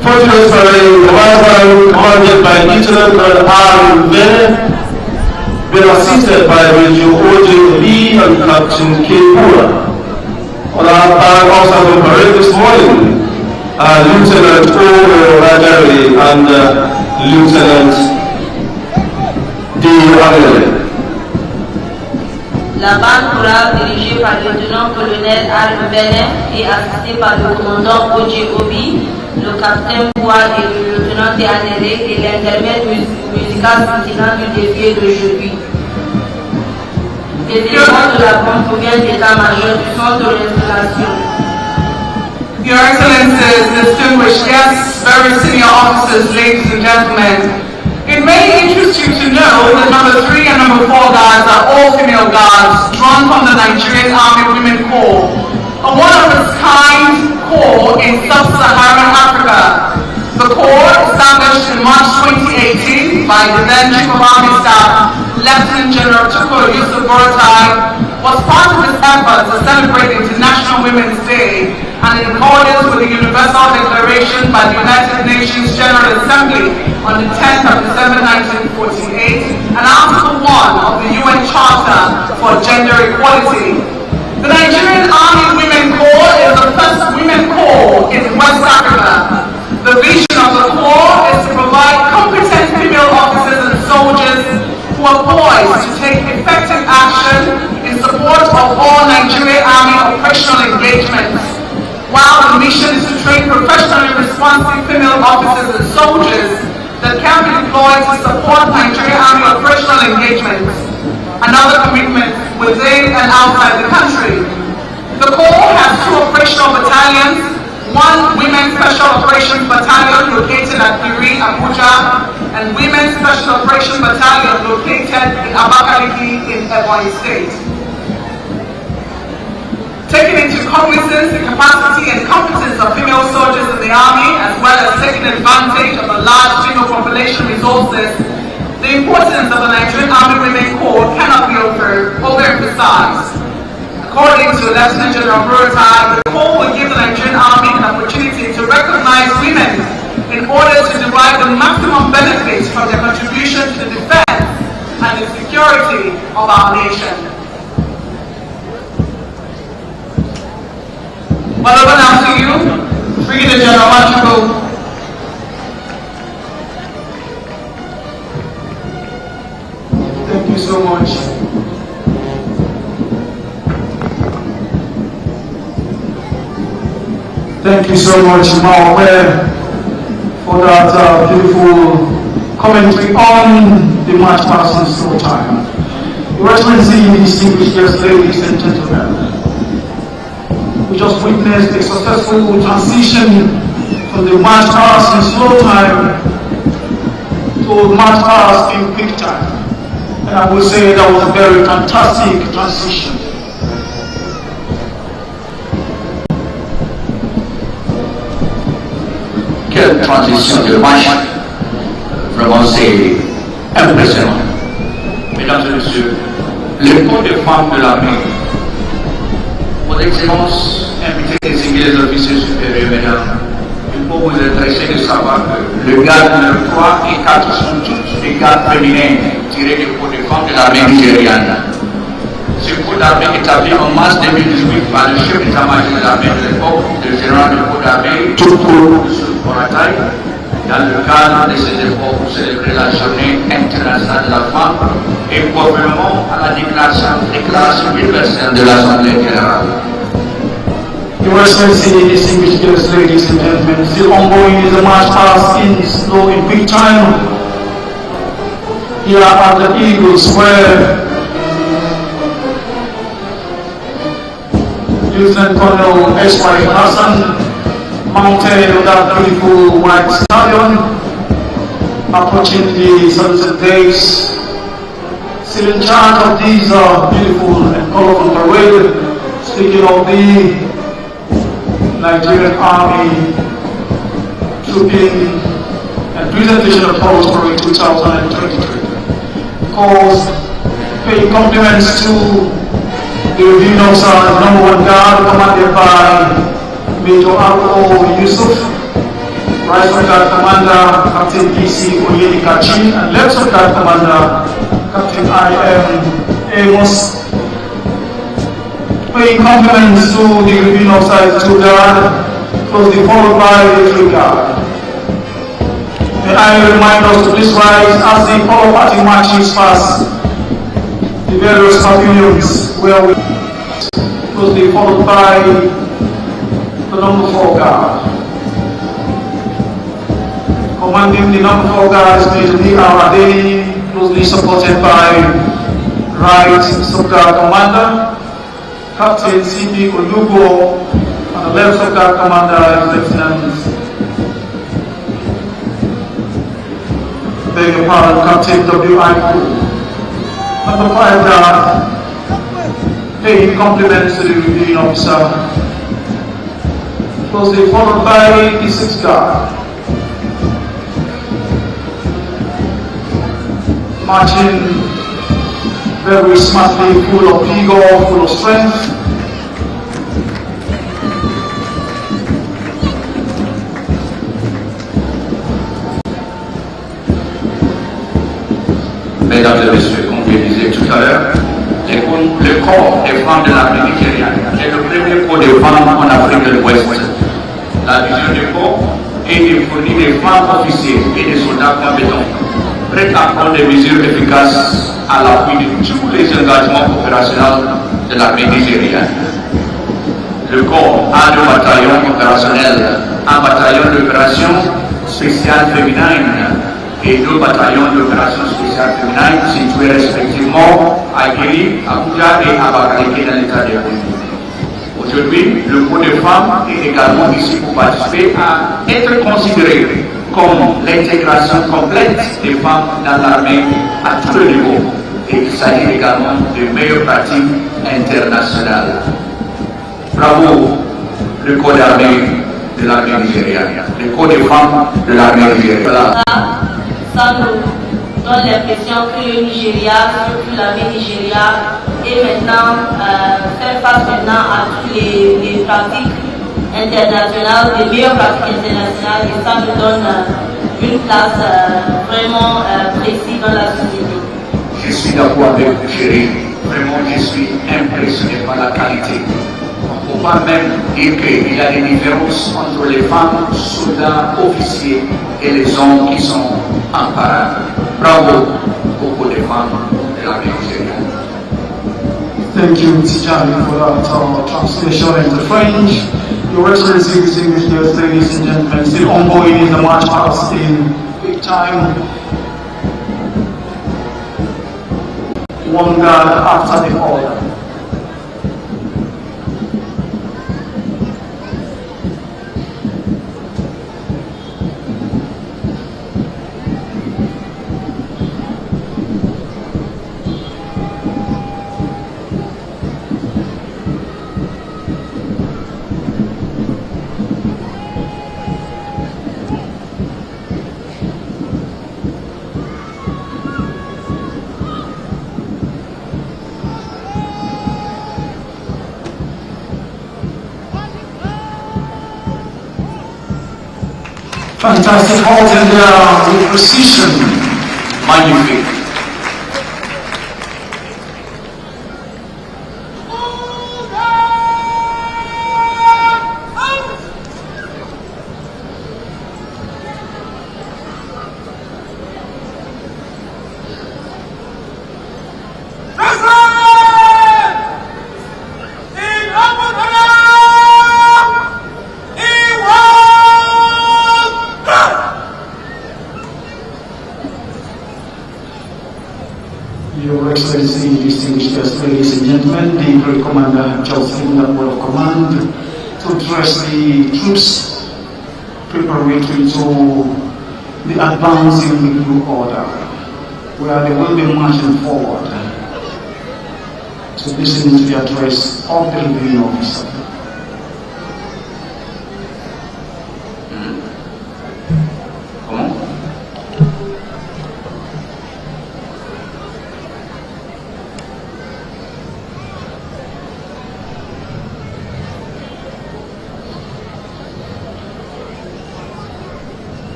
Fortunate parade commanded by Lieutenant Colonel R. Vene, been assisted by Major O.J. Lee and Captain K. Pura. On our parade officers on parade this morning Lieutenant O. Rajari and Lieutenant D. Agale. La bande chorale dirigée par le lieutenant-colonel Al Benin et assistée par le commandant Oji Obi, le capitaine Bois et le lieutenant Théanéré et l'intermède musical scintillant du défilé d'aujourd'hui. Les éléments de la bande proviennent d'état-major du centre de l'installation. Your Excellencies, distinguished guests, very senior officers, ladies and gentlemen, it may interest you to know that number 3 and number 4 guards are all female guards drawn from the Nigerian Army Women Corps, a one-of-its-kind corps in sub-Saharan Africa. The Corps, established in March 2018 by the then Chief of Army Staff, Lieutenant General Tukur Yusuf Buratai, was part of this effort to celebrate International Women's Day and in accordance with the Universal Declaration by the United Nations General Assembly on the 10th of December 1948 and Article 1 of the UN Charter for Gender Equality. The Nigerian Army Women Corps is the first women corps in West Africa. The vision of the Corps is to provide competent female officers and soldiers who are poised to take effective action in support of all Nigerian Army operational engagements, while the mission is to train professionally responsive female officers and soldiers that can be deployed to support Nigerian Army operational engagements and other commitments within and outside the country. The Corps has 2 operational battalions, 1 Women's Special Operations Battalion located at Iri, Abuja, and Women's Special Operations Battalion located in Abakaliki in Ebonyi State. Taking into cognizance the capacity and competence of female soldiers in the Army, as well as taking advantage of the large female population resources, the importance of the Nigerian Army Women Corps cannot be overemphasized. According to Lieutenant General Buratai, the Corps will give the Nigerian Army an opportunity to recognize women in order to derive the maximum benefits from their contribution to the defense and the security of our nation. Well, over now to you, Brigadier General Machuko. Thank you so much. Thank you so much, Mawwe, for that beautiful commentary on the march past in slow time. Your Excellency, distinguished guests, ladies and gentlemen, we just witnessed a successful transition from the march past in slow time to march past in quick time. And I will say that was a very fantastic transition. Quelle transition de marche, vraiment c'est impressionnant. Mesdames et messieurs, le corps de femmes de l'armée, votre Excellence, invité désigner les officiers supérieurs, mesdames, il faut vous intéresser de savoir que le garde numéro 3 et 4 sont tous des gardes féminins tirés du corps de femmes de l'armée nigériane. Ce corps d'armée établi en mars 2018 par le chef d'état-major de l'armée de l'époque, le général du corps d'armée, Tukur Yusuf Buratai, dans le cadre de ses efforts pour célébrer la journée internationale de la femme et conformément à la déclaration universelle de l'Assemblée générale. Your Excellency, distinguished guests, ladies and gentlemen, still ongoing is the march past in slow in quick time. Here are the Eagles where Lieutenant Colonel S.Y. Hassan, mounted on that beautiful white stallion, approaching the sunset days, still in charge of these beautiful and colorful parade. Speaking of the Nigerian Army trooping and presentation of Post Parade 2023. Of course, paying compliments to the reviewing officer, #1 guard, commanded by Major R.O. Yusuf, Right Guard Commander Captain P.C. Oyedikachi, and Left Guard Commander Captain I.M. Amos. Paying compliments to the reviewing officer, to guard, closely followed by the tree guard. May I remind us to please rise as the color party marches past the various pavilions where we closely followed by the number 4 guard. Commanding the number 4 guard is going to be our Adeni, closely supported by Right Sub-Guard Commander, Captain C.P. Olugo, and the left Sub-Guard Commander is Lieutenant beg your pardon, Captain W.I. Number 5 guard, paying compliments to the reviewing officer, closely followed by the 6th guard. Marching very smartly, full of vigor, full of strength. Mesdames et messieurs, comme je disais tout à l'heure, le corps des femmes de l'armée nigériane est le premier corps de femmes en Afrique de l'Ouest. La vision du corps est de fournir des femmes officiers et des soldats compétents, prêts à prendre des mesures efficaces à l'appui de tous les engagements opérationnels de l'armée nigériane. Le corps a 2 bataillons opérationnels, un bataillon d'opération spéciale féminine et 2 bataillons d'opération spéciale féminine situés respectivement à Guéry, Abuja et à Buhari dans l'état de Abuja. Aujourd'hui, le corps des femmes est également ici pour participer à être considéré comme l'intégration complète des femmes dans l'armée à tous les niveaux. Et il s'agit également de meilleures pratiques internationales. Bravo, le corps d'armée de l'armée nigériane, le corps des femmes de l'armée nigériane. Ça nous donne l'impression que le Nigeria, surtout l'armée Nigeria, est maintenant fait face maintenant à toutes les pratiques internationales, les meilleures pratiques internationales, et ça nous donne une place vraiment précise dans la société. Je suis d'accord avec vous, chérie. Vraiment, je suis impressionné par la qualité. On peut même dire qu'il y a des différences entre les femmes, soldats, officiers et les hommes qui sont en parade. Bravo beaucoup de femmes de l'armée nigériane. Thank you, Tijani, for that translation into French. Your Excellency, distinguished guests, ladies and gentlemen, still ongoing in the march past in big time. One guard after the other. Fantastic halting down with precision. Magnifique. Your Excellency, distinguished guests, ladies and gentlemen, the Great Commander has just given that word of command to address the troops preparatory to the advance in the new order, where they will be marching forward to listen to the address of the reviewing officer.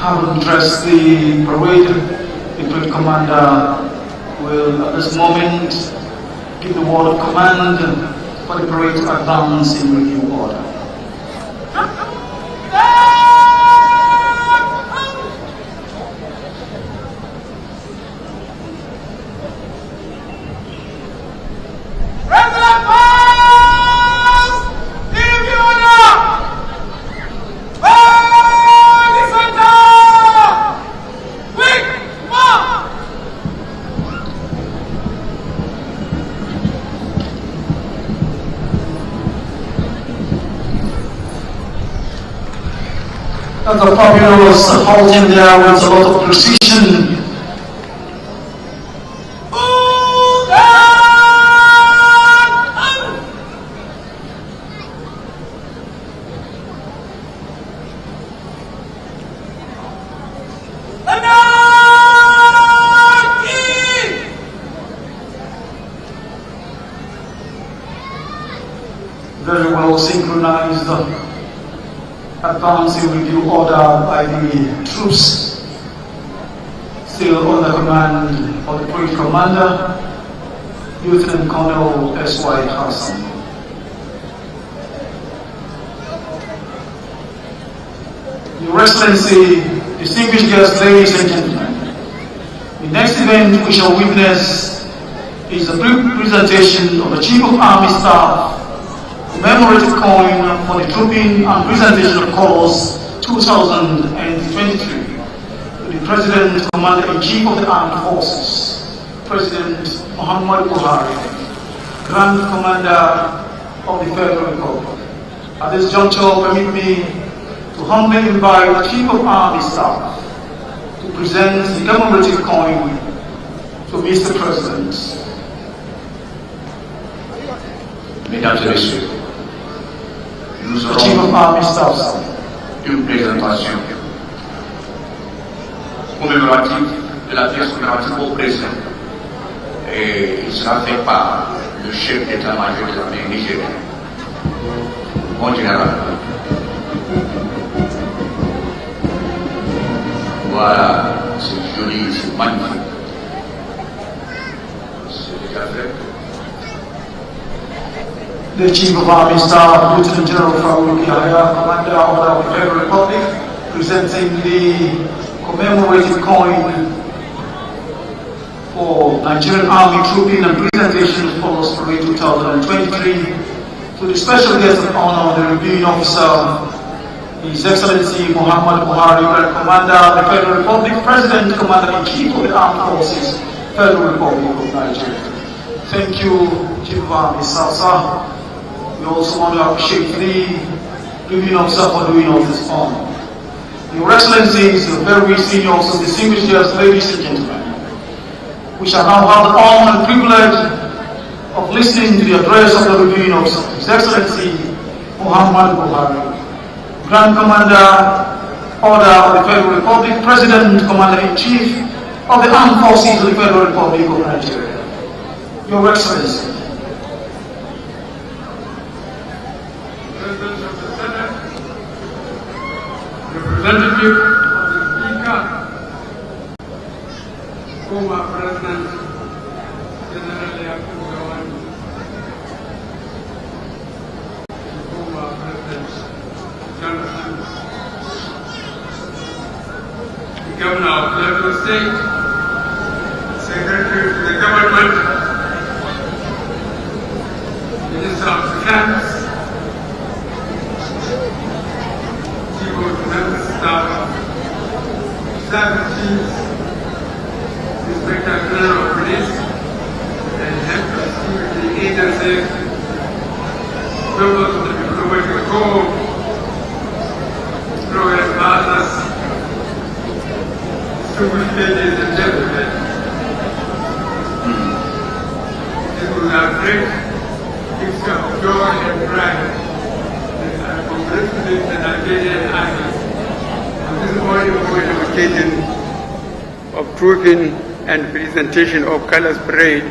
Having addressed the parade, the parade commander will at this moment give the word of command for the parade to advance in review order. And the popular was halting there with a lot of precision. Very well synchronized advancing review order by the troops still under command of the parade commander, Lieutenant Colonel S.Y. Hassan. Your Excellency, distinguished guests, ladies and gentlemen, the next event we shall witness is the presentation of the Chief of Army Staff commemorative coin for the Trooping and Presentation of Colors 2023 to the President, Commander-in-Chief of the Armed Forces, President Muhammadu Buhari, Grand Commander of the Federal Republic. At this juncture, permit me to humbly invite the Chief of Army Staff to present the commemorative coin to Mr. President. Mesdames et Messieurs, nous aurons une présentation commémorative de la pièce commémorative au président. Et il sera fait par le chef d'état-major de l'armée nigérienne, mon général. Voilà, c'est joli, c'est magnifique. C'est déjà fait. The Chief of Army Staff, Lieutenant General Farouk Yahya, Commander of the Federal Republic, presenting the commemorative coin for Nigerian Army Trooping and Presentation of Colors Parade 2023 to the special guest of honor, the reviewing officer, His Excellency Muhammadu Buhari, Commander of the Federal Republic, President, Commander-in-Chief of the Armed Forces, Federal Republic of Nigeria. Thank you, Chief of Army Staff. We also want to appreciate the reviewing officer for doing all this honor. Your Excellencies, very senior officers, distinguished guests, ladies and gentlemen, we shall now have the honor and privilege of listening to the address of the reviewing officer, His Excellency Muhammadu Buhari, Grand Commander, Order of the Federal Republic, President, Commander-in-Chief of the Armed Forces of the Federal Republic of Nigeria. Your Excellency. President of the Senate, representative of the Speaker, former President General Yakubu Gowon, former President Jonathan, the Governor of Lagos State, Secretary to the Government, Minister of Defense, Staff, Service Chiefs, Inspector General of Police, and Head of Security Agencies, members of the Diplomatic Corps, Royal Fathers, distinguished ladies and gentlemen. It was a great mixture of joy and pride that I congratulate the Nigerian Army this morning for occasion of Trooping and Presentation of Colors Parade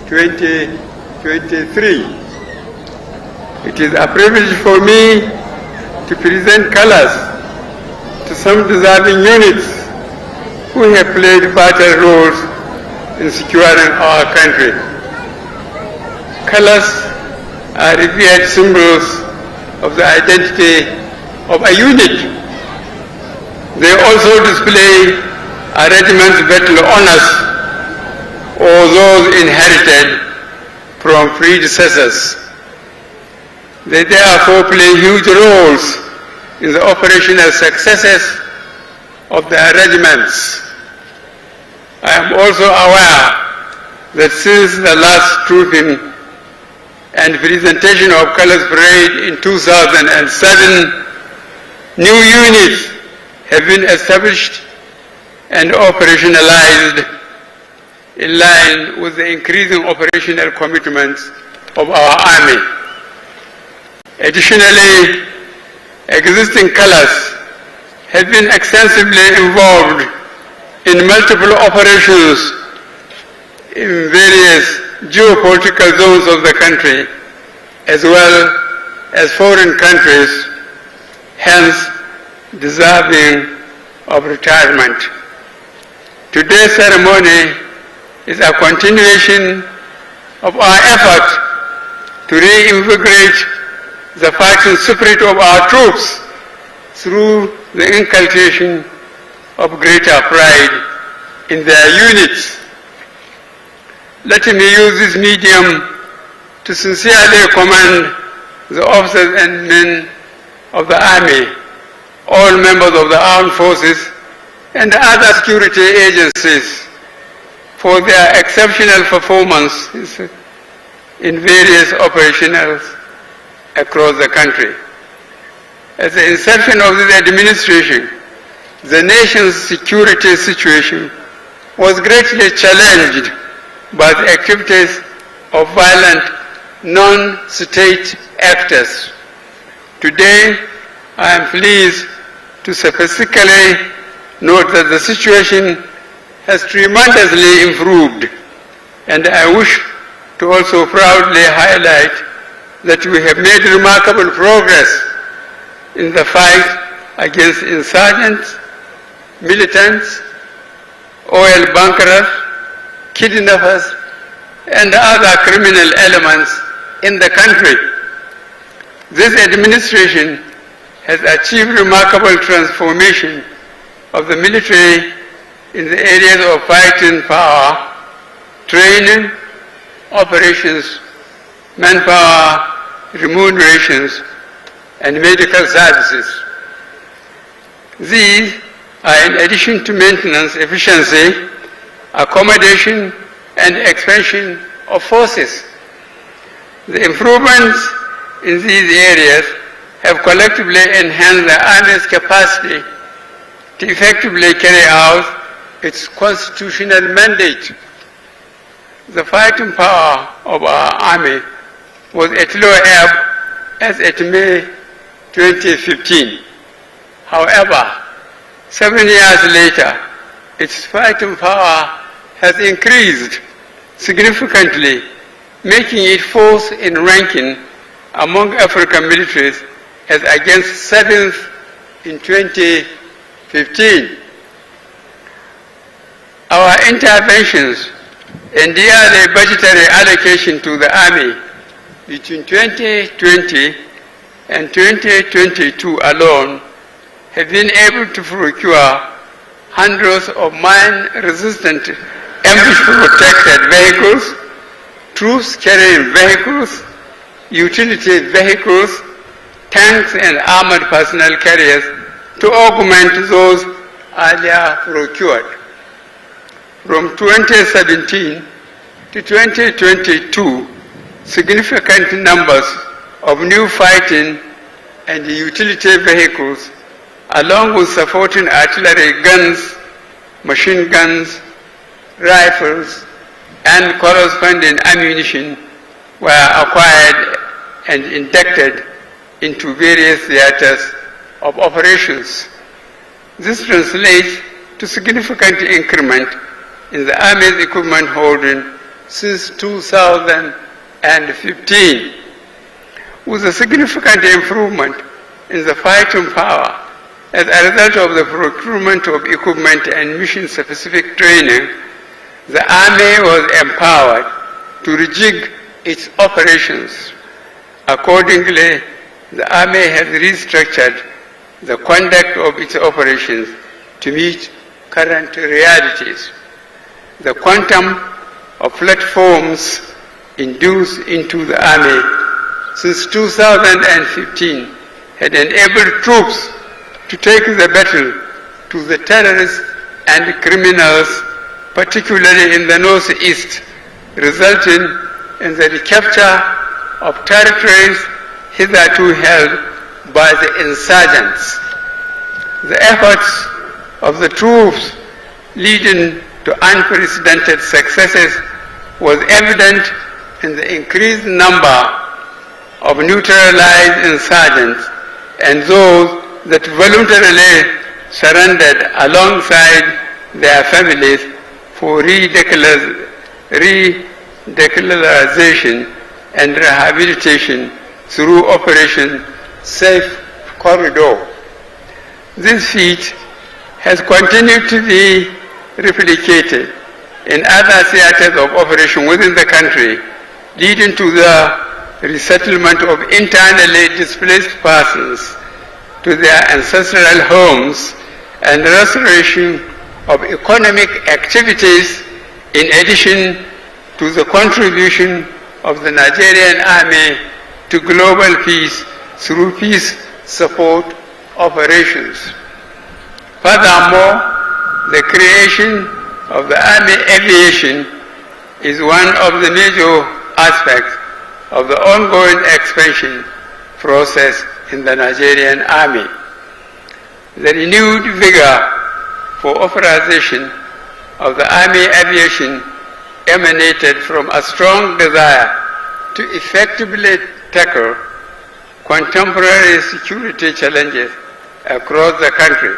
2023. It is a privilege for me to present colors to to some deserving units who have played vital roles in securing our country. Colors are revered symbols of the identity of a unit. They also display a regiment's battle honors or those inherited from predecessors. They therefore play huge roles in the operational successes of their regiments. I am also aware that since the last trooping and presentation of Colors Parade in 2007, new units have been established and operationalized in line with the increasing operational commitments of our Army. Additionally, existing colors have been extensively involved in multiple operations in various geopolitical zones of the country, as well as foreign countries, hence deserving of retirement. Today's ceremony is a continuation of our effort to reinvigorate the fighting spirit of our troops through the inculcation of greater pride in their units. Let me use this medium to sincerely commend the officers and men of the Army, all members of the armed forces, and other security agencies for their exceptional performance in various operations across the country. At the inception of this administration, the nation's security situation was greatly challenged by the activities of violent non-state actors. Today, I am pleased to specifically note that the situation has tremendously improved, and I wish to also proudly highlight that we have made remarkable progress in the fight against insurgents, militants, oil bunkers, kidnappers, and other criminal elements in the country. This administration has achieved remarkable transformation of the military in the areas of fighting power, training, operations, manpower, remunerations, and medical services. These are in addition to maintenance efficiency, accommodation, and expansion of forces. The improvements in these areas have collectively enhanced the Army's capacity to effectively carry out its constitutional mandate. The fighting power of our Army was at low ebb as at May 2015. However, 7 years later, its fighting power has increased significantly, making it fourth in ranking among African militaries as against 7th in 2015. Our interventions and yearly budgetary allocation to the Army between 2020 and 2022 alone have been able to procure hundreds of mine-resistant ambush-protected vehicles, troops-carrying vehicles, utility vehicles, tanks, and armored personnel carriers to augment those earlier procured. From 2017 to 2022, significant numbers of new fighting and utility vehicles, along with supporting artillery guns, machine guns, rifles, and corresponding ammunition, were acquired and inducted into various theaters of operations. This translates to significant increment in the Army's equipment holding since 2015. With a significant improvement in the fighting power As a result of the procurement of equipment and mission-specific training, the Army was empowered to rejig its operations. Accordingly, the Army has restructured the conduct of its operations to meet current realities. The quantum of platforms induced into the Army since 2015 had enabled troops to take the battle to the terrorists and criminals, particularly in the northeast, resulting in the recapture of territories hitherto held by the insurgents. The efforts of the troops leading to unprecedented successes was evident in the increased number of neutralized insurgents and those that voluntarily surrendered alongside their families for redeclaration and rehabilitation through Operation Safe Corridor. This feat has continued to be replicated in other theaters of operation within the country, leading to the resettlement of internally displaced persons to their ancestral homes and restoration of economic activities, in addition to the contribution of the Nigerian Army to global peace through peace support operations. Furthermore, the creation of the Army Aviation is one of the major aspects of the ongoing expansion process in the Nigerian Army. The renewed vigor for authorization of the Army Aviation emanated from a strong desire to effectively tackle contemporary security challenges across the country.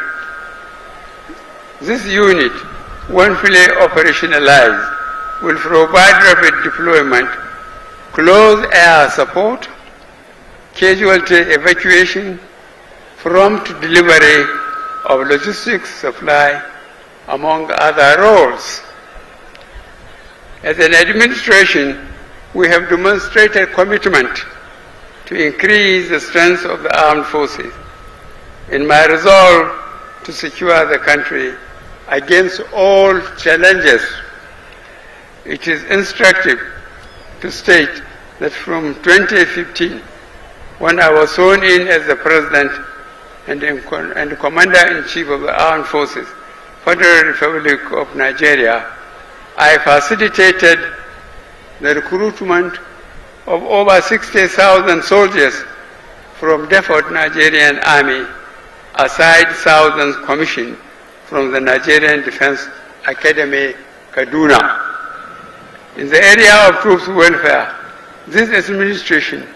This unit, when fully operationalized, will provide rapid deployment, close air support, casualty evacuation, prompt delivery of logistics supply, among other roles. As an administration, we have demonstrated commitment to increase the strength of the armed forces. In my resolve to secure the country against all challenges, it is instructive to state that from 2015, when I was sworn in as the President and Commander-in-Chief of the Armed Forces, Federal Republic of Nigeria, I facilitated the recruitment of over 60,000 soldiers from default Nigerian Army, aside thousands commissioned from the Nigerian Defense Academy, Kaduna. In the area of troops welfare, this administration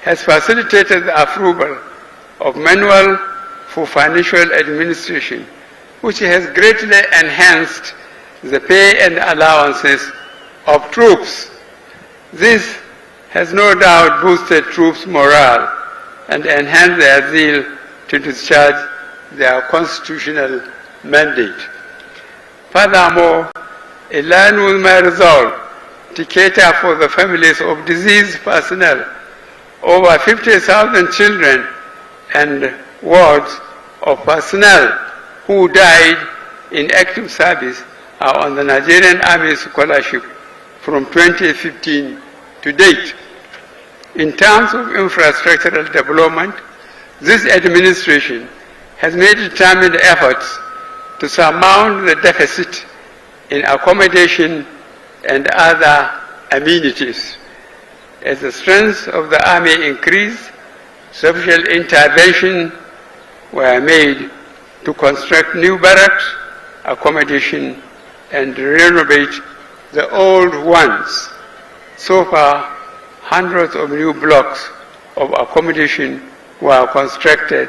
has facilitated the approval of manual for financial administration, which has greatly enhanced the pay and allowances of troops. This has no doubt boosted troops' morale and enhanced their zeal to discharge their constitutional mandate. Furthermore, in line with my resolve to cater for the families of deceased personnel, over 50,000 children and wards of personnel who died in active service are on the Nigerian Army Scholarship from 2015 to date. In terms of infrastructural development, this administration has made determined efforts to surmount the deficit in accommodation and other amenities. As the strength of the Army increased, sufficient intervention were made to construct new barracks, accommodation, and renovate the old ones. So far, hundreds of new blocks of accommodation were constructed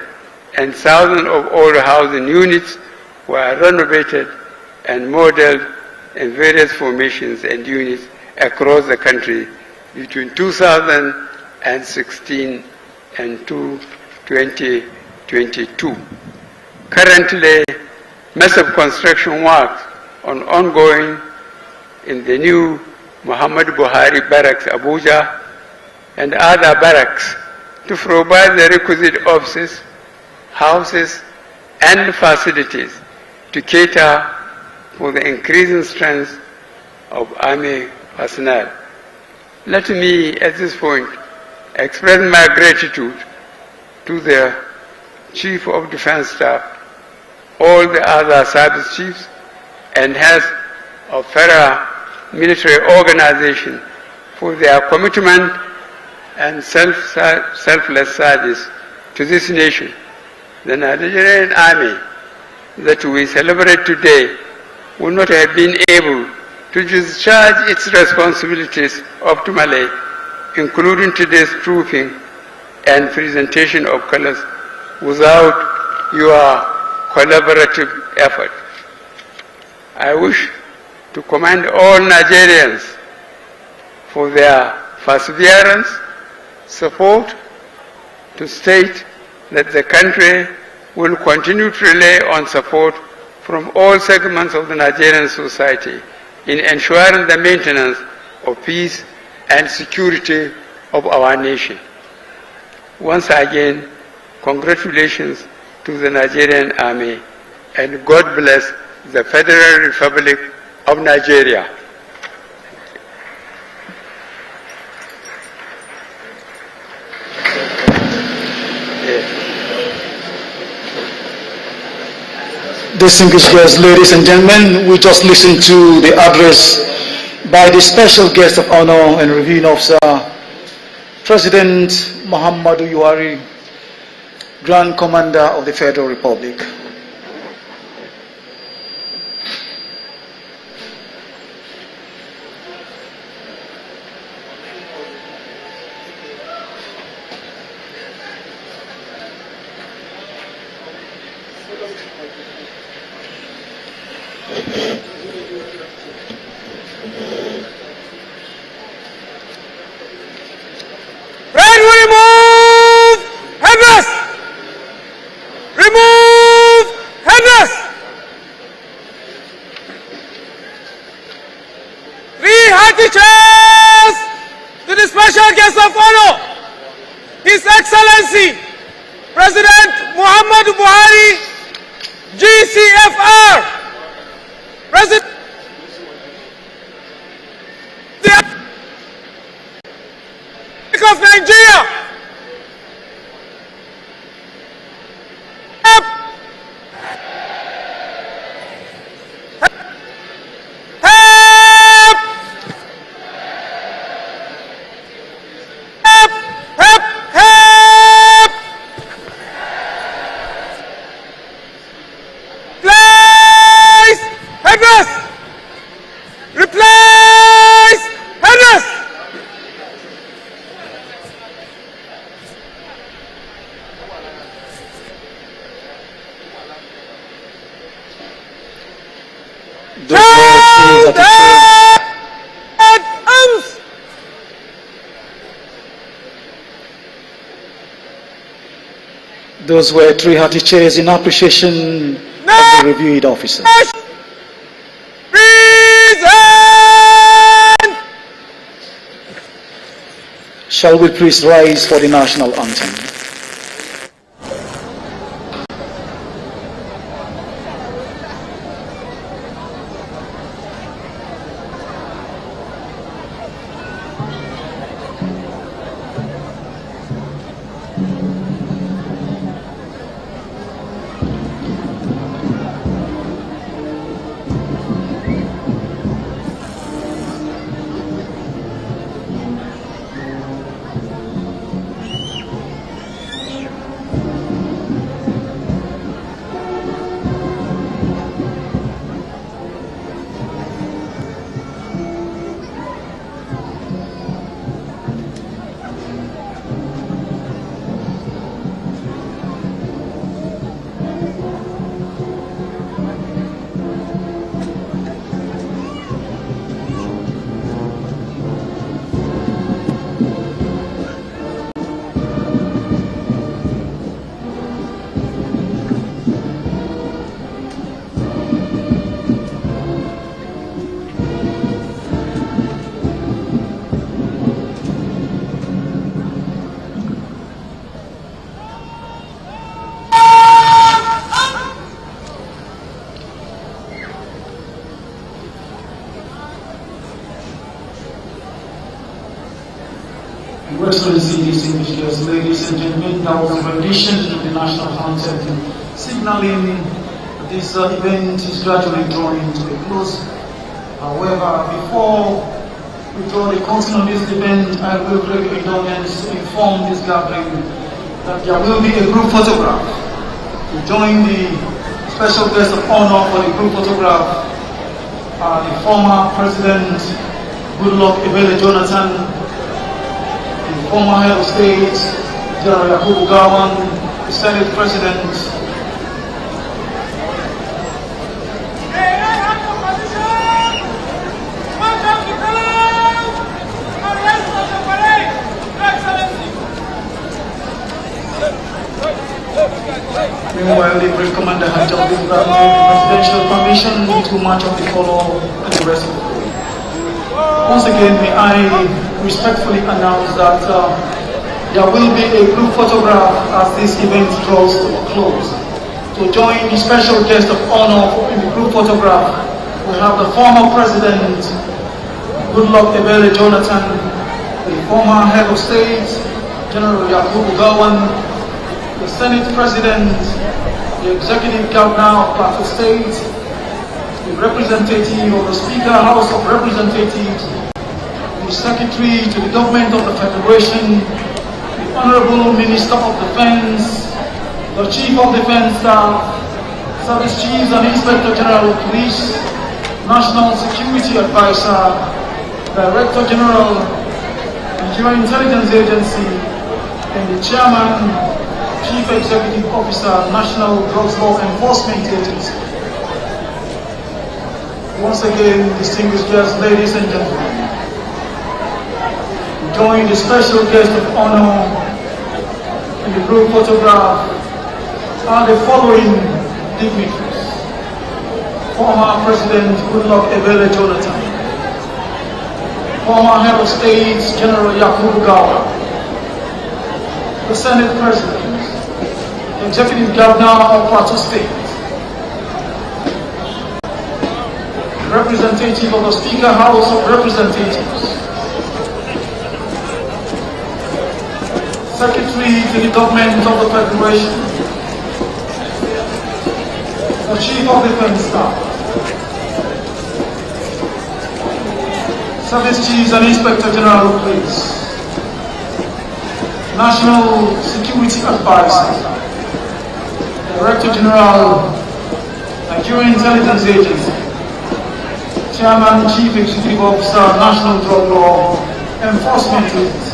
and thousands of old housing units were renovated and modeled in various formations and units across the country between 2016 and 2022. Currently, massive construction works are ongoing in the new Muhammad Buhari barracks, Abuja, and other barracks to provide the requisite offices, houses, and facilities to cater for the increasing strength of Army personnel. Let me, at this point, express my gratitude to the Chief of Defense Staff, all the other service chiefs, and heads of federal military organization for their commitment and selfless service to this nation. The Nigerian Army that we celebrate today would not have been able to discharge its responsibilities optimally, including today's trooping and presentation of colors, without your collaborative effort. I wish to commend all Nigerians for their perseverance, support, to state that the country will continue to rely on support from all segments of the Nigerian society in ensuring the maintenance of peace and security of our nation. Once again, congratulations to the Nigerian Army, and God bless the Federal Republic of Nigeria. Distinguished guests, ladies and gentlemen, we just listened to the address by the special guest of honor and reviewing officer, President Muhammadu Buhari, Grand Commander of the Federal Republic. Excellency, President Muhammadu Buhari, GCFR, President of Nigeria, Those were 3 hearty cheers in appreciation of the reviewing officer. Shall we please rise for the national anthem? Your Excellency, distinguished guests, ladies and gentlemen, that was a rendition of the national anthem, signaling that this event is gradually drawing to a close. However, before we draw the curtain on this event, I will take the indulgence to inform this gathering that there will be a group photograph. To join the special guest of honor for the group photograph, the former President Goodluck Ebele Jonathan, the former head of state, General Yakubu Gowon, the Senate President, meanwhile, the Brigade Commander had just been granted presidential permission to march on the color and the rest of the day. Once again, may I respectfully announce that there will be a group photograph as this event draws to a close. To join the special guest of honor in the group photograph, we have the former President Goodluck Ebele Jonathan, the former head of state, General Yakubu Gowon, the Senate President, the Executive Governor of Plateau State, the representative of the Speaker, House of Representatives, the Secretary to the Government of the Federation, the Honorable Minister of Defense, the Chief of Defense Staff, Service Chiefs and Inspector General of Police, National Security Advisor, Director General, Nigerian Intelligence Agency, and the Chairman, Chief Executive Officer, National Drugs Law Enforcement Agency. Once again, distinguished guests, ladies and gentlemen, join the special guest of honor in the group photograph are the following dignitaries: former President Goodluck Ebele Jonathan, former Head of State General Yakubu Gowon, the Senate President, Executive Governor of Plateau State, representative of the Speaker, House of Representatives, Secretary to the Government of the Federation, the Chief of Defense Staff, Service Chiefs and Inspector General of Police, National Security Advisor, Director General, Nigerian Intelligence Agency, Chairman, Chief Executive Officer, National Drug Law Enforcement Agency.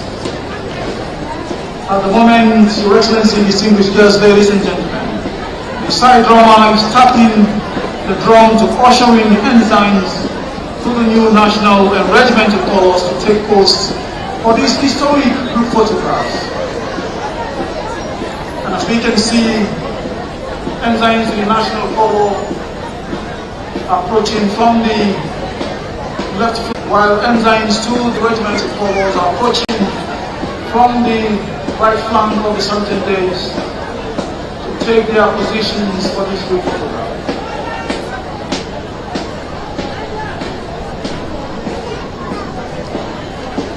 At the moment, Your Excellency, distinguished guests, ladies and gentlemen, the side drama is tapping the drum to usher in the ensigns to the new national and regimental colors to take post for these historic group photographs. And as we can see, ensigns in the national color approaching from the left, while ensigns to the regimental colors are approaching from the right flank of the Sergeant Days to take their positions for this group photograph.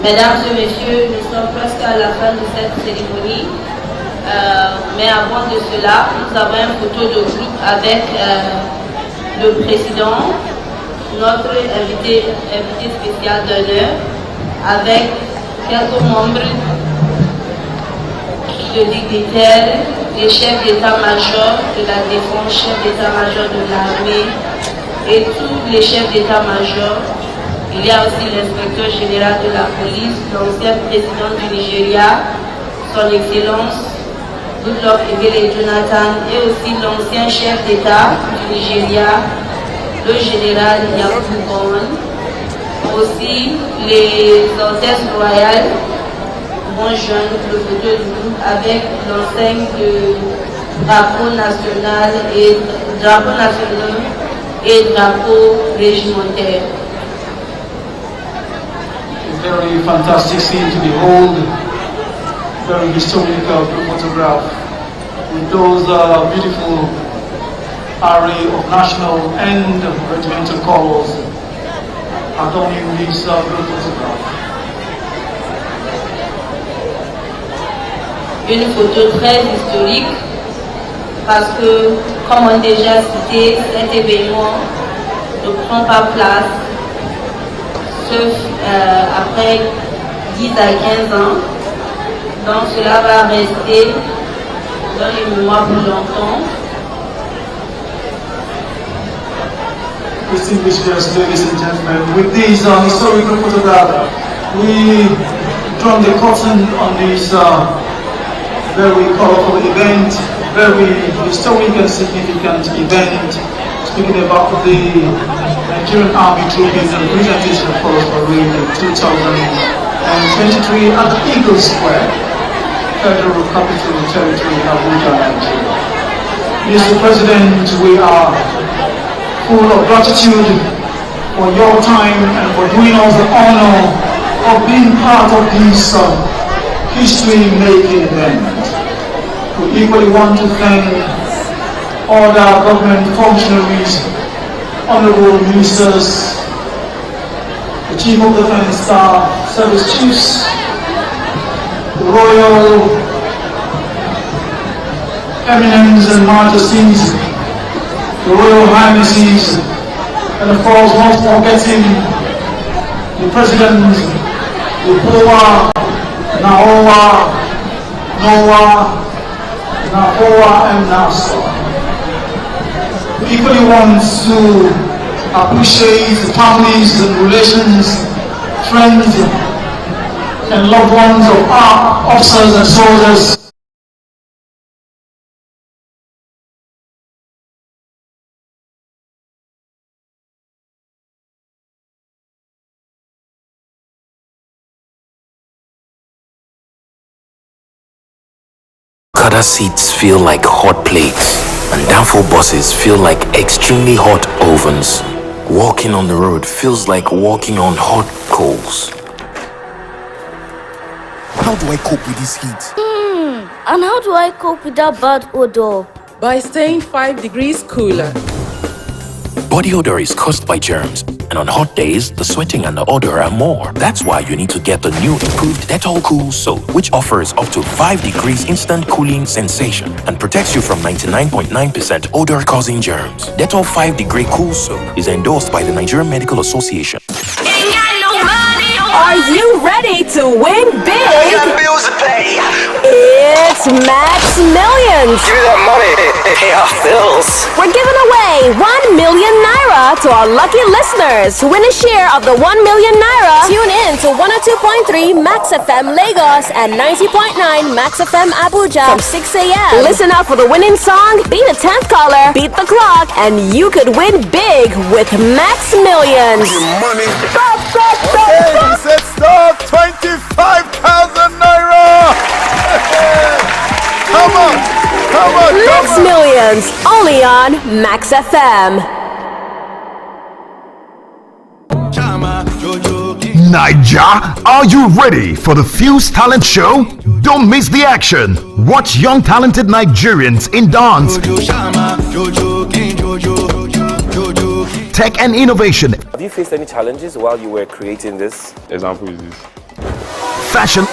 Mesdames et messieurs, nous sommes presque à la fin de cette cérémonie. Mais avant de cela, nous avons une photo de groupe avec le président, notre invité spécial d'honneur, avec quelques membres de dignitaires, les chefs d'état-major de la défense, chefs d'état-major de l'armée et tous les chefs d'état-major. Il y a aussi l'inspecteur général de la police, l'ancien président du Nigeria, son excellence Goodluck Ebele Jonathan, et aussi l'ancien chef d'État du Nigeria, le général Yakubu Gowon, aussi les hôtesses royales, bon jeune, le photo du groupe avec l'enseigne de drapeau national et drapeau régimentaire. Very fantastic scene to behold, very historical photograph with those beautiful array of national and regimental colors adorning this group photograph. Une photo très historique parce que, comme on déjà cité, cet événement ne prend pas place sauf après 10 à 15 ans. Donc cela va rester dans les mémoires pour longtemps. Distinguished guests, ladies and gentlemen, with these historical photographs, we draw the curtain on this very colorful event, very historic and significant event, speaking about the Nigerian Army Troops and presentation of Force Parade in 2023 at the Eagle Square, Federal Capital Territory, Abuja, Nigeria. Mr. President, we are full of gratitude for your time and for doing us the honor of being part of this history-making event. We equally want to thank all the government functionaries, honorable ministers, the Chief of Defense Staff, Service Chiefs, the Royal Eminence and Majesties, the Royal Highnesses, and of course not forgetting the President, the Boa, Naoa, Noah, Nahoa, and Nassau. We equally want to appreciate the families and relations, friends, and loved ones of our officers and soldiers. Okada seats feel like hot plates, and downfall buses feel like extremely hot ovens. Walking on the road feels like walking on hot coals. How do I cope with this heat? And how do I cope with that bad odor? By staying 5 degrees cooler. Body odor is caused by germs, and on hot days, the sweating and the odor are more. That's why you need to get the new improved Dettol Cool Soap, which offers up to 5 degrees instant cooling sensation and protects you from 99.9% odor-causing germs. Dettol 5-Degree Cool Soap is endorsed by the Nigerian Medical Association. Are you ready to win big? Bills to pay. It's Max Millions. Give me that money. Pay off bills. We're giving away 1 million naira to our lucky listeners who win a share of the 1 million naira. Tune in to 102.3 Max FM Lagos and 90.9 Max FM Abuja from 6 a.m. Listen out for the winning song, be the 10th caller, beat the clock, and you could win big with Max Millions. Money. Stop. Said stop, 25,000 naira! Come on! Max Millions, only on Max FM. Naija, are you ready for the Fuse Talent Show? Don't miss the action. Watch young talented Nigerians in dance, tech and innovation. Have you faced any challenges while you were creating this? Example is this. Fashion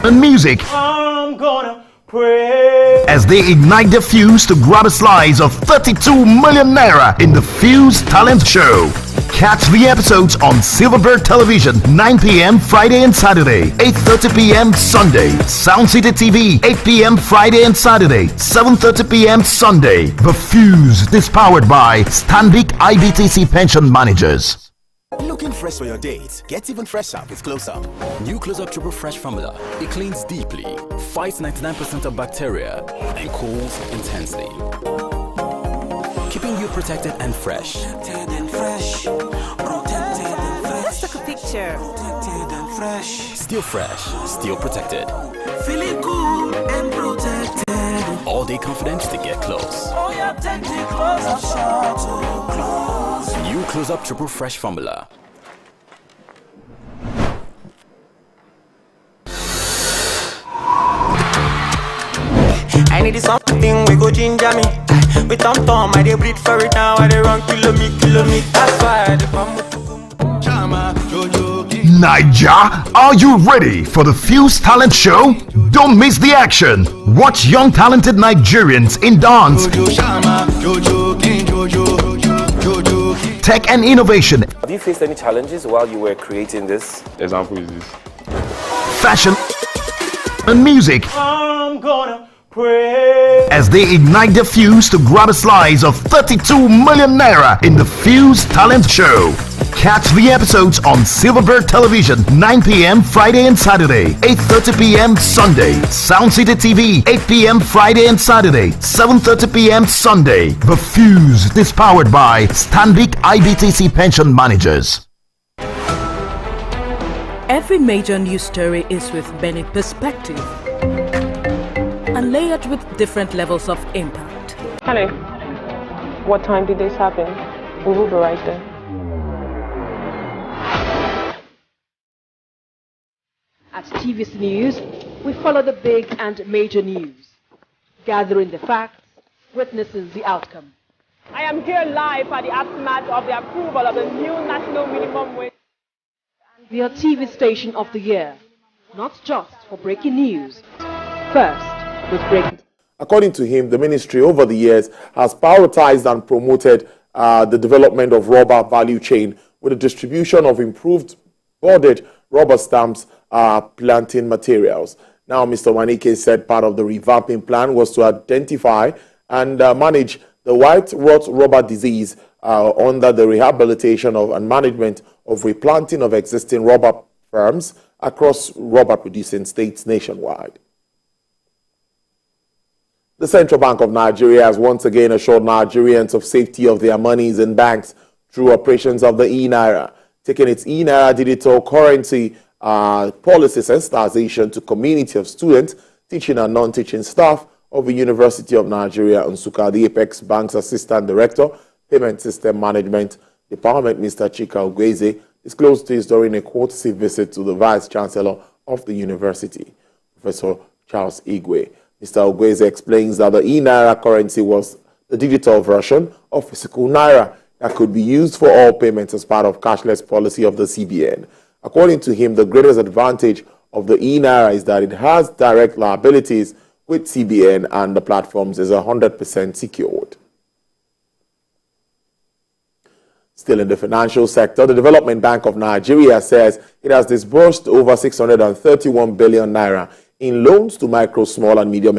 and music. I'm gonna pray. As they ignite their fuse to grab a slice of 32 million naira in the Fuse Talent Show. Catch the episodes on Silverbird Television, 9 p.m. Friday and Saturday, 8:30 p.m. Sunday. Sound City TV, 8 p.m. Friday and Saturday, 7:30 p.m. Sunday. The Fuse is powered by Stanbic IBTC Pension Managers. Looking fresh for your date? Get even fresher with Close Up. New Close Up Triple Fresh formula. It cleans deeply, fights 99% of bacteria, and cools intensely, keeping you protected and fresh. Let's take a picture. Still fresh, still protected. Feeling cool and protected. All day confidence to get close. Oh, yeah, take it close. New Close Up Triple Fresh formula. I need something we go ginger me. With Tom, I dey breathe for it now. I dey run kilometers. That's why I dey Naija, are you ready for the Fuse Talent Show? Don't Don't miss the action. Watch young talented Nigerians in dance, tech and innovation. Have you faced any challenges while you were creating this? Example is this. Fashion and music. I'm gonna pray. As they ignite their fuse to grab a slice of 32 million naira in the Fuse Talent Show. Catch the episodes on Silverbird Television, 9 p.m. Friday and Saturday, 8:30 p.m. Sunday. Sound City TV, 8 p.m. Friday and Saturday, 7:30 p.m. Sunday. The Fuse is powered by Stanbic IBTC Pension Managers. Every major news story is with many perspective and layered with different levels of impact. Hello. What time did this happen? We will be right there. At TVC News, we follow the big and major news, gathering the facts, witnessing the outcome. I am here live at the aftermath of the approval of the new national minimum wage. We are TV Station of the Year, not just for breaking news. First, with breaking. According to him, the ministry over the years has prioritized and promoted the development of rubber value chain with the distribution of improved boarded rubber stamps planting materials. Now, Mr. Wanike said part of the revamping plan was to identify and manage the white rot rubber disease under the rehabilitation of and management of replanting of existing rubber farms across rubber producing states nationwide. The Central Bank of Nigeria has once again assured Nigerians of safety of their monies in banks through operations of the e-Naira, taking its e-Naira digital currency policy sensitization to community of students, teaching and non-teaching staff of the University of Nigeria, Nsukka. The Apex Bank's Assistant Director, Payment System Management Department, Mr. Chika Ogweze, disclosed this during a courtesy visit to the Vice Chancellor of the University, Professor Charles Igwe. Mr. Ogweze explains that the e-Naira currency was the digital version of physical Naira that could be used for all payments as part of cashless policy of the CBN. According to him, the greatest advantage of the e-Naira is that it has direct liabilities with CBN and the platforms is 100% secured. Still in the financial sector, the Development Bank of Nigeria says it has disbursed over 631 billion naira in loans to micro, small and medium